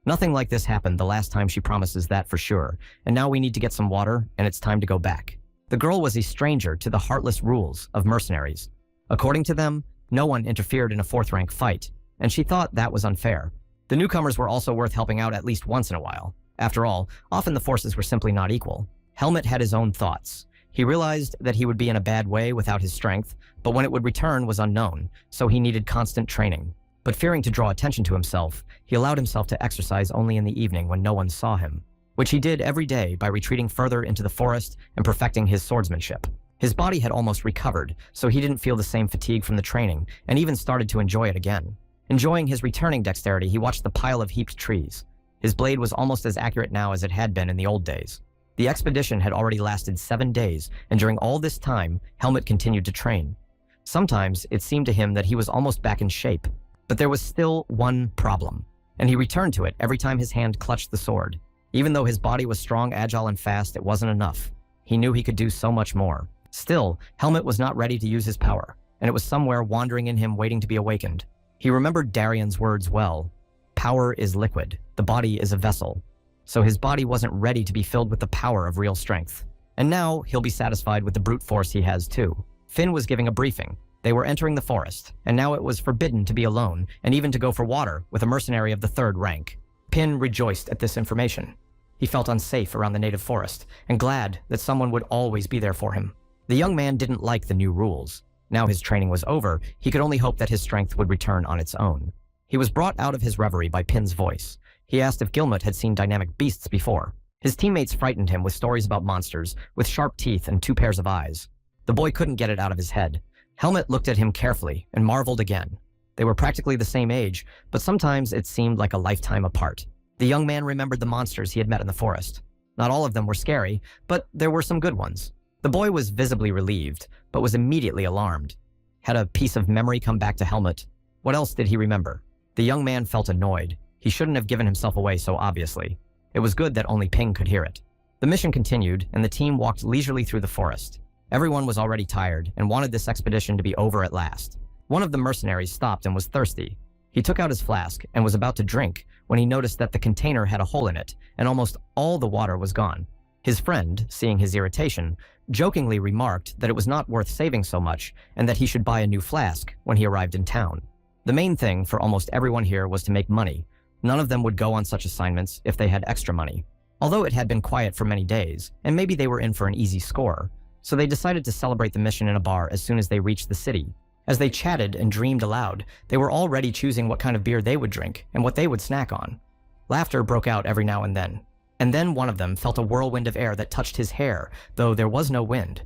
S1: Nothing like this happened the last time, she promises that for sure, and now we need to get some water, and it's time to go back. The girl was a stranger to the heartless rules of mercenaries. According to them, no one interfered in a fourth-rank fight, and she thought that was unfair. The newcomers were also worth helping out at least once in a while. After all, often the forces were simply not equal. Helmut had his own thoughts. He realized that he would be in a bad way without his strength, but when it would return was unknown, so he needed constant training. But fearing to draw attention to himself, he allowed himself to exercise only in the evening when no one saw him, which he did every day by retreating further into the forest and perfecting his swordsmanship. His body had almost recovered, so he didn't feel the same fatigue from the training, and even started to enjoy it again. Enjoying his returning dexterity, he watched the pile of heaped trees. His blade was almost as accurate now as it had been in the old days. The expedition had already lasted 7 days, and during all this time, Helmut continued to train. Sometimes it seemed to him that he was almost back in shape, but there was still one problem, and he returned to it every time his hand clutched the sword. Even though his body was strong, agile, and fast, it wasn't enough. He knew he could do so much more. Still, Helmut was not ready to use his power, and it was somewhere wandering in him waiting to be awakened. He remembered Darian's words well. Power is liquid. The body is a vessel. So his body wasn't ready to be filled with the power of real strength. And now he'll be satisfied with the brute force he has too. Finn was giving a briefing. They were entering the forest, and now it was forbidden to be alone, and even to go for water with a mercenary of the 3rd rank. Pin rejoiced at this information. He felt unsafe around the native forest, and glad that someone would always be there for him. The young man didn't like the new rules. Now his training was over, he could only hope that his strength would return on its own. He was brought out of his reverie by Pin's voice. He asked if Gilmut had seen dynamic beasts before. His teammates frightened him with stories about monsters, with sharp teeth and 2 pairs of eyes. The boy couldn't get it out of his head. Helmut looked at him carefully and marveled again. They were practically the same age, but sometimes it seemed like a lifetime apart. The young man remembered the monsters he had met in the forest. Not all of them were scary, but there were some good ones. The boy was visibly relieved, but was immediately alarmed. Had a piece of memory come back to Helmut? What else did he remember? The young man felt annoyed. He shouldn't have given himself away so obviously. It was good that only Ping could hear it. The mission continued, and the team walked leisurely through the forest. Everyone was already tired and wanted this expedition to be over at last. One of the mercenaries stopped and was thirsty. He took out his flask and was about to drink when he noticed that the container had a hole in it, and almost all the water was gone. His friend, seeing his irritation, jokingly remarked that it was not worth saving so much and that he should buy a new flask when he arrived in town. The main thing for almost everyone here was to make money. None of them would go on such assignments if they had extra money. Although it had been quiet for many days, and maybe they were in for an easy score, so they decided to celebrate the mission in a bar as soon as they reached the city. As they chatted and dreamed aloud, they were already choosing what kind of beer they would drink and what they would snack on. Laughter broke out every now and then one of them felt a whirlwind of air that touched his hair, though there was no wind.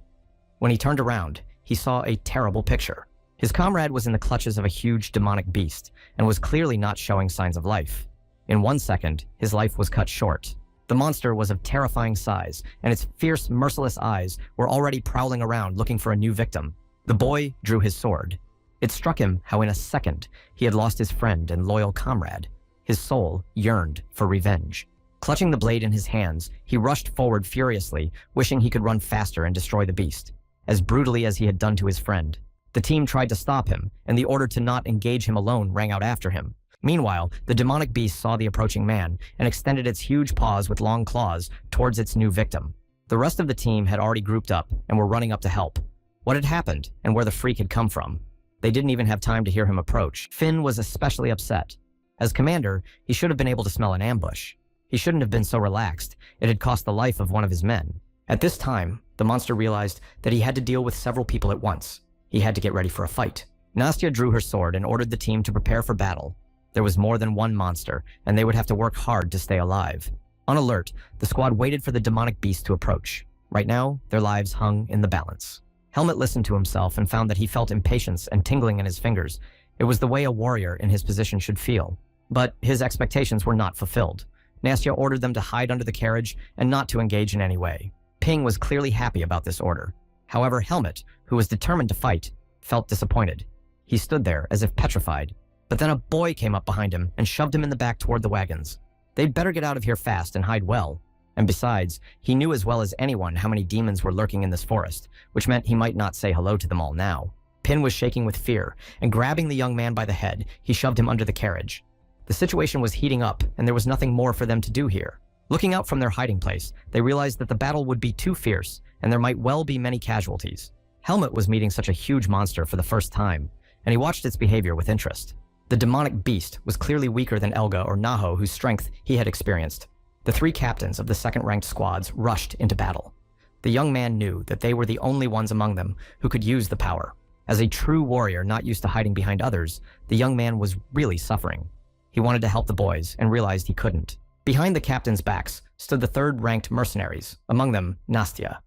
S1: When he turned around, he saw a terrible picture. His comrade was in the clutches of a huge demonic beast and was clearly not showing signs of life. In 1 second, his life was cut short. The monster was of terrifying size, and its fierce, merciless eyes were already prowling around looking for a new victim. The boy drew his sword. It struck him how in a second he had lost his friend and loyal comrade. His soul yearned for revenge. Clutching the blade in his hands, he rushed forward furiously, wishing he could run faster and destroy the beast, as brutally as he had done to his friend. The team tried to stop him, and the order to not engage him alone rang out after him. Meanwhile, the demonic beast saw the approaching man and extended its huge paws with long claws towards its new victim. The rest of the team had already grouped up and were running up to help. What had happened and where the freak had come from? They didn't even have time to hear him approach. Finn was especially upset. As commander, he should have been able to smell an ambush. He shouldn't have been so relaxed. It had cost the life of one of his men. At this time, the monster realized that he had to deal with several people at once. He had to get ready for a fight. Nastya drew her sword and ordered the team to prepare for battle. There was more than one monster, and they would have to work hard to stay alive. On alert, the squad waited for the demonic beast to approach. Right now, their lives hung in the balance. Helmut listened to himself and found that he felt impatience and tingling in his fingers. It was the way a warrior in his position should feel. But his expectations were not fulfilled. Nastya ordered them to hide under the carriage and not to engage in any way. Ping was clearly happy about this order. However, Helmut, who was determined to fight, felt disappointed. He stood there as if petrified. But then a boy came up behind him and shoved him in the back toward the wagons. They'd better get out of here fast and hide well. And besides, he knew as well as anyone how many demons were lurking in this forest, which meant he might not say hello to them all now. Pin was shaking with fear, and grabbing the young man by the head, he shoved him under the carriage. The situation was heating up, and there was nothing more for them to do here. Looking out from their hiding place, they realized that the battle would be too fierce, and there might well be many casualties. Helmut was meeting such a huge monster for the first time, and he watched its behavior with interest. The demonic beast was clearly weaker than Elga or Naho, whose strength he had experienced. The 3 captains of the second-ranked squads rushed into battle. The young man knew that they were the only ones among them who could use the power. As a true warrior not used to hiding behind others, the young man was really suffering. He wanted to help the boys and realized he couldn't. Behind the captains' backs stood the 3rd-ranked mercenaries, among them Nastya.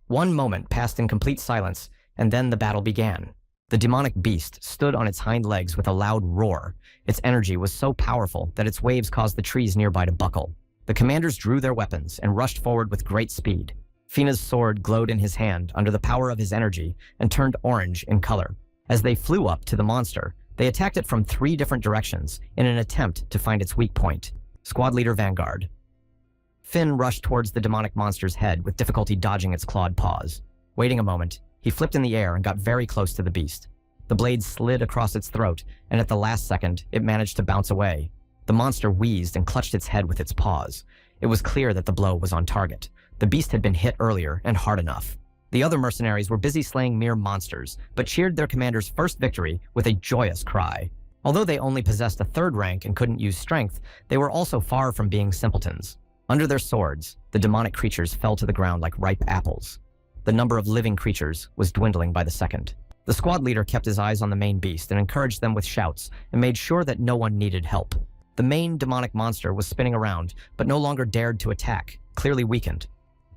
S1: 1 moment passed in complete silence, and then the battle began. The demonic beast stood on its hind legs with a loud roar. Its energy was so powerful that its waves caused the trees nearby to buckle. The commanders drew their weapons and rushed forward with great speed. Fina's sword glowed in his hand under the power of his energy and turned orange in color. As they flew up to the monster, they attacked it from 3 different directions in an attempt to find its weak point. Squad leader Vanguard. Finn rushed towards the demonic monster's head with difficulty dodging its clawed paws. Waiting a moment, he flipped in the air and got very close to the beast. The blade slid across its throat, and at the last second, it managed to bounce away. The monster wheezed and clutched its head with its paws. It was clear that the blow was on target. The beast had been hit earlier, and hard enough. The other mercenaries were busy slaying mere monsters, but cheered their commander's first victory with a joyous cry. Although they only possessed a third rank and couldn't use strength, they were also far from being simpletons. Under their swords, the demonic creatures fell to the ground like ripe apples. The number of living creatures was dwindling by the second. The squad leader kept his eyes on the main beast and encouraged them with shouts and made sure that no one needed help. The main demonic monster was spinning around, but no longer dared to attack, clearly weakened.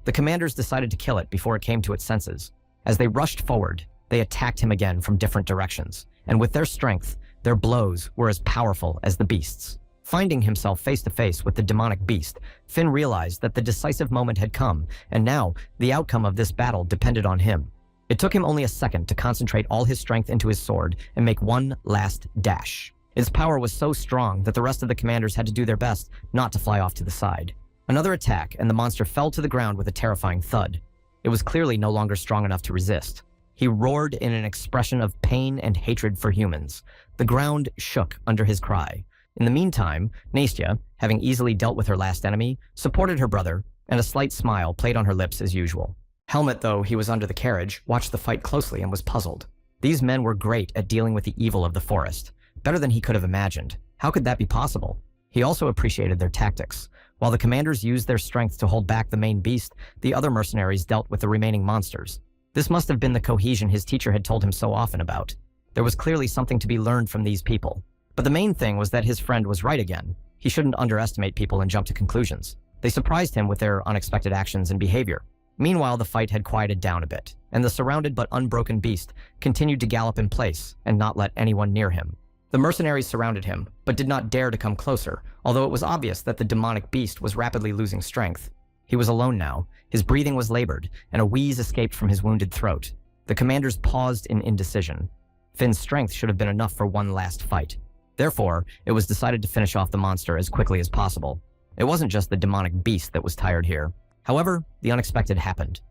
S1: The commanders decided to kill it before it came to its senses. As they rushed forward, they attacked him again from different directions, and with their strength, their blows were as powerful as the beast's. Finding himself face to face with the demonic beast, Finn realized that the decisive moment had come, and now the outcome of this battle depended on him. It took him only a second to concentrate all his strength into his sword and make one last dash. Its power was so strong that the rest of the commanders had to do their best not to fly off to the side. Another attack, and the monster fell to the ground with a terrifying thud. It was clearly no longer strong enough to resist. He roared in an expression of pain and hatred for humans. The ground shook under his cry. In the meantime, Nastya, having easily dealt with her last enemy, supported her brother, and a slight smile played on her lips as usual. Helmut, though he was under the carriage, watched the fight closely and was puzzled. These men were great at dealing with the evil of the forest, better than he could have imagined. How could that be possible? He also appreciated their tactics. While the commanders used their strength to hold back the main beast, the other mercenaries dealt with the remaining monsters. This must have been the cohesion his teacher had told him so often about. There was clearly something to be learned from these people. But the main thing was that his friend was right again. He shouldn't underestimate people and jump to conclusions. They surprised him with their unexpected actions and behavior. Meanwhile, the fight had quieted down a bit, and the surrounded but unbroken beast continued to gallop in place and not let anyone near him. The mercenaries surrounded him, but did not dare to come closer, although it was obvious that the demonic beast was rapidly losing strength. He was alone now, his breathing was labored, and a wheeze escaped from his wounded throat. The commanders paused in indecision. Finn's strength should have been enough for one last fight. Therefore, it was decided to finish off the monster as quickly as possible. It wasn't just the demonic beast that was tired here. However, the unexpected happened.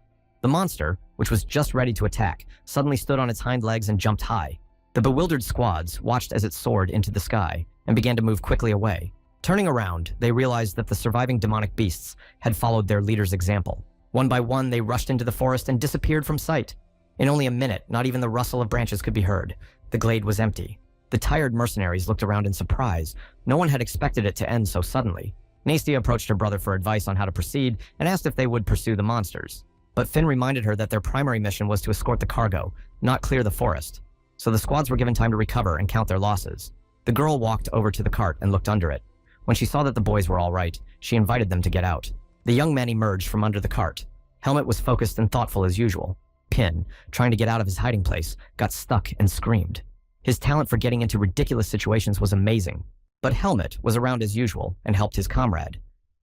S1: The monster, which was just ready to attack, suddenly stood on its hind legs and jumped high. The bewildered squads watched as it soared into the sky and began to move quickly away. Turning around, they realized that the surviving demonic beasts had followed their leader's example. One by one, they rushed into the forest and disappeared from sight. In only a minute, not even the rustle of branches could be heard. The glade was empty. The tired mercenaries looked around in surprise. No one had expected it to end so suddenly. Nastya approached her brother for advice on how to proceed and asked if they would pursue the monsters. But Finn reminded her that their primary mission was to escort the cargo, not clear the forest. So the squads were given time to recover and count their losses. The girl walked over to the cart and looked under it. When she saw that the boys were all right, she invited them to get out. The young men emerged from under the cart. Helmut was focused and thoughtful as usual. Pin, trying to get out of his hiding place, got stuck and screamed. His talent for getting into ridiculous situations was amazing. But Helmut was around as usual and helped his comrade.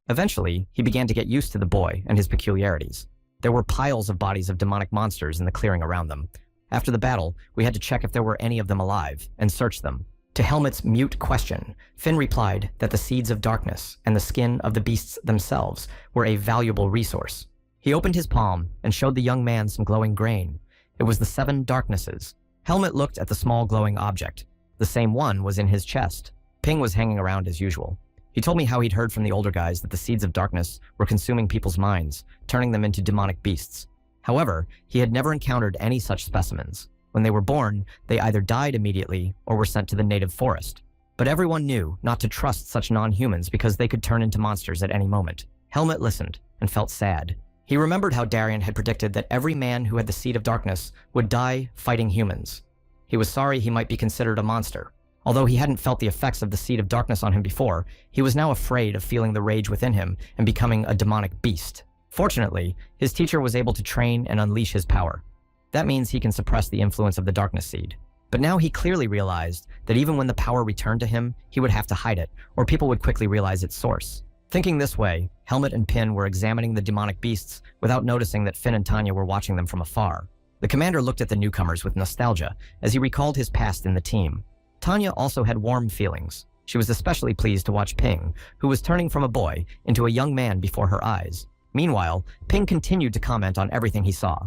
S1: Eventually, he began to get used to the boy and his peculiarities. There were piles of bodies of demonic monsters in the clearing around them. After the battle, we had to check if there were any of them alive and search them. To Helmut's mute question, Finn replied that the seeds of darkness and the skin of the beasts themselves were a valuable resource. He opened his palm and showed the young man some glowing grain. It was the 7 darknesses. Helmut looked at the small glowing object. The same one was in his chest. Ping was hanging around as usual. He told me how he'd heard from the older guys that the seeds of darkness were consuming people's minds, turning them into demonic beasts. However, he had never encountered any such specimens. When they were born, they either died immediately or were sent to the native forest. But everyone knew not to trust such non-humans because they could turn into monsters at any moment. Helmut listened and felt sad. He remembered how Darien had predicted that every man who had the seed of darkness would die fighting humans. He was sorry he might be considered a monster. Although he hadn't felt the effects of the seed of darkness on him before, he was now afraid of feeling the rage within him and becoming a demonic beast. Fortunately, his teacher was able to train and unleash his power. That means he can suppress the influence of the darkness seed. But now he clearly realized that even when the power returned to him, he would have to hide it, or people would quickly realize its source. Thinking this way, Helmut and Pin were examining the demonic beasts without noticing that Finn and Tanya were watching them from afar. The commander looked at the newcomers with nostalgia as he recalled his past in the team. Tanya also had warm feelings. She was especially pleased to watch Ping, who was turning from a boy into a young man before her eyes. Meanwhile, Ping continued to comment on everything he saw.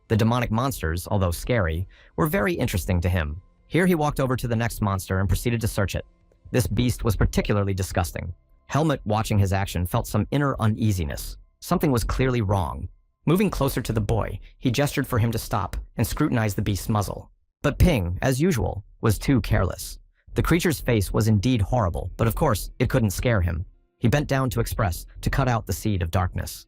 S1: The demonic monsters, although scary, were very interesting to him. Here he walked over to the next monster and proceeded to search it. This beast was particularly disgusting. Helmut, watching his action, felt some inner uneasiness. Something was clearly wrong. Moving closer to the boy, he gestured for him to stop and scrutinized the beast's muzzle. But Ping, as usual, was too careless. The creature's face was indeed horrible, but of course, it couldn't scare him. He bent down to cut out the seed of darkness.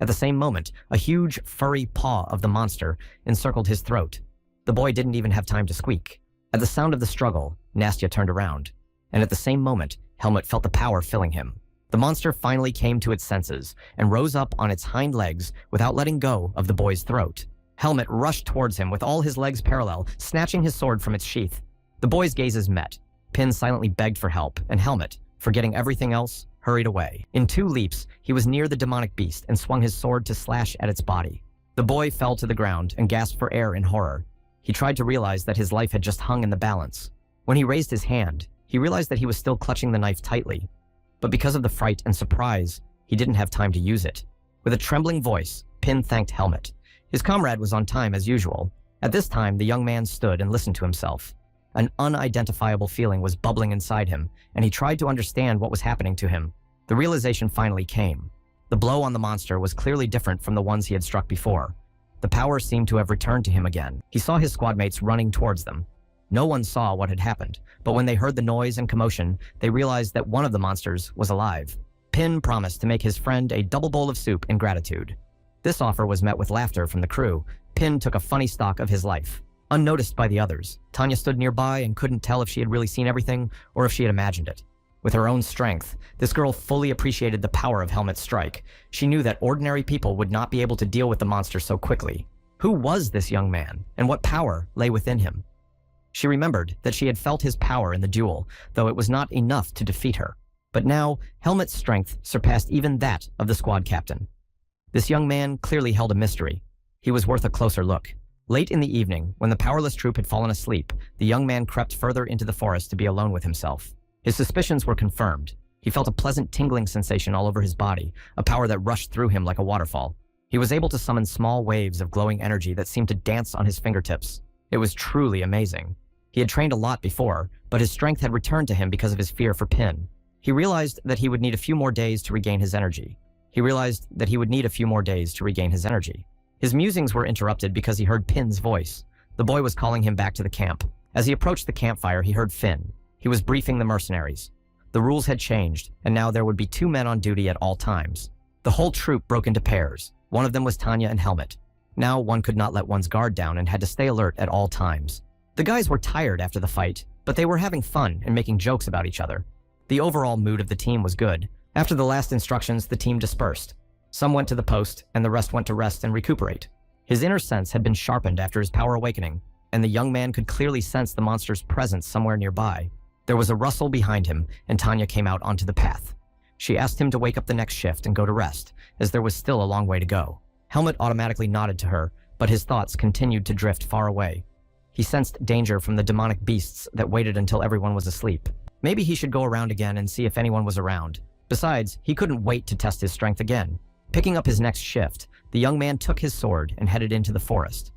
S1: At the same moment, a huge, furry paw of the monster encircled his throat. The boy didn't even have time to squeak. At the sound of the struggle, Nastya turned around, and at the same moment, Helmut felt the power filling him. The monster finally came to its senses and rose up on its hind legs without letting go of the boy's throat. Helmut rushed towards him with all his legs parallel, snatching his sword from its sheath. The boys' gazes met. Pin silently begged for help, and Helmut, forgetting everything else, hurried away. In 2 leaps, he was near the demonic beast and swung his sword to slash at its body. The boy fell to the ground and gasped for air in horror. He tried to realize that his life had just hung in the balance. When he raised his hand, he realized that he was still clutching the knife tightly. But because of the fright and surprise, he didn't have time to use it. With a trembling voice, Pin thanked Helmut. His comrade was on time as usual. At this time, the young man stood and listened to himself. An unidentifiable feeling was bubbling inside him, and he tried to understand what was happening to him. The realization finally came. The blow on the monster was clearly different from the ones he had struck before. The power seemed to have returned to him again. He saw his squadmates running towards them. No one saw what had happened, but when they heard the noise and commotion, they realized that one of the monsters was alive. Pin promised to make his friend a double bowl of soup in gratitude. This offer was met with laughter from the crew. Pin took a funny stock of his life. Unnoticed by the others, Tanya stood nearby and couldn't tell if she had really seen everything or if she had imagined it. With her own strength, this girl fully appreciated the power of Helmut's strike. She knew that ordinary people would not be able to deal with the monster so quickly. Who was this young man, and what power lay within him? She remembered that she had felt his power in the duel, though it was not enough to defeat her. But now, Helmut's strength surpassed even that of the squad captain. This young man clearly held a mystery. He was worth a closer look. Late in the evening, when the powerless troop had fallen asleep, the young man crept further into the forest to be alone with himself. His suspicions were confirmed. He felt a pleasant tingling sensation all over his body, a power that rushed through him like a waterfall. He was able to summon small waves of glowing energy that seemed to dance on his fingertips. It was truly amazing. He had trained a lot before, but his strength had returned to him because of his fear for Pin. He realized that he would need a few more days to regain his energy. His musings were interrupted because he heard Pin's voice. The boy was calling him back to the camp. As he approached the campfire, he heard Finn. He was briefing the mercenaries. The rules had changed, and now there would be 2 men on duty at all times. The whole troop broke into pairs. One of them was Tanya and Helmut. Now one could not let one's guard down and had to stay alert at all times. The guys were tired after the fight, but they were having fun and making jokes about each other. The overall mood of the team was good. After the last instructions, the team dispersed. Some went to the post, and the rest went to rest and recuperate. His inner sense had been sharpened after his power awakening, and the young man could clearly sense the monster's presence somewhere nearby. There was a rustle behind him, and Tanya came out onto the path. She asked him to wake up the next shift and go to rest, as there was still a long way to go. Helmut automatically nodded to her, but his thoughts continued to drift far away. He sensed danger from the demonic beasts that waited until everyone was asleep. Maybe he should go around again and see if anyone was around. Besides, he couldn't wait to test his strength again. Picking up his next shift, the young man took his sword and headed into the forest.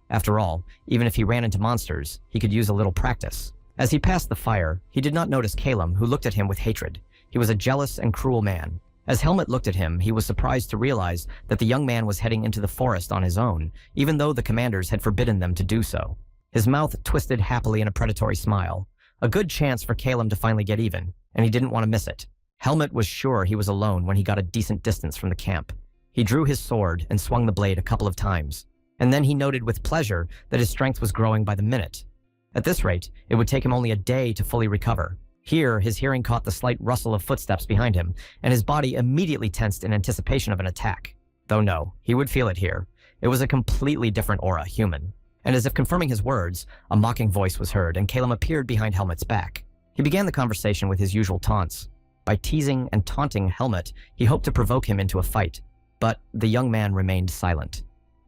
S1: After all, even if he ran into monsters, he could use a little practice. As he passed the fire, he did not notice Calum, who looked at him with hatred. He was a jealous and cruel man. As Helmut looked at him, he was surprised to realize that the young man was heading into the forest on his own, even though the commanders had forbidden them to do so. His mouth twisted happily in a predatory smile. A good chance for Calum to finally get even, and he didn't want to miss it. Helmut was sure he was alone when he got a decent distance from the camp. He drew his sword and swung the blade a couple of times, and then he noted with pleasure that his strength was growing by the minute. At this rate, it would take him only a day to fully recover. Here, his hearing caught the slight rustle of footsteps behind him, and his body immediately tensed in anticipation of an attack. Though no, he would feel it here. It was a completely different aura, human. And as if confirming his words, a mocking voice was heard, and Calum appeared behind Helmut's back. He began the conversation with his usual taunts. By teasing and taunting Helmut, he hoped to provoke him into a fight. But the young man remained silent.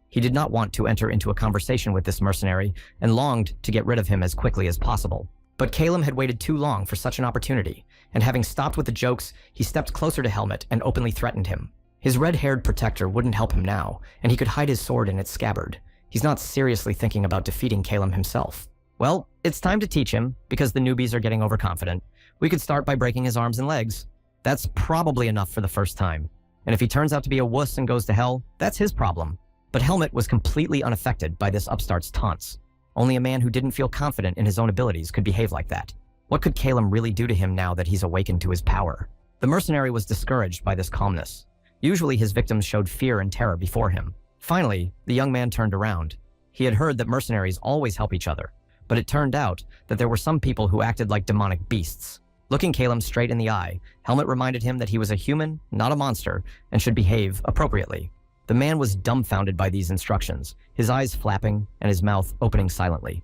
S1: He did not want to enter into a conversation with this mercenary and longed to get rid of him as quickly as possible. But Calum had waited too long for such an opportunity, and having stopped with the jokes, he stepped closer to Helmut and openly threatened him. His red-haired protector wouldn't help him now, and he could hide his sword in its scabbard. He's not seriously thinking about defeating Calum himself. Well, it's time to teach him, because the newbies are getting overconfident. We could start by breaking his arms and legs. That's probably enough for the first time. And if he turns out to be a wuss and goes to hell, that's his problem. But Helmut was completely unaffected by this upstart's taunts. Only a man who didn't feel confident in his own abilities could behave like that. What could Calum really do to him now that he's awakened to his power? The mercenary was discouraged by this calmness. Usually his victims showed fear and terror before him. Finally, the young man turned around. He had heard that mercenaries always help each other, but it turned out that there were some people who acted like demonic beasts. Looking Calum straight in the eye, Helmut reminded him that he was a human, not a monster, and should behave appropriately. The man was dumbfounded by these instructions, his eyes flapping and his mouth opening silently.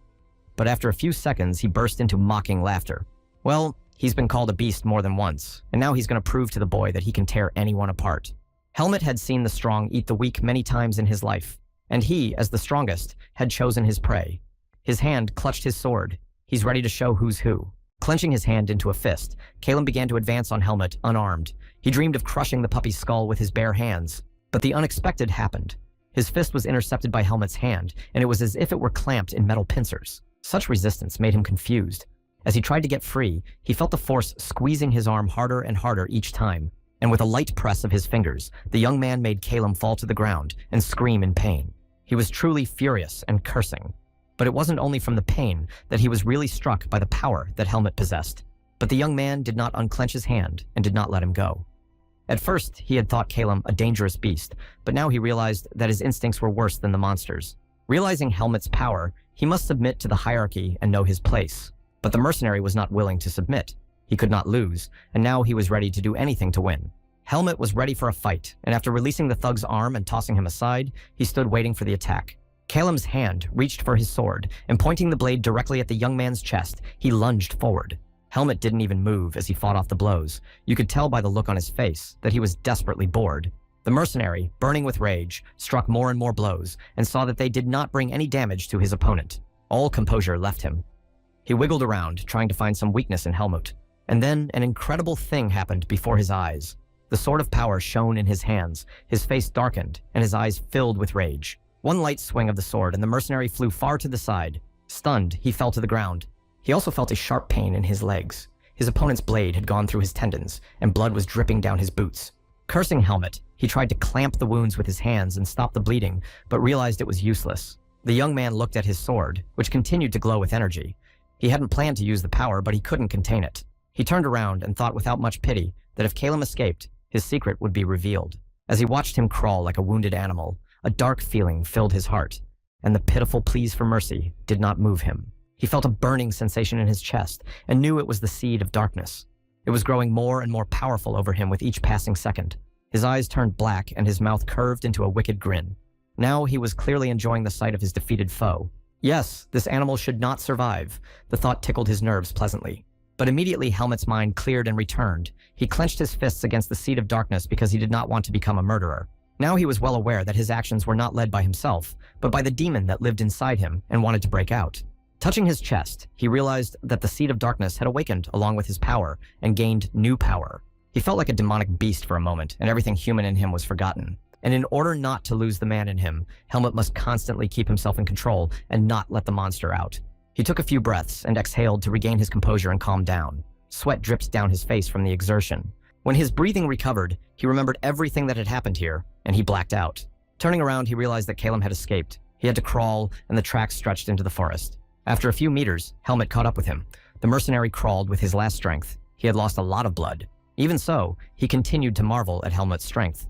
S1: But after a few seconds, he burst into mocking laughter. Well, he's been called a beast more than once, and now he's going to prove to the boy that he can tear anyone apart. Helmut had seen the strong eat the weak many times in his life, and he, as the strongest, had chosen his prey. His hand clutched his sword. He's ready to show who's who. Clenching his hand into a fist, Calum began to advance on Helmut, unarmed. He dreamed of crushing the puppy's skull with his bare hands. But the unexpected happened. His fist was intercepted by Helmut's hand, and it was as if it were clamped in metal pincers. Such resistance made him confused. As he tried to get free, he felt the force squeezing his arm harder and harder each time. And with a light press of his fingers, the young man made Calum fall to the ground and scream in pain. He was truly furious and cursing. But it wasn't only from the pain that he was really struck by the power that Helmut possessed. But the young man did not unclench his hand and did not let him go. At first, he had thought Calum a dangerous beast, but now he realized that his instincts were worse than the monster's. Realizing Helmut's power, he must submit to the hierarchy and know his place. But the mercenary was not willing to submit. He could not lose, and now he was ready to do anything to win. Helmut was ready for a fight, and after releasing the thug's arm and tossing him aside, he stood waiting for the attack. Calum's hand reached for his sword, and pointing the blade directly at the young man's chest, he lunged forward. Helmut didn't even move as he fought off the blows. You could tell by the look on his face that he was desperately bored. The mercenary, burning with rage, struck more and more blows, and saw that they did not bring any damage to his opponent. All composure left him. He wiggled around, trying to find some weakness in Helmut. And then an incredible thing happened before his eyes. The sword of power shone in his hands, his face darkened, and his eyes filled with rage. One light swing of the sword, and the mercenary flew far to the side. Stunned, he fell to the ground. He also felt a sharp pain in his legs. His opponent's blade had gone through his tendons, and blood was dripping down his boots. Cursing Helmut, he tried to clamp the wounds with his hands and stop the bleeding, but realized it was useless. The young man looked at his sword, which continued to glow with energy. He hadn't planned to use the power, but he couldn't contain it. He turned around and thought without much pity that if Calum escaped, his secret would be revealed. As he watched him crawl like a wounded animal, a dark feeling filled his heart, and the pitiful pleas for mercy did not move him. He felt a burning sensation in his chest and knew it was the seed of darkness. It was growing more and more powerful over him with each passing second. His eyes turned black and his mouth curved into a wicked grin. Now he was clearly enjoying the sight of his defeated foe. Yes, this animal should not survive. The thought tickled his nerves pleasantly. But immediately Helmut's mind cleared and returned. He clenched his fists against the seed of darkness because he did not want to become a murderer. Now he was well aware that his actions were not led by himself, but by the demon that lived inside him and wanted to break out. Touching his chest, he realized that the seed of darkness had awakened along with his power and gained new power. He felt like a demonic beast for a moment, and everything human in him was forgotten. And in order not to lose the man in him, Helmut must constantly keep himself in control and not let the monster out. He took a few breaths and exhaled to regain his composure and calm down. Sweat dripped down his face from the exertion. When his breathing recovered, he remembered everything that had happened here, and he blacked out. Turning around, he realized that Calum had escaped. He had to crawl, and the tracks stretched into the forest. After a few meters, Helmut caught up with him. The mercenary crawled with his last strength. He had lost a lot of blood. Even so, he continued to marvel at Helmut's strength.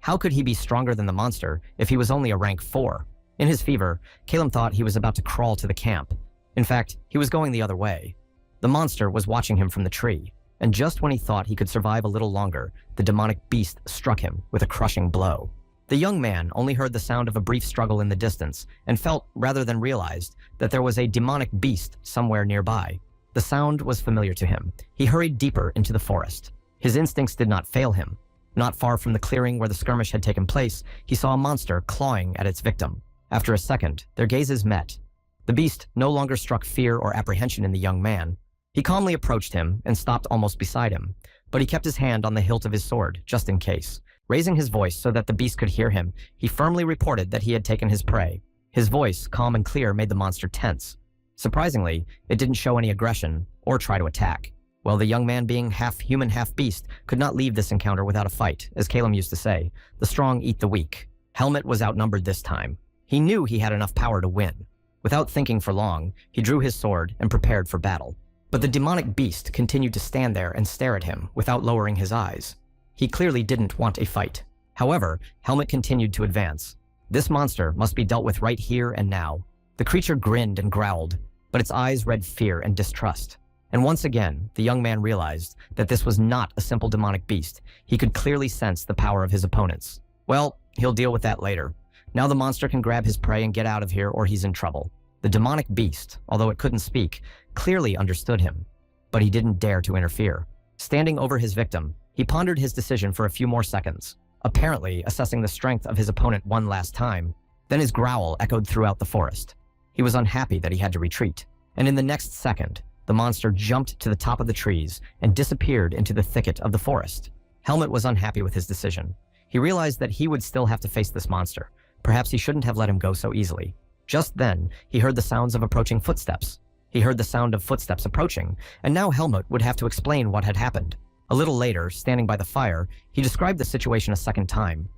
S1: How could he be stronger than the monster if he was only a rank 4? In his fever, Calum thought he was about to crawl to the camp. In fact, he was going the other way. The monster was watching him from the tree, and just when he thought he could survive a little longer, the demonic beast struck him with a crushing blow. The young man only heard the sound of a brief struggle in the distance and felt, rather than realized, that there was a demonic beast somewhere nearby. The sound was familiar to him. He hurried deeper into the forest. His instincts did not fail him. Not far from the clearing where the skirmish had taken place, he saw a monster clawing at its victim. After a second, their gazes met. The beast no longer struck fear or apprehension in the young man, He calmly approached him and stopped almost beside him, but he kept his hand on the hilt of his sword, just in case. Raising his voice so that the beast could hear him, he firmly reported that he had taken his prey. His voice, calm and clear, made the monster tense. Surprisingly, it didn't show any aggression or try to attack. Well, the young man, being half human, half beast, could not leave this encounter without a fight. As Calum used to say, the strong eat the weak. Helmet was outnumbered this time. He knew he had enough power to win. Without thinking for long, he drew his sword and prepared for battle. But the demonic beast continued to stand there and stare at him without lowering his eyes. He clearly didn't want a fight. However, Helmet continued to advance. This monster must be dealt with right here and now. The creature grinned and growled, but its eyes read fear and distrust. And once again, the young man realized that this was not a simple demonic beast. He could clearly sense the power of his opponents. Well, he'll deal with that later. Now the monster can grab his prey and get out of here, or he's in trouble. The demonic beast, although it couldn't speak, clearly understood him. But he didn't dare to interfere. Standing over his victim, he pondered his decision for a few more seconds, apparently assessing the strength of his opponent one last time. Then his growl echoed throughout the forest. He was unhappy that he had to retreat. And in the next second, the monster jumped to the top of the trees and disappeared into the thicket of the forest. Helmet was unhappy with his decision. He realized that he would still have to face this monster. Perhaps he shouldn't have let him go so easily. Just then, he heard the sounds of approaching footsteps. He heard the sound of footsteps approaching, and now Helmet would have to explain what had happened. A little later, standing by the fire, he described the situation a second time.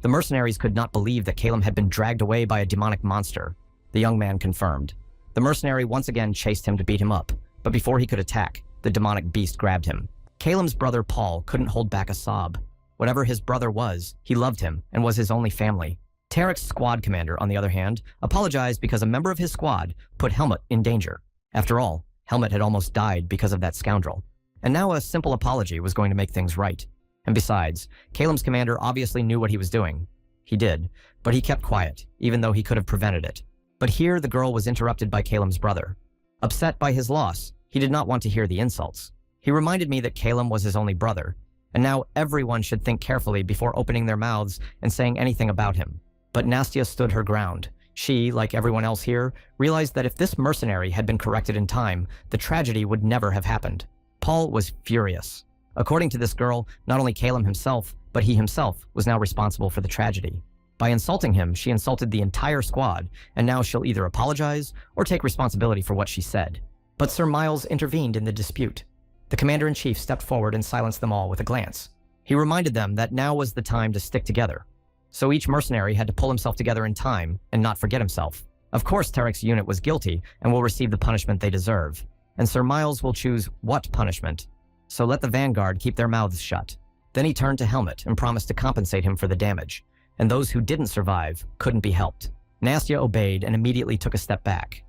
S1: The mercenaries could not believe that Calum had been dragged away by a demonic monster. The young man confirmed. The mercenary once again chased him to beat him up, but before he could attack, the demonic beast grabbed him. Calum's brother Paul couldn't hold back a sob. Whatever his brother was, he loved him and was his only family. Tarek's squad commander, on the other hand, apologized because a member of his squad put Helmet in danger. After all, Helmet had almost died because of that scoundrel. And now a simple apology was going to make things right. And besides, Calum's commander obviously knew what he was doing. He did, but he kept quiet, even though he could have prevented it. But here the girl was interrupted by Calum's brother. Upset by his loss, he did not want to hear the insults. He reminded me that Calum was his only brother, and now everyone should think carefully before opening their mouths and saying anything about him. But Nastia stood her ground. She, like everyone else here, realized that if this mercenary had been corrected in time, the tragedy would never have happened. Paul was furious. According to this girl, not only Calum himself, but he himself was now responsible for the tragedy. By insulting him, she insulted the entire squad, and now she'll either apologize or take responsibility for what she said. But Sir Miles intervened in the dispute. The commander-in-chief stepped forward and silenced them all with a glance. He reminded them that now was the time to stick together. So each mercenary had to pull himself together in time and not forget himself. Of course, Tarek's unit was guilty and will receive the punishment they deserve. And Sir Miles will choose what punishment. So let the vanguard keep their mouths shut. Then he turned to Helmet and promised to compensate him for the damage. And those who didn't survive couldn't be helped. Nastia obeyed and immediately took a step back.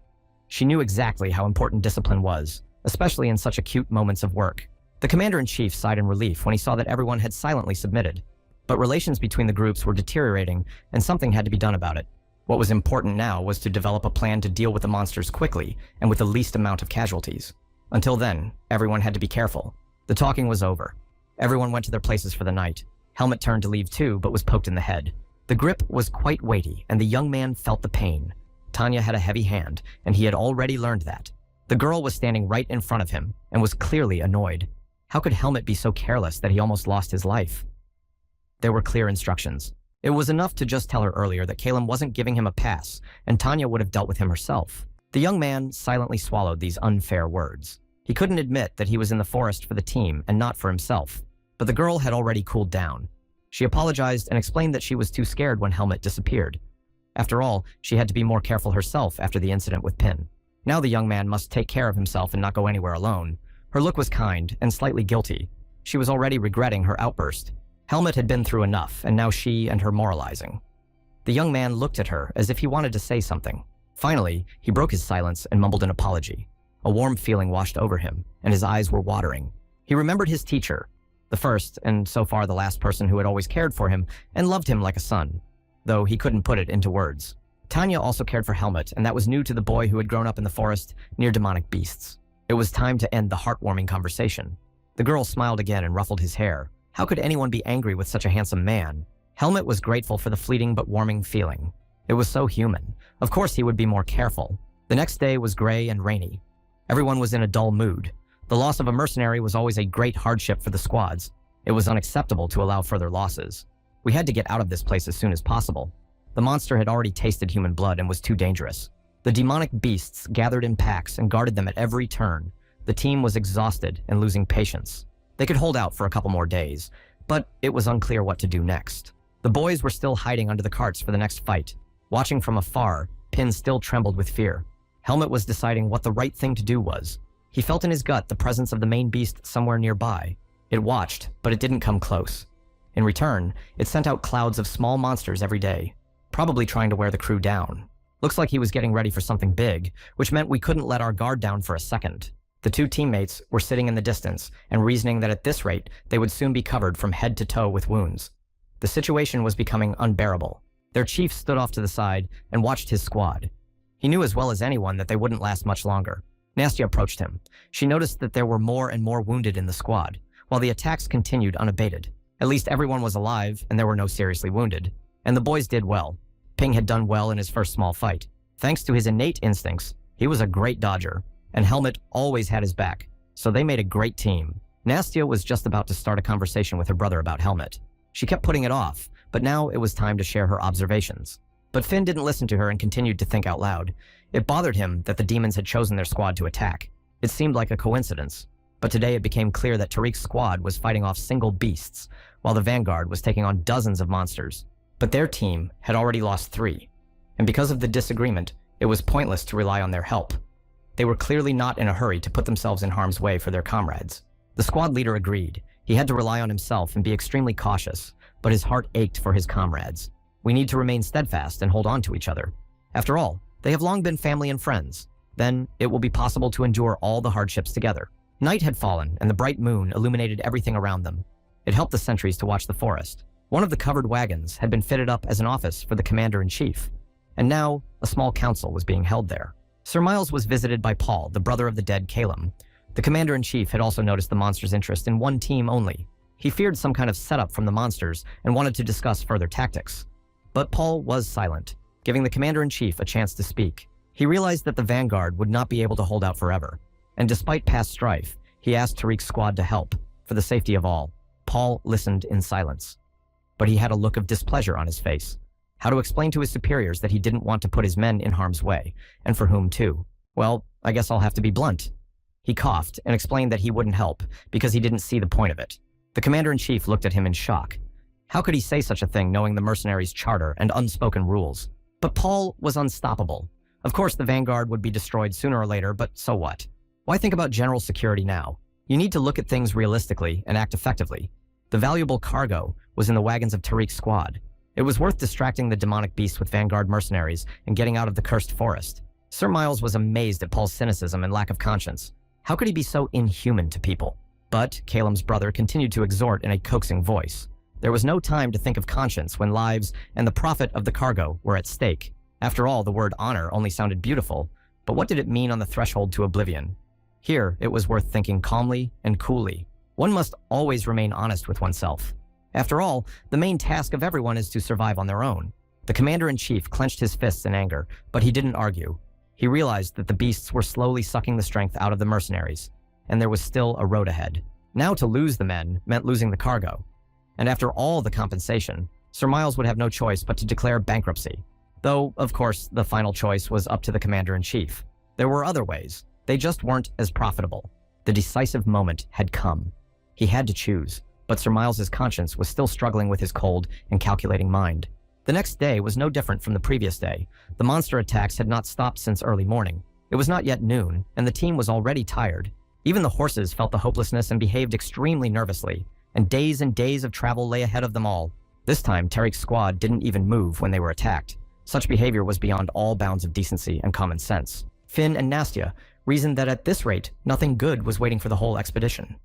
S1: She knew exactly how important discipline was, especially in such acute moments of work. The commander-in-chief sighed in relief when he saw that everyone had silently submitted. But relations between the groups were deteriorating, and something had to be done about it. What was important now was to develop a plan to deal with the monsters quickly and with the least amount of casualties. Until then, everyone had to be careful. The talking was over. Everyone went to their places for the night. Helmet turned to leave too, but was poked in the head. The grip was quite weighty, and the young man felt the pain. Tanya had a heavy hand, and he had already learned that. The girl was standing right in front of him, and was clearly annoyed. How could Helmet be so careless that he almost lost his life? There were clear instructions. It was enough to just tell her earlier that Calum wasn't giving him a pass, and Tanya would have dealt with him herself. The young man silently swallowed these unfair words. He couldn't admit that he was in the forest for the team and not for himself. But the girl had already cooled down. She apologized and explained that she was too scared when Helmet disappeared. After all, she had to be more careful herself after the incident with Pin. Now the young man must take care of himself and not go anywhere alone. Her look was kind and slightly guilty. She was already regretting her outburst. Helmet had been through enough, and now she and her moralizing. The young man looked at her as if he wanted to say something. Finally, he broke his silence and mumbled an apology. A warm feeling washed over him, and his eyes were watering. He remembered his teacher, the first and so far the last person who had always cared for him and loved him like a son, though he couldn't put it into words. Tanya also cared for Helmet, and that was new to the boy who had grown up in the forest near demonic beasts. It was time to end the heartwarming conversation. The girl smiled again and ruffled his hair. How could anyone be angry with such a handsome man? Helmet was grateful for the fleeting but warming feeling. It was so human. Of course he would be more careful. The next day was gray and rainy. Everyone was in a dull mood. The loss of a mercenary was always a great hardship for the squads. It was unacceptable to allow further losses. We had to get out of this place as soon as possible. The monster had already tasted human blood and was too dangerous. The demonic beasts gathered in packs and guarded them at every turn. The team was exhausted and losing patience. They could hold out for a couple more days, but it was unclear what to do next. The boys were still hiding under the carts for the next fight. Watching from afar, Pin still trembled with fear. Helmet was deciding what the right thing to do was. He felt in his gut the presence of the main beast somewhere nearby. It watched, but it didn't come close. In return, it sent out clouds of small monsters every day, probably trying to wear the crew down. Looks like he was getting ready for something big, which meant we couldn't let our guard down for a second. The two teammates were sitting in the distance and reasoning that at this rate, they would soon be covered from head to toe with wounds. The situation was becoming unbearable. Their chief stood off to the side and watched his squad. He knew as well as anyone that they wouldn't last much longer. Nastya approached him. She noticed that there were more and more wounded in the squad, while the attacks continued unabated. At least everyone was alive, and there were no seriously wounded. And the boys did well. Ping had done well in his first small fight. Thanks to his innate instincts, he was a great dodger, and Helmet always had his back, so they made a great team. Nastya was just about to start a conversation with her brother about Helmet. She kept putting it off, but now it was time to share her observations. But Finn didn't listen to her and continued to think out loud. It bothered him that the demons had chosen their squad to attack. It seemed like a coincidence. But today it became clear that Tariq's squad was fighting off single beasts, while the vanguard was taking on dozens of monsters. But their team had already lost 3. And because of the disagreement, it was pointless to rely on their help. They were clearly not in a hurry to put themselves in harm's way for their comrades. The squad leader agreed. He had to rely on himself and be extremely cautious, but his heart ached for his comrades. We need to remain steadfast and hold on to each other. After all, they have long been family and friends. Then it will be possible to endure all the hardships together. Night had fallen, and the bright moon illuminated everything around them. It helped the sentries to watch the forest. One of the covered wagons had been fitted up as an office for the commander-in-chief, and now a small council was being held there. Sir Miles was visited by Paul, the brother of the dead Calum. The commander-in-chief had also noticed the monster's interest in one team only. He feared some kind of setup from the monsters and wanted to discuss further tactics. But Paul was silent, giving the commander-in-chief a chance to speak. He realized that the vanguard would not be able to hold out forever, and despite past strife, he asked Tariq's squad to help, for the safety of all. Paul listened in silence. But he had a look of displeasure on his face. How to explain to his superiors that he didn't want to put his men in harm's way, and for whom too? Well, I guess I'll have to be blunt. He coughed and explained that he wouldn't help, because he didn't see the point of it. The commander-in-chief looked at him in shock. How could he say such a thing knowing the mercenaries' charter and unspoken rules? But Paul was unstoppable. Of course the vanguard would be destroyed sooner or later, but so what? Why think about general security now? You need to look at things realistically and act effectively. The valuable cargo was in the wagons of Tariq's squad. It was worth distracting the demonic beast with vanguard mercenaries and getting out of the cursed forest. Sir Miles was amazed at Paul's cynicism and lack of conscience. How could he be so inhuman to people? But Calum's brother continued to exhort in a coaxing voice. There was no time to think of conscience when lives and the profit of the cargo were at stake. After all, the word honor only sounded beautiful, but what did it mean on the threshold to oblivion? Here, it was worth thinking calmly and coolly. One must always remain honest with oneself. After all, the main task of everyone is to survive on their own. The commander-in-chief clenched his fists in anger, but he didn't argue. He realized that the beasts were slowly sucking the strength out of the mercenaries, and there was still a road ahead. Now to lose the men meant losing the cargo. And after all the compensation, Sir Miles would have no choice but to declare bankruptcy. Though, of course, the final choice was up to the commander-in-chief. There were other ways. They just weren't as profitable. The decisive moment had come. He had to choose, but Sir Miles's conscience was still struggling with his cold and calculating mind. The next day was no different from the previous day. The monster attacks had not stopped since early morning. It was not yet noon, and the team was already tired. Even the horses felt the hopelessness and behaved extremely nervously, and days of travel lay ahead of them all. This time, Tariq's squad didn't even move when they were attacked. Such behavior was beyond all bounds of decency and common sense. Finn and Nastya reasoned that at this rate, nothing good was waiting for the whole expedition.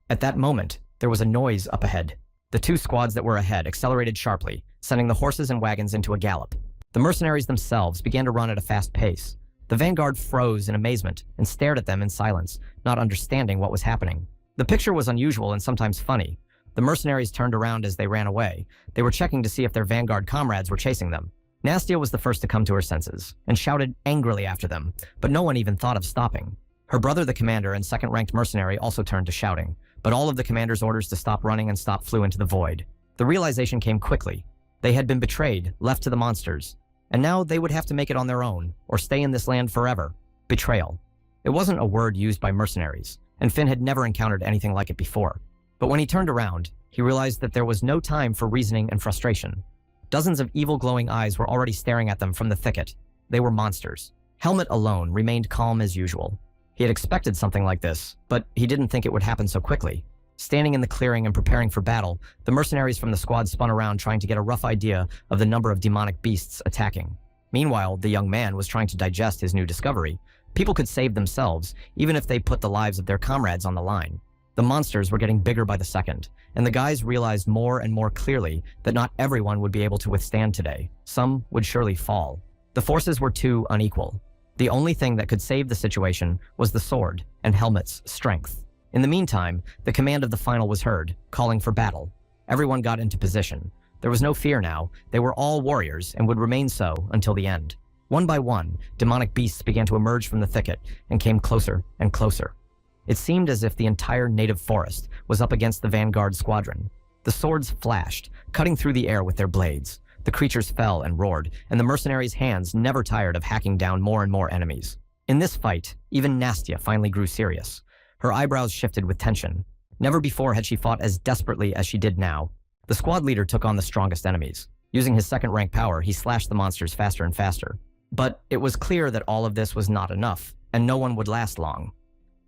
S1: At that moment, there was a noise up ahead. The two squads that were ahead accelerated sharply, sending the horses and wagons into a gallop. The mercenaries themselves began to run at a fast pace. The vanguard froze in amazement and stared at them in silence, not understanding what was happening. The picture was unusual and sometimes funny. The mercenaries turned around as they ran away. They were checking to see if their vanguard comrades were chasing them. Nastya was the first to come to her senses and shouted angrily after them, but no one even thought of stopping. Her brother, the commander and second-ranked mercenary, also turned to shouting, but all of the commander's orders to stop running and stop flew into the void. The realization came quickly. They had been betrayed, left to the monsters, and now they would have to make it on their own, or stay in this land forever. Betrayal. It wasn't a word used by mercenaries, and Finn had never encountered anything like it before. But when he turned around, he realized that there was no time for reasoning and frustration. Dozens of evil glowing eyes were already staring at them from the thicket. They were monsters. Helmet alone remained calm as usual. He had expected something like this, but he didn't think it would happen so quickly. Standing in the clearing and preparing for battle, the mercenaries from the squad spun around trying to get a rough idea of the number of demonic beasts attacking. Meanwhile, the young man was trying to digest his new discovery. People could save themselves, even if they put the lives of their comrades on the line. The monsters were getting bigger by the second, and the guys realized more and more clearly that not everyone would be able to withstand today. Some would surely fall. The forces were too unequal. The only thing that could save the situation was the sword and Helmet's strength. In the meantime, the command of the final was heard, calling for battle. Everyone got into position. There was no fear now. They were all warriors and would remain so until the end. One by one, demonic beasts began to emerge from the thicket and came closer and closer. It seemed as if the entire native forest was up against the vanguard squadron. The swords flashed, cutting through the air with their blades. The creatures fell and roared, and the mercenaries' hands never tired of hacking down more and more enemies. In this fight, even Nastia finally grew serious. Her eyebrows shifted with tension. Never before had she fought as desperately as she did now. The squad leader took on the strongest enemies. Using his second-rank power, he slashed the monsters faster and faster. But it was clear that all of this was not enough, and no one would last long.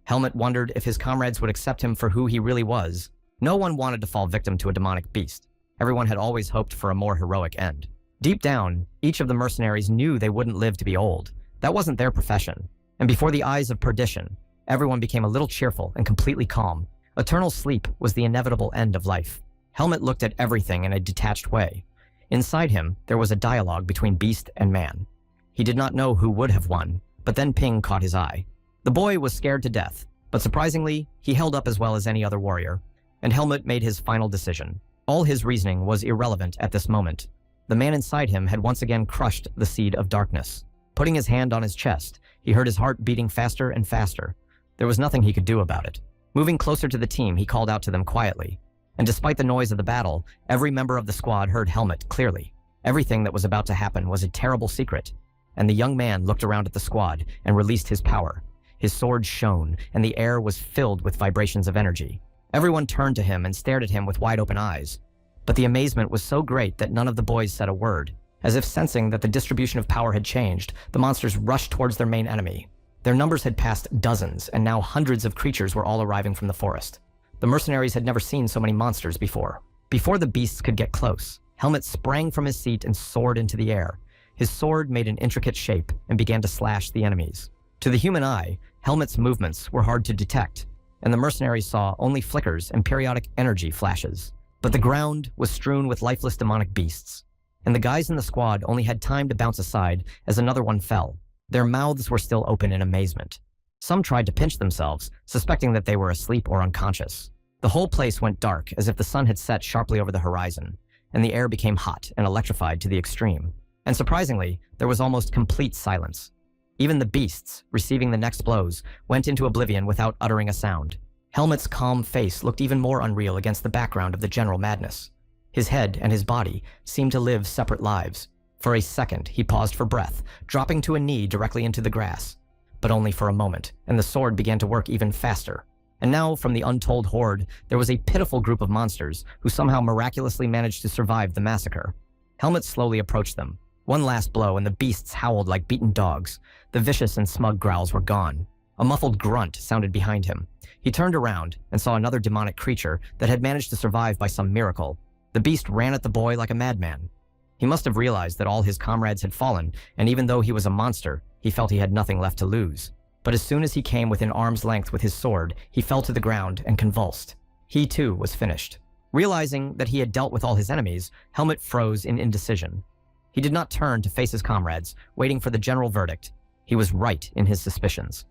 S1: Helmet wondered if his comrades would accept him for who he really was. No one wanted to fall victim to a demonic beast. Everyone had always hoped for a more heroic end. Deep down, each of the mercenaries knew they wouldn't live to be old. That wasn't their profession. And before the eyes of perdition, everyone became a little cheerful and completely calm. Eternal sleep was the inevitable end of life. Helmet looked at everything in a detached way. Inside him, there was a dialogue between beast and man. He did not know who would have won, but then Ping caught his eye. The boy was scared to death, but surprisingly, he held up as well as any other warrior. And Helmet made his final decision. All his reasoning was irrelevant at this moment. The man inside him had once again crushed the seed of darkness. Putting his hand on his chest, he heard his heart beating faster and faster. There was nothing he could do about it. Moving closer to the team, he called out to them quietly. And despite the noise of the battle, every member of the squad heard Helmet clearly. Everything that was about to happen was a terrible secret. And the young man looked around at the squad and released his power. His sword shone, and the air was filled with vibrations of energy. Everyone turned to him and stared at him with wide-open eyes. But the amazement was so great that none of the boys said a word. As if sensing that the distribution of power had changed, the monsters rushed towards their main enemy. Their numbers had passed dozens, and now hundreds of creatures were all arriving from the forest. The mercenaries had never seen so many monsters before. Before the beasts could get close, Helmet sprang from his seat and soared into the air. His sword made an intricate shape and began to slash the enemies. To the human eye, Helmet's movements were hard to detect, and the mercenaries saw only flickers and periodic energy flashes. But the ground was strewn with lifeless demonic beasts, and the guys in the squad only had time to bounce aside as another one fell. Their mouths were still open in amazement. Some tried to pinch themselves, suspecting that they were asleep or unconscious. The whole place went dark as if the sun had set sharply over the horizon, and the air became hot and electrified to the extreme. And surprisingly, there was almost complete silence. Even the beasts, receiving the next blows, went into oblivion without uttering a sound. Helmet's calm face looked even more unreal against the background of the general madness. His head and his body seemed to live separate lives. For a second, he paused for breath, dropping to a knee directly into the grass. But only for a moment, and the sword began to work even faster. And now, from the untold horde, there was a pitiful group of monsters who somehow miraculously managed to survive the massacre. Helmet slowly approached them. One last blow, and the beasts howled like beaten dogs. The vicious and smug growls were gone. A muffled grunt sounded behind him. He turned around and saw another demonic creature that had managed to survive by some miracle. The beast ran at the boy like a madman. He must have realized that all his comrades had fallen, and even though he was a monster, he felt he had nothing left to lose. But as soon as he came within arm's length with his sword, he fell to the ground and convulsed. He too was finished. Realizing that he had dealt with all his enemies, Helmet froze in indecision. He did not turn to face his comrades, waiting for the general verdict. He was right in his suspicions.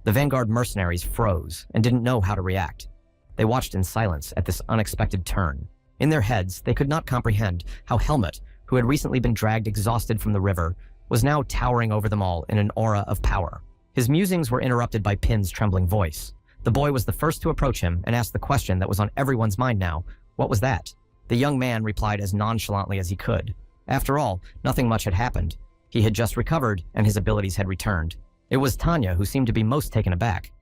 S1: The vanguard mercenaries froze and didn't know how to react. They watched in silence at this unexpected turn. In their heads, they could not comprehend how Helmet, who had recently been dragged exhausted from the river, was now towering over them all in an aura of power. His musings were interrupted by Pin's trembling voice. The boy was the first to approach him and ask the question that was on everyone's mind now. What was that? The young man replied as nonchalantly as he could. After all, nothing much had happened. He had just recovered, and his abilities had returned. It was Tanya who seemed to be most taken aback.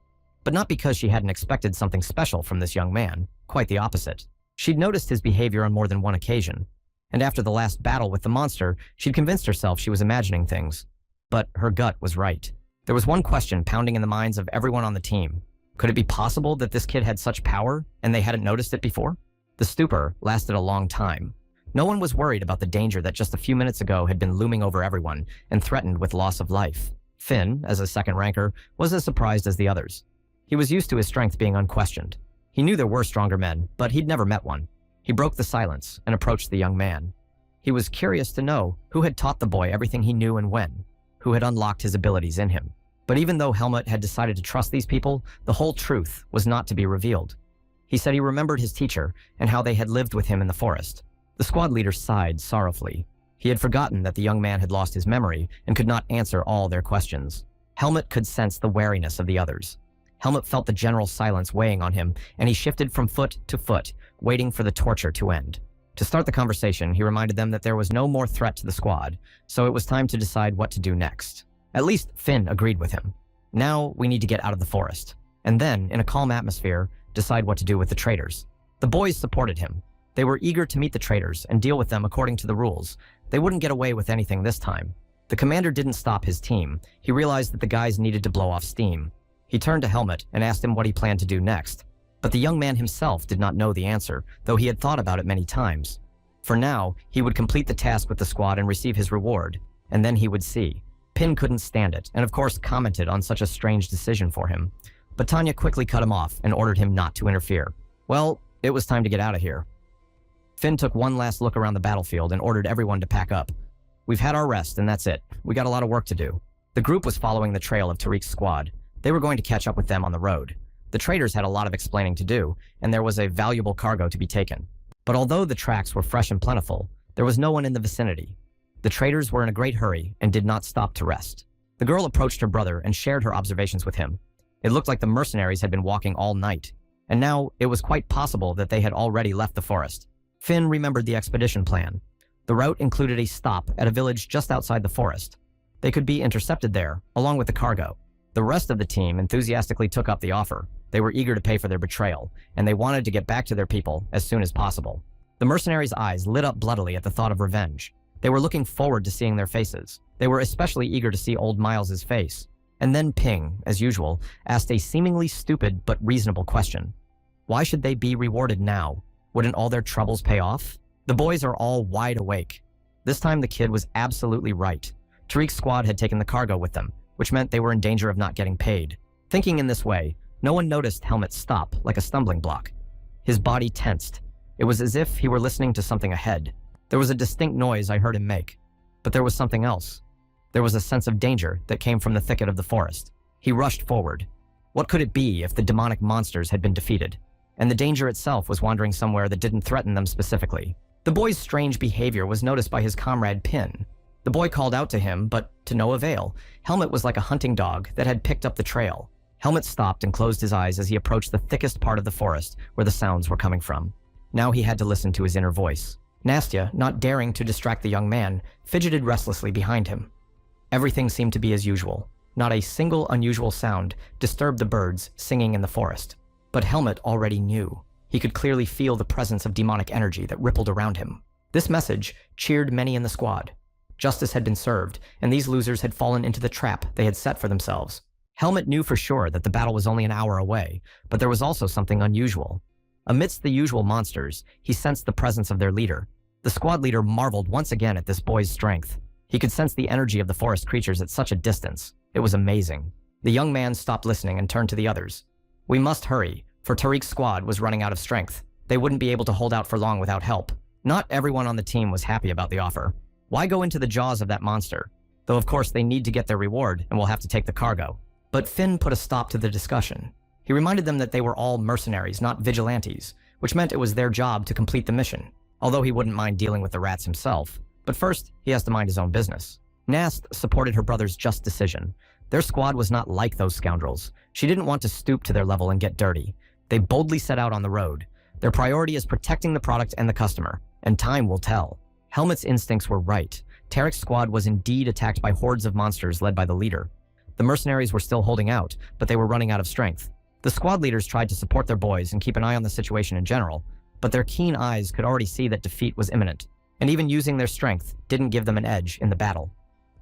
S1: But not because she hadn't expected something special from this young man. Quite the opposite. She'd noticed his behavior on more than one occasion. And after the last battle with the monster, she'd convinced herself she was imagining things. But her gut was right. There was one question pounding in the minds of everyone on the team. Could it be possible that this kid had such power, and they hadn't noticed it before? The stupor lasted a long time. No one was worried about the danger that just a few minutes ago had been looming over everyone and threatened with loss of life. Finn, as a second ranker, was as surprised as the others. He was used to his strength being unquestioned. He knew there were stronger men, but he'd never met one. He broke the silence and approached the young man. He was curious to know who had taught the boy everything he knew and when, who had unlocked his abilities in him. But even though Helmut had decided to trust these people, the whole truth was not to be revealed. He said he remembered his teacher and how they had lived with him in the forest. The squad leader sighed sorrowfully. He had forgotten that the young man had lost his memory and could not answer all their questions. Helmut could sense the wariness of the others. Helmut felt the general silence weighing on him, and he shifted from foot to foot, waiting for the torture to end. To start the conversation, he reminded them that there was no more threat to the squad, so it was time to decide what to do next. At least Finn agreed with him. Now we need to get out of the forest, and then, in a calm atmosphere, decide what to do with the traitors. The boys supported him. They were eager to meet the traitors and deal with them according to the rules. They wouldn't get away with anything this time. The commander didn't stop his team. He realized that the guys needed to blow off steam. He turned to Helmut and asked him what he planned to do next. But the young man himself did not know the answer, though he had thought about it many times. For now, he would complete the task with the squad and receive his reward, and then he would see. Pin couldn't stand it, and of course commented on such a strange decision for him. But Tanya quickly cut him off and ordered him not to interfere. Well, it was time to get out of here. Finn took one last look around the battlefield and ordered everyone to pack up. We've had our rest, and that's it. We got a lot of work to do. The group was following the trail of Tariq's squad. They were going to catch up with them on the road. The traders had a lot of explaining to do, and there was a valuable cargo to be taken. But although the tracks were fresh and plentiful, there was no one in the vicinity. The traders were in a great hurry and did not stop to rest. The girl approached her brother and shared her observations with him. It looked like the mercenaries had been walking all night, and now it was quite possible that they had already left the forest. Finn remembered the expedition plan. The route included a stop at a village just outside the forest. They could be intercepted there, along with the cargo. The rest of the team enthusiastically took up the offer. They were eager to pay for their betrayal, and they wanted to get back to their people as soon as possible. The mercenaries' eyes lit up bloodily at the thought of revenge. They were looking forward to seeing their faces. They were especially eager to see old Miles's face. And then Ping, as usual, asked a seemingly stupid but reasonable question. Why should they be rewarded now? Wouldn't all their troubles pay off? The boys are all wide awake. This time the kid was absolutely right. Tariq's squad had taken the cargo with them, which meant they were in danger of not getting paid. Thinking in this way, no one noticed Helmut stop like a stumbling block. His body tensed. It was as if he were listening to something ahead. There was a distinct noise I heard him make. But there was something else. There was a sense of danger that came from the thicket of the forest. He rushed forward. What could it be if the demonic monsters had been defeated? And the danger itself was wandering somewhere that didn't threaten them specifically. The boy's strange behavior was noticed by his comrade Pin. The boy called out to him, but to no avail. Helmut was like a hunting dog that had picked up the trail. Helmut stopped and closed his eyes as he approached the thickest part of the forest where the sounds were coming from. Now he had to listen to his inner voice. Nastya, not daring to distract the young man, fidgeted restlessly behind him. Everything seemed to be as usual. Not a single unusual sound disturbed the birds singing in the forest. But Helmut already knew. He could clearly feel the presence of demonic energy that rippled around him. This message cheered many in the squad. Justice had been served, and these losers had fallen into the trap they had set for themselves. Helmut knew for sure that the battle was only an hour away, but there was also something unusual. Amidst the usual monsters, he sensed the presence of their leader. The squad leader marveled once again at this boy's strength. He could sense the energy of the forest creatures at such a distance. It was amazing. The young man stopped listening and turned to the others. We must hurry, for Tariq's squad was running out of strength. They wouldn't be able to hold out for long without help. Not everyone on the team was happy about the offer. Why go into the jaws of that monster? Though of course they need to get their reward and will have to take the cargo. But Finn put a stop to the discussion. He reminded them that they were all mercenaries, not vigilantes, which meant it was their job to complete the mission, although he wouldn't mind dealing with the rats himself. But first, he has to mind his own business. Nast supported her brother's just decision, Their squad was not like those scoundrels. She didn't want to stoop to their level and get dirty. They boldly set out on the road. Their priority is protecting the product and the customer, and time will tell. Helmet's instincts were right. Tarek's squad was indeed attacked by hordes of monsters led by the leader. The mercenaries were still holding out, but they were running out of strength. The squad leaders tried to support their boys and keep an eye on the situation in general, but their keen eyes could already see that defeat was imminent, and even using their strength didn't give them an edge in the battle.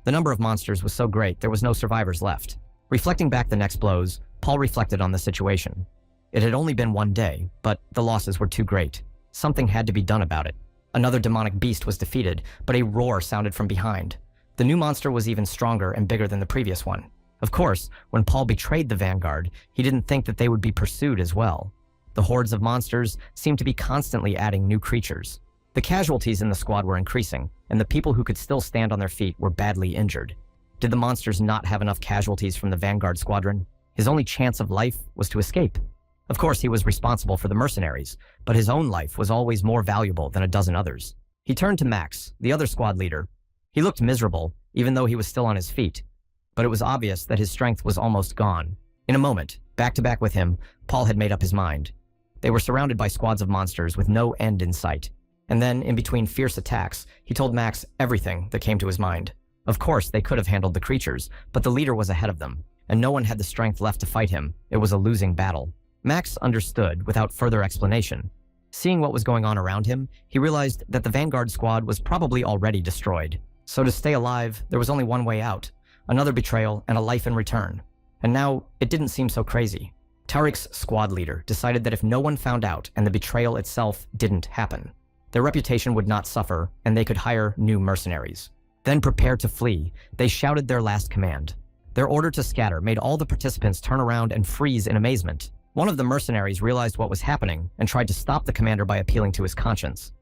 S1: The number of monsters was so great there was no survivors left. Reflecting back the next blows, Paul reflected on the situation. It had only been one day, but the losses were too great. Something had to be done about it. Another demonic beast was defeated, but a roar sounded from behind. The new monster was even stronger and bigger than the previous one. Of course, when Paul betrayed the vanguard, he didn't think that they would be pursued as well. The hordes of monsters seemed to be constantly adding new creatures. The casualties in the squad were increasing, and the people who could still stand on their feet were badly injured. Did the monsters not have enough casualties from the vanguard squadron? His only chance of life was to escape. Of course, he was responsible for the mercenaries, but his own life was always more valuable than a dozen others. He turned to Max, the other squad leader. He looked miserable, even though he was still on his feet, but it was obvious that his strength was almost gone. In a moment, back to back with him, Paul had made up his mind. They were surrounded by squads of monsters with no end in sight. And then, in between fierce attacks, he told Max everything that came to his mind. Of course, they could have handled the creatures, but the leader was ahead of them, and no one had the strength left to fight him. It was a losing battle. Max understood without further explanation. Seeing what was going on around him, he realized that the vanguard squad was probably already destroyed. So to stay alive, there was only one way out. Another betrayal and a life in return. And now, it didn't seem so crazy. Tarek's squad leader decided that if no one found out and the betrayal itself didn't happen, their reputation would not suffer and they could hire new mercenaries. Then prepare to flee, they shouted their last command. Their order to scatter made all the participants turn around and freeze in amazement. One of the mercenaries realized what was happening and tried to stop the commander by appealing to his conscience.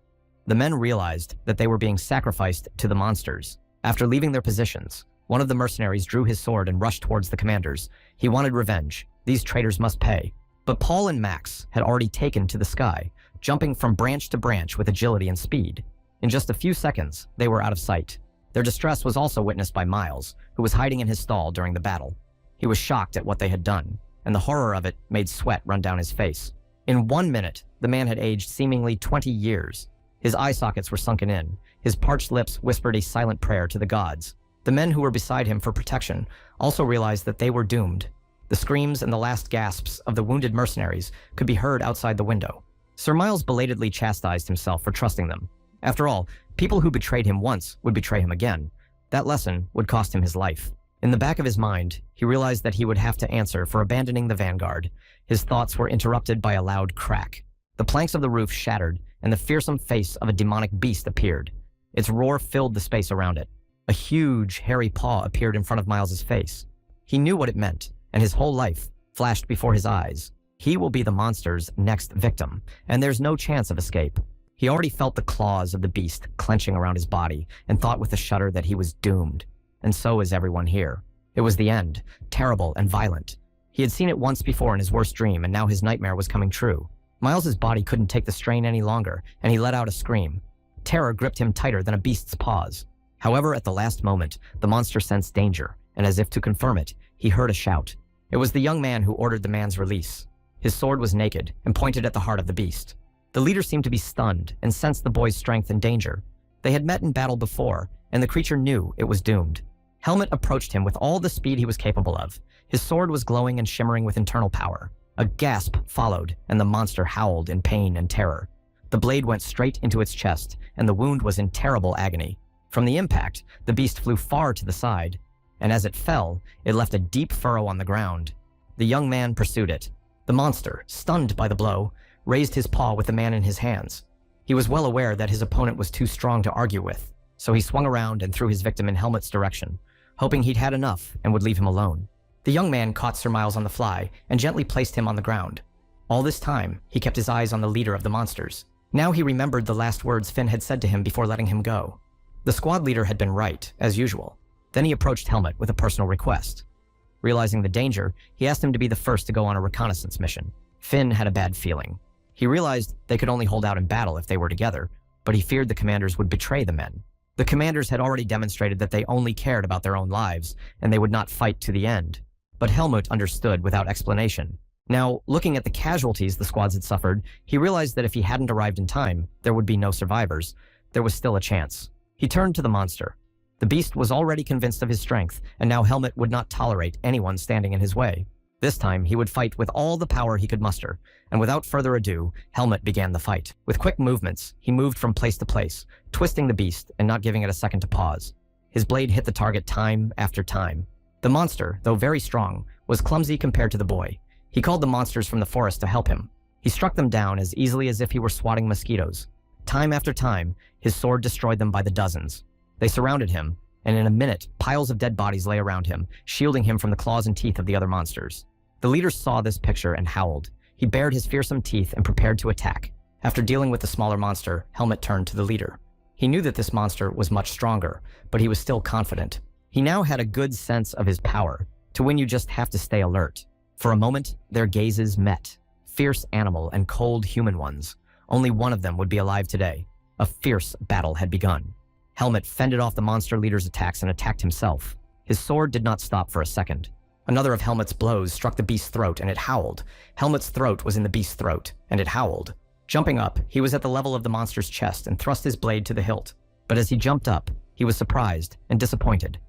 S1: The men realized that they were being sacrificed to the monsters. After leaving their positions, one of the mercenaries drew his sword and rushed towards the commanders. He wanted revenge. These traitors must pay. But Paul and Max had already taken to the sky, jumping from branch to branch with agility and speed. In just a few seconds, they were out of sight. Their distress was also witnessed by Miles, who was hiding in his stall during the battle. He was shocked at what they had done, and the horror of it made sweat run down his face. In 1 minute, the man had aged seemingly 20 years. His eye sockets were sunken in. His parched lips whispered a silent prayer to the gods. The men who were beside him for protection also realized that they were doomed. The screams and the last gasps of the wounded mercenaries could be heard outside the window. Sir Miles belatedly chastised himself for trusting them. After all, people who betrayed him once would betray him again. That lesson would cost him his life. In the back of his mind, he realized that he would have to answer for abandoning the vanguard. His thoughts were interrupted by a loud crack. The planks of the roof shattered, and the fearsome face of a demonic beast appeared. Its roar filled the space around it. A huge, hairy paw appeared in front of Miles's face. He knew what it meant, and his whole life flashed before his eyes. He will be the monster's next victim, and there's no chance of escape. He already felt the claws of the beast clenching around his body, and thought with a shudder that he was doomed. And so is everyone here. It was the end, terrible and violent. He had seen it once before in his worst dream, and now his nightmare was coming true. Miles's body couldn't take the strain any longer, and he let out a scream. Terror gripped him tighter than a beast's paws. However, at the last moment, the monster sensed danger, and as if to confirm it, he heard a shout. It was the young man who ordered the man's release. His sword was naked and pointed at the heart of the beast. The leader seemed to be stunned and sensed the boy's strength and danger. They had met in battle before, and the creature knew it was doomed. Helmet approached him with all the speed he was capable of. His sword was glowing and shimmering with internal power. A gasp followed, and the monster howled in pain and terror. The blade went straight into its chest, and the wound was in terrible agony. From the impact, the beast flew far to the side, and as it fell, it left a deep furrow on the ground. The young man pursued it. The monster, stunned by the blow, raised his paw with the man in his hands. He was well aware that his opponent was too strong to argue with, so he swung around and threw his victim in Helmet's direction, hoping he'd had enough and would leave him alone. The young man caught Sir Miles on the fly and gently placed him on the ground. All this time, he kept his eyes on the leader of the monsters. Now he remembered the last words Finn had said to him before letting him go. The squad leader had been right, as usual. Then he approached Helmet with a personal request. Realizing the danger, he asked him to be the first to go on a reconnaissance mission. Finn had a bad feeling. He realized they could only hold out in battle if they were together, but he feared the commanders would betray the men. The commanders had already demonstrated that they only cared about their own lives, and they would not fight to the end. But Helmut understood without explanation. Now, looking at the casualties the squads had suffered, he realized that if he hadn't arrived in time, there would be no survivors. There was still a chance. He turned to the monster. The beast was already convinced of his strength, and now Helmut would not tolerate anyone standing in his way. This time, he would fight with all the power he could muster, and without further ado, Helmut began the fight. With quick movements, he moved from place to place, twisting the beast and not giving it a second to pause. His blade hit the target time after time. The monster, though very strong, was clumsy compared to the boy. He called the monsters from the forest to help him. He struck them down as easily as if he were swatting mosquitoes. Time after time, his sword destroyed them by the dozens. They surrounded him, and in a minute, piles of dead bodies lay around him, shielding him from the claws and teeth of the other monsters. The leader saw this picture and howled. He bared his fearsome teeth and prepared to attack. After dealing with the smaller monster, Helmut turned to the leader. He knew that this monster was much stronger, but he was still confident. He now had a good sense of his power. To win, you just have to stay alert. For a moment, their gazes met. Fierce animal and cold human ones. Only one of them would be alive today. A fierce battle had begun. Helmut fended off the monster leader's attacks and attacked himself. His sword did not stop for a second. Another of Helmut's blows struck the beast's throat, and it howled. Helmut's throat was in the beast's throat, and it howled. Jumping up, he was at the level of the monster's chest and thrust his blade to the hilt. But as he jumped up, he was surprised and disappointed.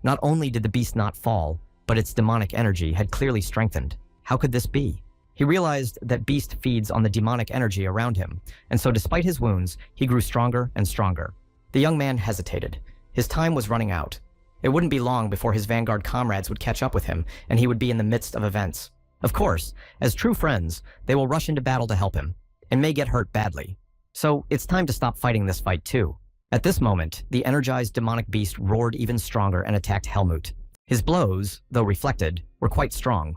S1: Not only did the beast not fall, but its demonic energy had clearly strengthened. How could this be? He realized that beast feeds on the demonic energy around him, and so despite his wounds, he grew stronger and stronger. The young man hesitated. His time was running out. It wouldn't be long before his vanguard comrades would catch up with him, and he would be in the midst of events. Of course, as true friends, they will rush into battle to help him, and may get hurt badly. So it's time to stop fighting this fight too. At this moment, the energized demonic beast roared even stronger and attacked Helmut. His blows, though reflected, were quite strong.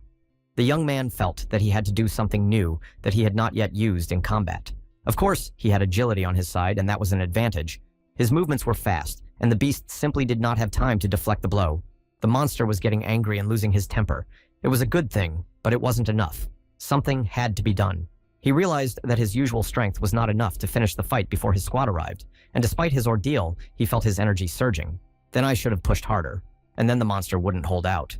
S1: The young man felt that he had to do something new that he had not yet used in combat. Of course, he had agility on his side, and that was an advantage. His movements were fast, and the beast simply did not have time to deflect the blow. The monster was getting angry and losing his temper. It was a good thing, but it wasn't enough. Something had to be done. He realized that his usual strength was not enough to finish the fight before his squad arrived, and despite his ordeal, he felt his energy surging. Then I should have pushed harder, and then the monster wouldn't hold out.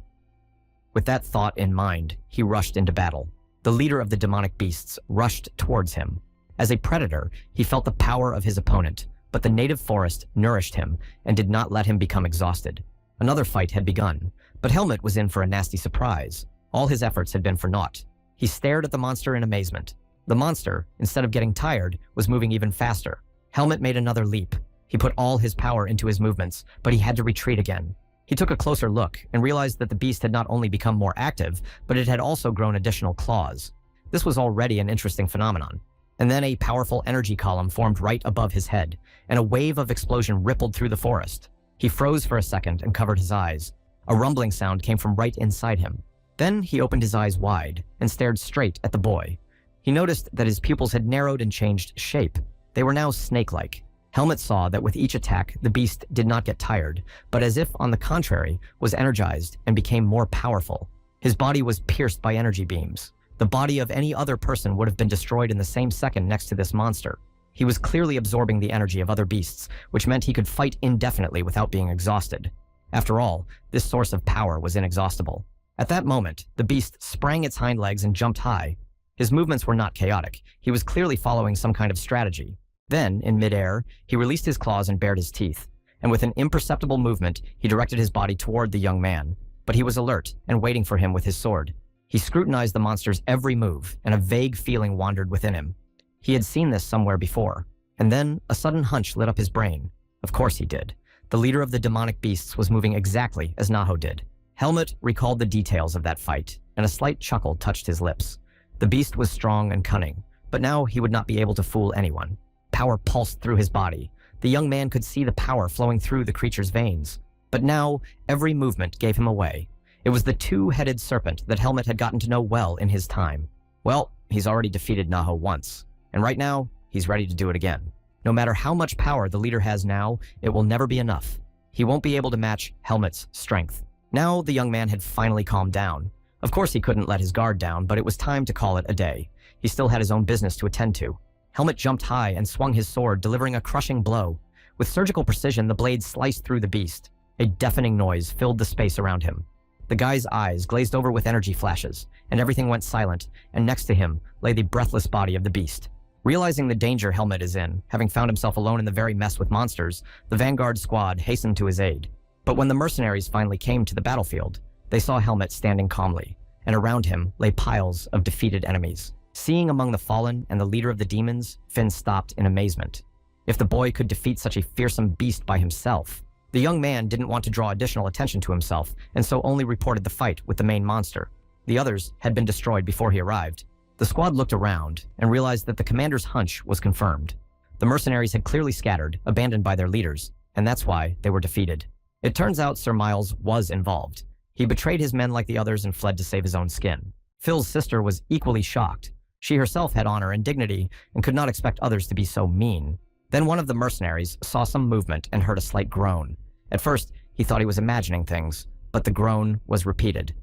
S1: With that thought in mind, he rushed into battle. The leader of the demonic beasts rushed towards him. As a predator, he felt the power of his opponent, but the native forest nourished him and did not let him become exhausted. Another fight had begun, but Helmut was in for a nasty surprise. All his efforts had been for naught. He stared at the monster in amazement. The monster, instead of getting tired, was moving even faster. Helmut made another leap. He put all his power into his movements, but he had to retreat again. He took a closer look and realized that the beast had not only become more active, but it had also grown additional claws. This was already an interesting phenomenon. And then a powerful energy column formed right above his head, and a wave of explosion rippled through the forest. He froze for a second and covered his eyes. A rumbling sound came from right inside him. Then he opened his eyes wide and stared straight at the boy. He noticed that his pupils had narrowed and changed shape. They were now snake-like. Helmut saw that with each attack, the beast did not get tired, but as if, on the contrary, was energized and became more powerful. His body was pierced by energy beams. The body of any other person would have been destroyed in the same second next to this monster. He was clearly absorbing the energy of other beasts, which meant he could fight indefinitely without being exhausted. After all, this source of power was inexhaustible. At that moment, the beast sprang its hind legs and jumped high. His movements were not chaotic. He was clearly following some kind of strategy. Then, in midair, he released his claws and bared his teeth. And with an imperceptible movement, he directed his body toward the young man. But he was alert and waiting for him with his sword. He scrutinized the monster's every move, and a vague feeling wandered within him. He had seen this somewhere before. And then, a sudden hunch lit up his brain. Of course he did. The leader of the demonic beasts was moving exactly as Naho did. Helmut recalled the details of that fight, and a slight chuckle touched his lips. The beast was strong and cunning, but now he would not be able to fool anyone. Power pulsed through his body. The young man could see the power flowing through the creature's veins. But now, every movement gave him away. It was the two-headed serpent that Helmut had gotten to know well in his time. Well, he's already defeated Naho once, and right now, he's ready to do it again. No matter how much power the leader has now, it will never be enough. He won't be able to match Helmut's strength. Now, the young man had finally calmed down. Of course he couldn't let his guard down, but it was time to call it a day. He still had his own business to attend to. Helmut jumped high and swung his sword, delivering a crushing blow. With surgical precision, the blade sliced through the beast. A deafening noise filled the space around him. The guy's eyes glazed over with energy flashes, and everything went silent, and next to him lay the breathless body of the beast. Realizing the danger Helmet is in, having found himself alone in the very mess with monsters, the vanguard squad hastened to his aid. But when the mercenaries finally came to the battlefield, they saw Helmet standing calmly, and around him lay piles of defeated enemies. Seeing among the fallen and the leader of the demons, Finn stopped in amazement. If the boy could defeat such a fearsome beast by himself, the young man didn't want to draw additional attention to himself, and so only reported the fight with the main monster. The others had been destroyed before he arrived. The squad looked around and realized that the commander's hunch was confirmed. The mercenaries had clearly scattered, abandoned by their leaders, and that's why they were defeated. It turns out Sir Miles was involved. He betrayed his men like the others and fled to save his own skin. Phil's sister was equally shocked. She herself had honor and dignity and could not expect others to be so mean. Then one of the mercenaries saw some movement and heard a slight groan. At first, he thought he was imagining things, but the groan was repeated.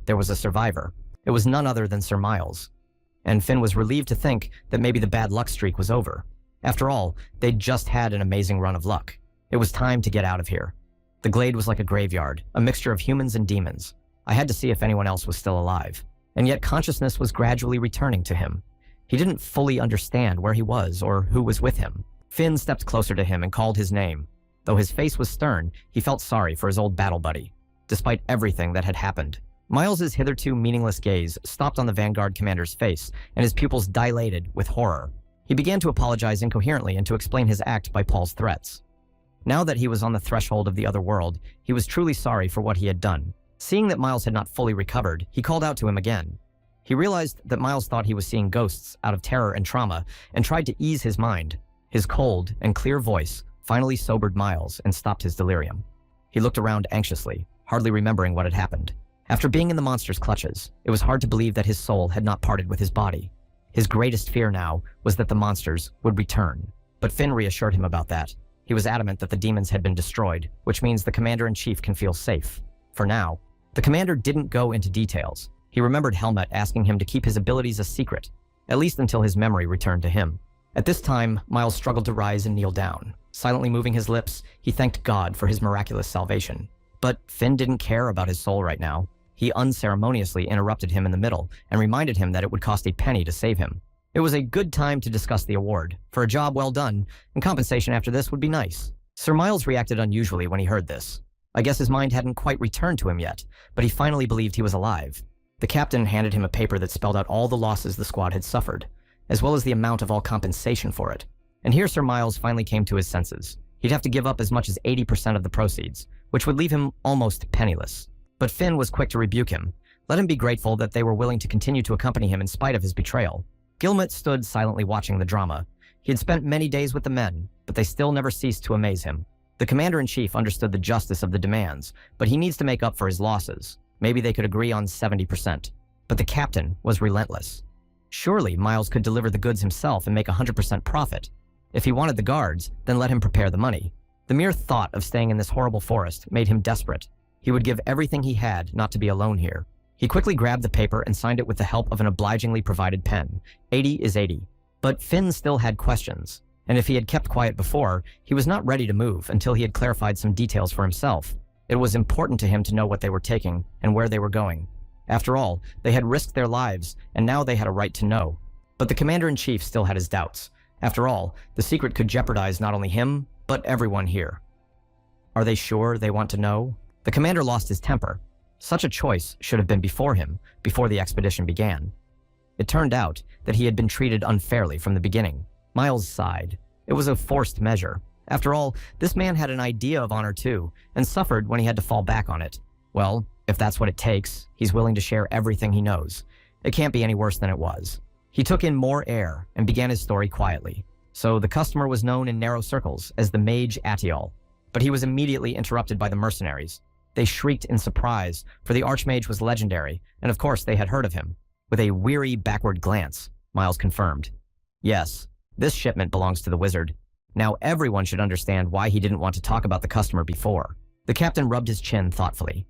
S1: There was a survivor. It was none other than Sir Miles. And Finn was relieved to think that maybe the bad luck streak was over. After all, they'd just had an amazing run of luck. It was time to get out of here. The glade was like a graveyard, a mixture of humans and demons. I had to see if anyone else was still alive. And yet consciousness was gradually returning to him. He didn't fully understand where he was or who was with him. Finn stepped closer to him and called his name. Though his face was stern, he felt sorry for his old battle buddy. Despite everything that had happened, Miles's hitherto meaningless gaze stopped on the Vanguard commander's face, and his pupils dilated with horror. He began to apologize incoherently and to explain his act by Paul's threats. Now that he was on the threshold of the other world, he was truly sorry for what he had done. Seeing that Miles had not fully recovered, he called out to him again. He realized that Miles thought he was seeing ghosts out of terror and trauma, and tried to ease his mind. His cold and clear voice finally sobered Miles and stopped his delirium. He looked around anxiously, hardly remembering what had happened. After being in the monster's clutches, it was hard to believe that his soul had not parted with his body. His greatest fear now was that the monsters would return. But Finn reassured him about that. He was adamant that the demons had been destroyed, which means the commander-in-chief can feel safe. For now. The commander didn't go into details. He remembered Helmet asking him to keep his abilities a secret, at least until his memory returned to him. At this time, Miles struggled to rise and kneel down. Silently moving his lips, he thanked God for his miraculous salvation. But Finn didn't care about his soul right now. He unceremoniously interrupted him in the middle and reminded him that it would cost a penny to save him. It was a good time to discuss the award, for a job well done, and compensation after this would be nice. Sir Miles reacted unusually when he heard this. I guess his mind hadn't quite returned to him yet, but he finally believed he was alive. The captain handed him a paper that spelled out all the losses the squad had suffered, as well as the amount of all compensation for it. And here Sir Miles finally came to his senses. He'd have to give up as much as 80% of the proceeds, which would leave him almost penniless. But Finn was quick to rebuke him. Let him be grateful that they were willing to continue to accompany him in spite of his betrayal. Gilmet stood silently watching the drama. He had spent many days with the men, but they still never ceased to amaze him. The commander-in-chief understood the justice of the demands, but he needs to make up for his losses. Maybe they could agree on 70%. But the captain was relentless. Surely Miles could deliver the goods himself and make 100% profit. If he wanted the guards, then let him prepare the money. The mere thought of staying in this horrible forest made him desperate. He would give everything he had not to be alone here. He quickly grabbed the paper and signed it with the help of an obligingly provided pen. 80 is 80. But Finn still had questions, and if he had kept quiet before, he was not ready to move until he had clarified some details for himself. It was important to him to know what they were taking and where they were going. After all, they had risked their lives, and now they had a right to know. But the commander-in-chief still had his doubts. After all, the secret could jeopardize not only him, but everyone here. Are they sure they want to know? The commander lost his temper. Such a choice should have been before him, before the expedition began. It turned out that he had been treated unfairly from the beginning. Miles sighed. It was a forced measure. After all, this man had an idea of honor too, and suffered when he had to fall back on it. Well, if that's what it takes, he's willing to share everything he knows. It can't be any worse than it was. He took in more air and began his story quietly. So the customer was known in narrow circles as the Mage Atiol. But he was immediately interrupted by the mercenaries. They shrieked in surprise, for the Archmage was legendary, and of course they had heard of him. With a weary backward glance, Miles confirmed. Yes, this shipment belongs to the wizard. Now everyone should understand why he didn't want to talk about the customer before. The captain rubbed his chin thoughtfully.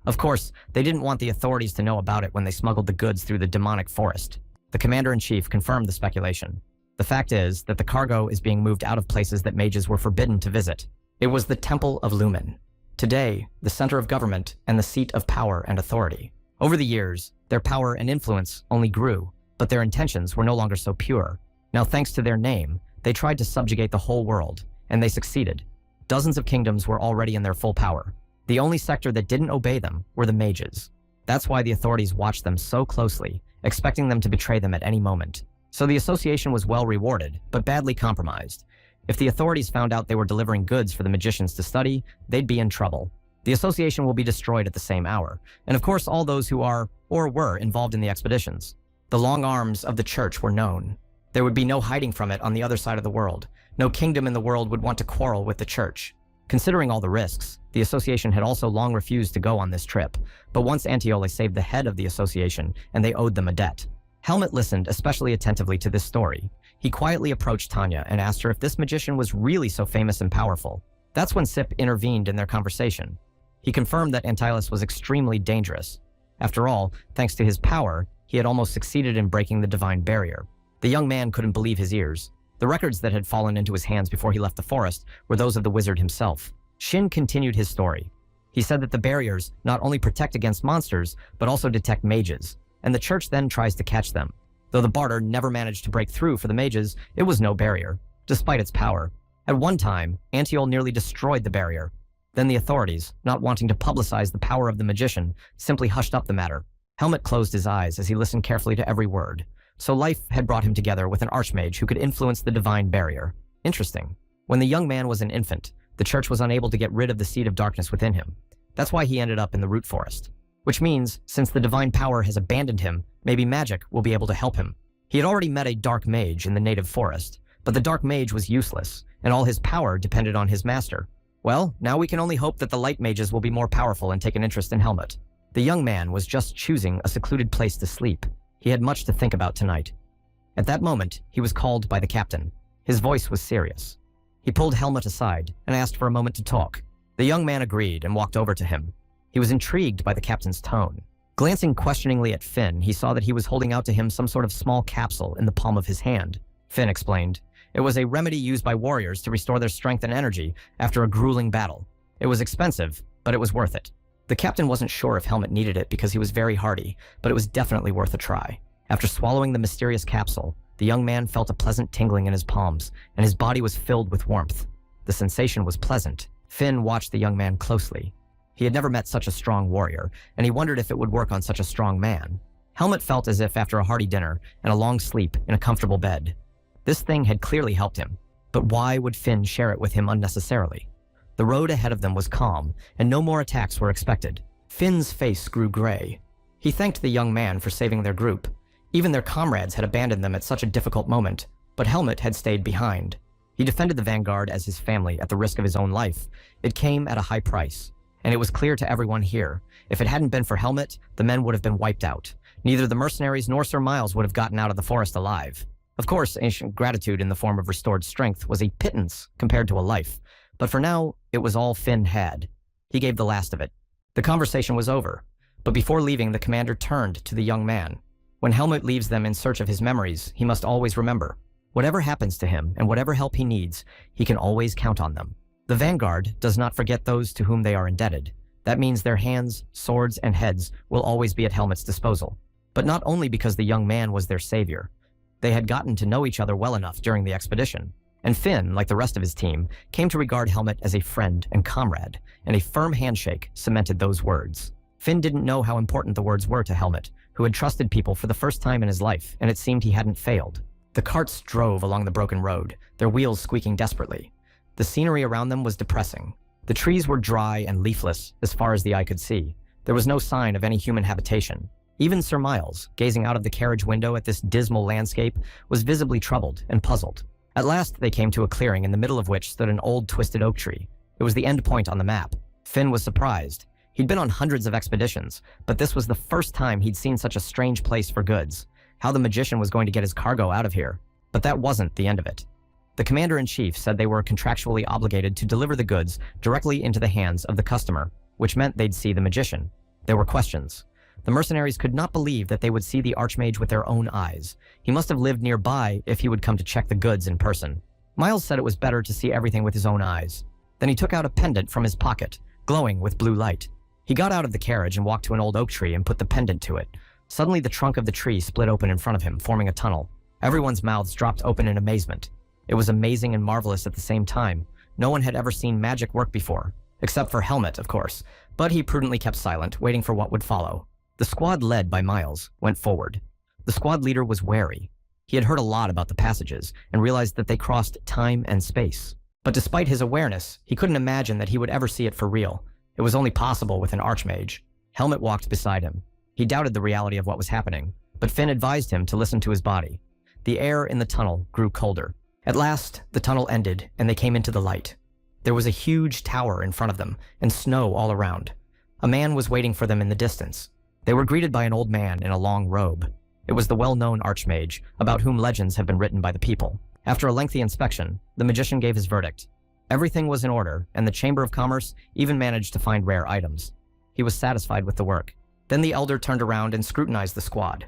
S1: Of course, they didn't want the authorities to know about it when they smuggled the goods through the demonic forest. The commander-in-chief confirmed the speculation. The fact is that the cargo is being moved out of places that mages were forbidden to visit. It was the Temple of Lumen. Today, the center of government and the seat of power and authority. Over the years, their power and influence only grew, but their intentions were no longer so pure. Now, thanks to their name, they tried to subjugate the whole world, and they succeeded. Dozens of kingdoms were already in their full power. The only sector that didn't obey them were the mages. That's why the authorities watched them so closely, expecting them to betray them at any moment. So the association was well rewarded, but badly compromised. If the authorities found out they were delivering goods for the magicians to study, they'd be in trouble. The association will be destroyed at the same hour, and of course all those who are, or were, involved in the expeditions. The long arms of the church were known. There would be no hiding from it on the other side of the world. No kingdom in the world would want to quarrel with the church. Considering all the risks, the association had also long refused to go on this trip, but once Antiole saved the head of the association, and they owed them a debt. Helmut listened especially attentively to this story. He quietly approached Tanya and asked her if this magician was really so famous and powerful. That's when Sip intervened in their conversation. He confirmed that Antyllus was extremely dangerous. After all, thanks to his power, he had almost succeeded in breaking the divine barrier. The young man couldn't believe his ears. The records that had fallen into his hands before he left the forest were those of the wizard himself. Shin continued his story. He said that the barriers not only protect against monsters, but also detect mages, and the church then tries to catch them. Though the barter never managed to break through for the mages, it was no barrier, despite its power. At one time, Antiole nearly destroyed the barrier. Then the authorities, not wanting to publicize the power of the magician, simply hushed up the matter. Helmut closed his eyes as he listened carefully to every word. So life had brought him together with an archmage who could influence the divine barrier. Interesting. When the young man was an infant, the church was unable to get rid of the seed of darkness within him. That's why he ended up in the root forest. Which means, since the divine power has abandoned him, maybe magic will be able to help him. He had already met a dark mage in the native forest, but the dark mage was useless, and all his power depended on his master. Well, now we can only hope that the light mages will be more powerful and take an interest in Helmut. The young man was just choosing a secluded place to sleep. He had much to think about tonight. At that moment, he was called by the captain. His voice was serious. He pulled Helmut aside and asked for a moment to talk. The young man agreed and walked over to him. He was intrigued by the captain's tone. Glancing questioningly at Finn, he saw that he was holding out to him some sort of small capsule in the palm of his hand. Finn explained. It was a remedy used by warriors to restore their strength and energy after a grueling battle. It was expensive, but it was worth it. The captain wasn't sure if Helmut needed it because he was very hardy, but it was definitely worth a try. After swallowing the mysterious capsule, the young man felt a pleasant tingling in his palms, and his body was filled with warmth. The sensation was pleasant. Finn watched the young man closely. He had never met such a strong warrior, and he wondered if it would work on such a strong man. Helmut felt as if after a hearty dinner and a long sleep in a comfortable bed. This thing had clearly helped him, but why would Finn share it with him unnecessarily? The road ahead of them was calm, and no more attacks were expected. Finn's face grew gray. He thanked the young man for saving their group. Even their comrades had abandoned them at such a difficult moment, but Helmut had stayed behind. He defended the vanguard as his family at the risk of his own life. It came at a high price, and it was clear to everyone here. If it hadn't been for Helmut, the men would have been wiped out. Neither the mercenaries nor Sir Miles would have gotten out of the forest alive. Of course, ancient gratitude in the form of restored strength was a pittance compared to a life, but for now, it was all Finn had. He gave the last of it. The conversation was over, but before leaving, the commander turned to the young man. When Helmut leaves them in search of his memories, he must always remember. Whatever happens to him and whatever help he needs, he can always count on them. The vanguard does not forget those to whom they are indebted. That means their hands, swords, and heads will always be at Helmut's disposal. But not only because the young man was their savior. They had gotten to know each other well enough during the expedition. And Finn, like the rest of his team, came to regard Helmut as a friend and comrade, and a firm handshake cemented those words. Finn didn't know how important the words were to Helmut, who had trusted people for the first time in his life, and it seemed he hadn't failed. The carts drove along the broken road, their wheels squeaking desperately. The scenery around them was depressing. The trees were dry and leafless as far as the eye could see. There was no sign of any human habitation. Even Sir Miles, gazing out of the carriage window at this dismal landscape, was visibly troubled and puzzled. At last, they came to a clearing in the middle of which stood an old twisted oak tree. It was the end point on the map. Finn was surprised. He'd been on hundreds of expeditions, but this was the first time he'd seen such a strange place for goods. How the magician was going to get his cargo out of here. But that wasn't the end of it. The commander-in-chief said they were contractually obligated to deliver the goods directly into the hands of the customer, which meant they'd see the magician. There were questions. The mercenaries could not believe that they would see the Archmage with their own eyes. He must have lived nearby if he would come to check the goods in person. Miles said it was better to see everything with his own eyes. Then he took out a pendant from his pocket, glowing with blue light. He got out of the carriage and walked to an old oak tree and put the pendant to it. Suddenly, the trunk of the tree split open in front of him, forming a tunnel. Everyone's mouths dropped open in amazement. It was amazing and marvelous at the same time. No one had ever seen magic work before, except for Helmet, of course, but he prudently kept silent, waiting for what would follow. The squad led by Miles went forward. The squad leader was wary. He had heard a lot about the passages and realized that they crossed time and space. But despite his awareness, he couldn't imagine that he would ever see it for real. It was only possible with an Archmage. Helmet walked beside him. He doubted the reality of what was happening, but Finn advised him to listen to his body. The air in the tunnel grew colder. At last, the tunnel ended, and they came into the light. There was a huge tower in front of them, and snow all around. A man was waiting for them in the distance. They were greeted by an old man in a long robe. It was the well-known Archmage, about whom legends have been written by the people. After a lengthy inspection, the magician gave his verdict. Everything was in order, and the Chamber of Commerce even managed to find rare items. He was satisfied with the work. Then the elder turned around and scrutinized the squad.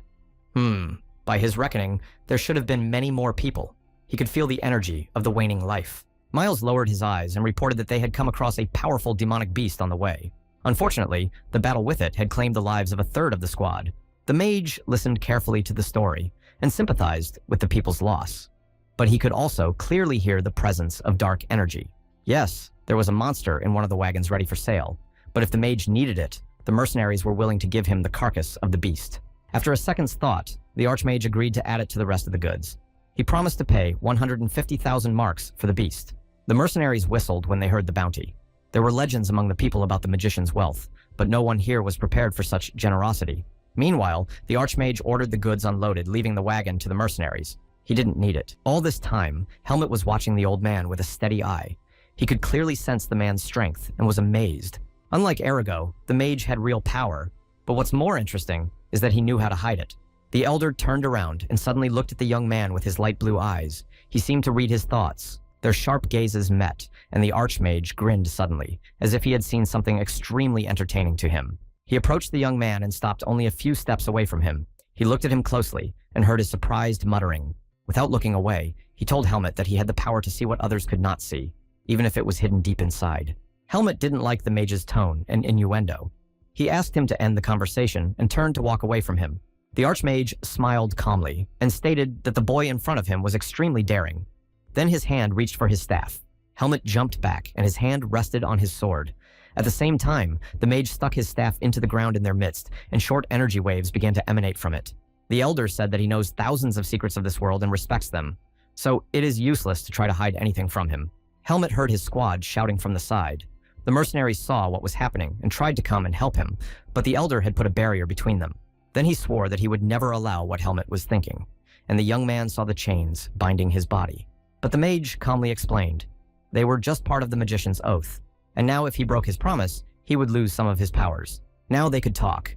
S1: By his reckoning, there should have been many more people. He could feel the energy of the waning life. Miles lowered his eyes and reported that they had come across a powerful demonic beast on the way. Unfortunately, the battle with it had claimed the lives of a third of the squad. The mage listened carefully to the story and sympathized with the people's loss. But he could also clearly hear the presence of dark energy. Yes, there was a monster in one of the wagons ready for sale, but if the mage needed it, the mercenaries were willing to give him the carcass of the beast. After a second's thought, the Archmage agreed to add it to the rest of the goods. He promised to pay 150,000 marks for the beast. The mercenaries whistled when they heard the bounty. There were legends among the people about the magician's wealth, but no one here was prepared for such generosity. Meanwhile, the Archmage ordered the goods unloaded, leaving the wagon to the mercenaries. He didn't need it. All this time, Helmet was watching the old man with a steady eye. He could clearly sense the man's strength and was amazed. Unlike Erigo, the mage had real power, but what's more interesting is that he knew how to hide it. The elder turned around and suddenly looked at the young man with his light blue eyes. He seemed to read his thoughts. Their sharp gazes met, and the Archmage grinned suddenly, as if he had seen something extremely entertaining to him. He approached the young man and stopped only a few steps away from him. He looked at him closely and heard his surprised muttering. Without looking away, he told Helmet that he had the power to see what others could not see, even if it was hidden deep inside. Helmet didn't like the mage's tone and innuendo. He asked him to end the conversation and turned to walk away from him. The Archmage smiled calmly and stated that the boy in front of him was extremely daring. Then his hand reached for his staff. Helmet jumped back and his hand rested on his sword. At the same time, the mage stuck his staff into the ground in their midst, and short energy waves began to emanate from it. The elder said that he knows thousands of secrets of this world and respects them, so it is useless to try to hide anything from him. Helmet heard his squad shouting from the side. The mercenaries saw what was happening and tried to come and help him, but the elder had put a barrier between them. Then he swore that he would never allow what Helmet was thinking, and the young man saw the chains binding his body. But the mage calmly explained. They were just part of the magician's oath, and now if he broke his promise, he would lose some of his powers. Now they could talk.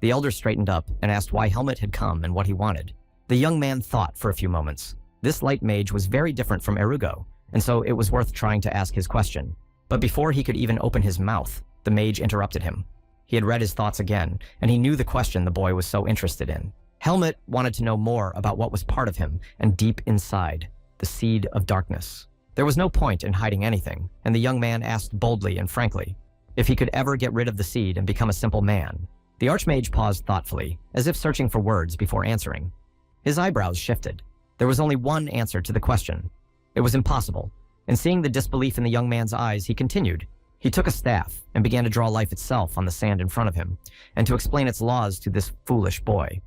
S1: The elder straightened up and asked why Helmet had come and what he wanted. The young man thought for a few moments. This light mage was very different from Erugo, and so it was worth trying to ask his question. But before he could even open his mouth, the mage interrupted him. He had read his thoughts again, and he knew the question the boy was so interested in. Helmet wanted to know more about what was part of him and deep inside, the seed of darkness. There was no point in hiding anything, and the young man asked boldly and frankly if he could ever get rid of the seed and become a simple man. The Archmage paused thoughtfully, as if searching for words before answering. His eyebrows shifted. There was only one answer to the question. It was impossible, and seeing the disbelief in the young man's eyes, he continued. He took a staff and began to draw life itself on the sand in front of him, and to explain its laws to this foolish boy.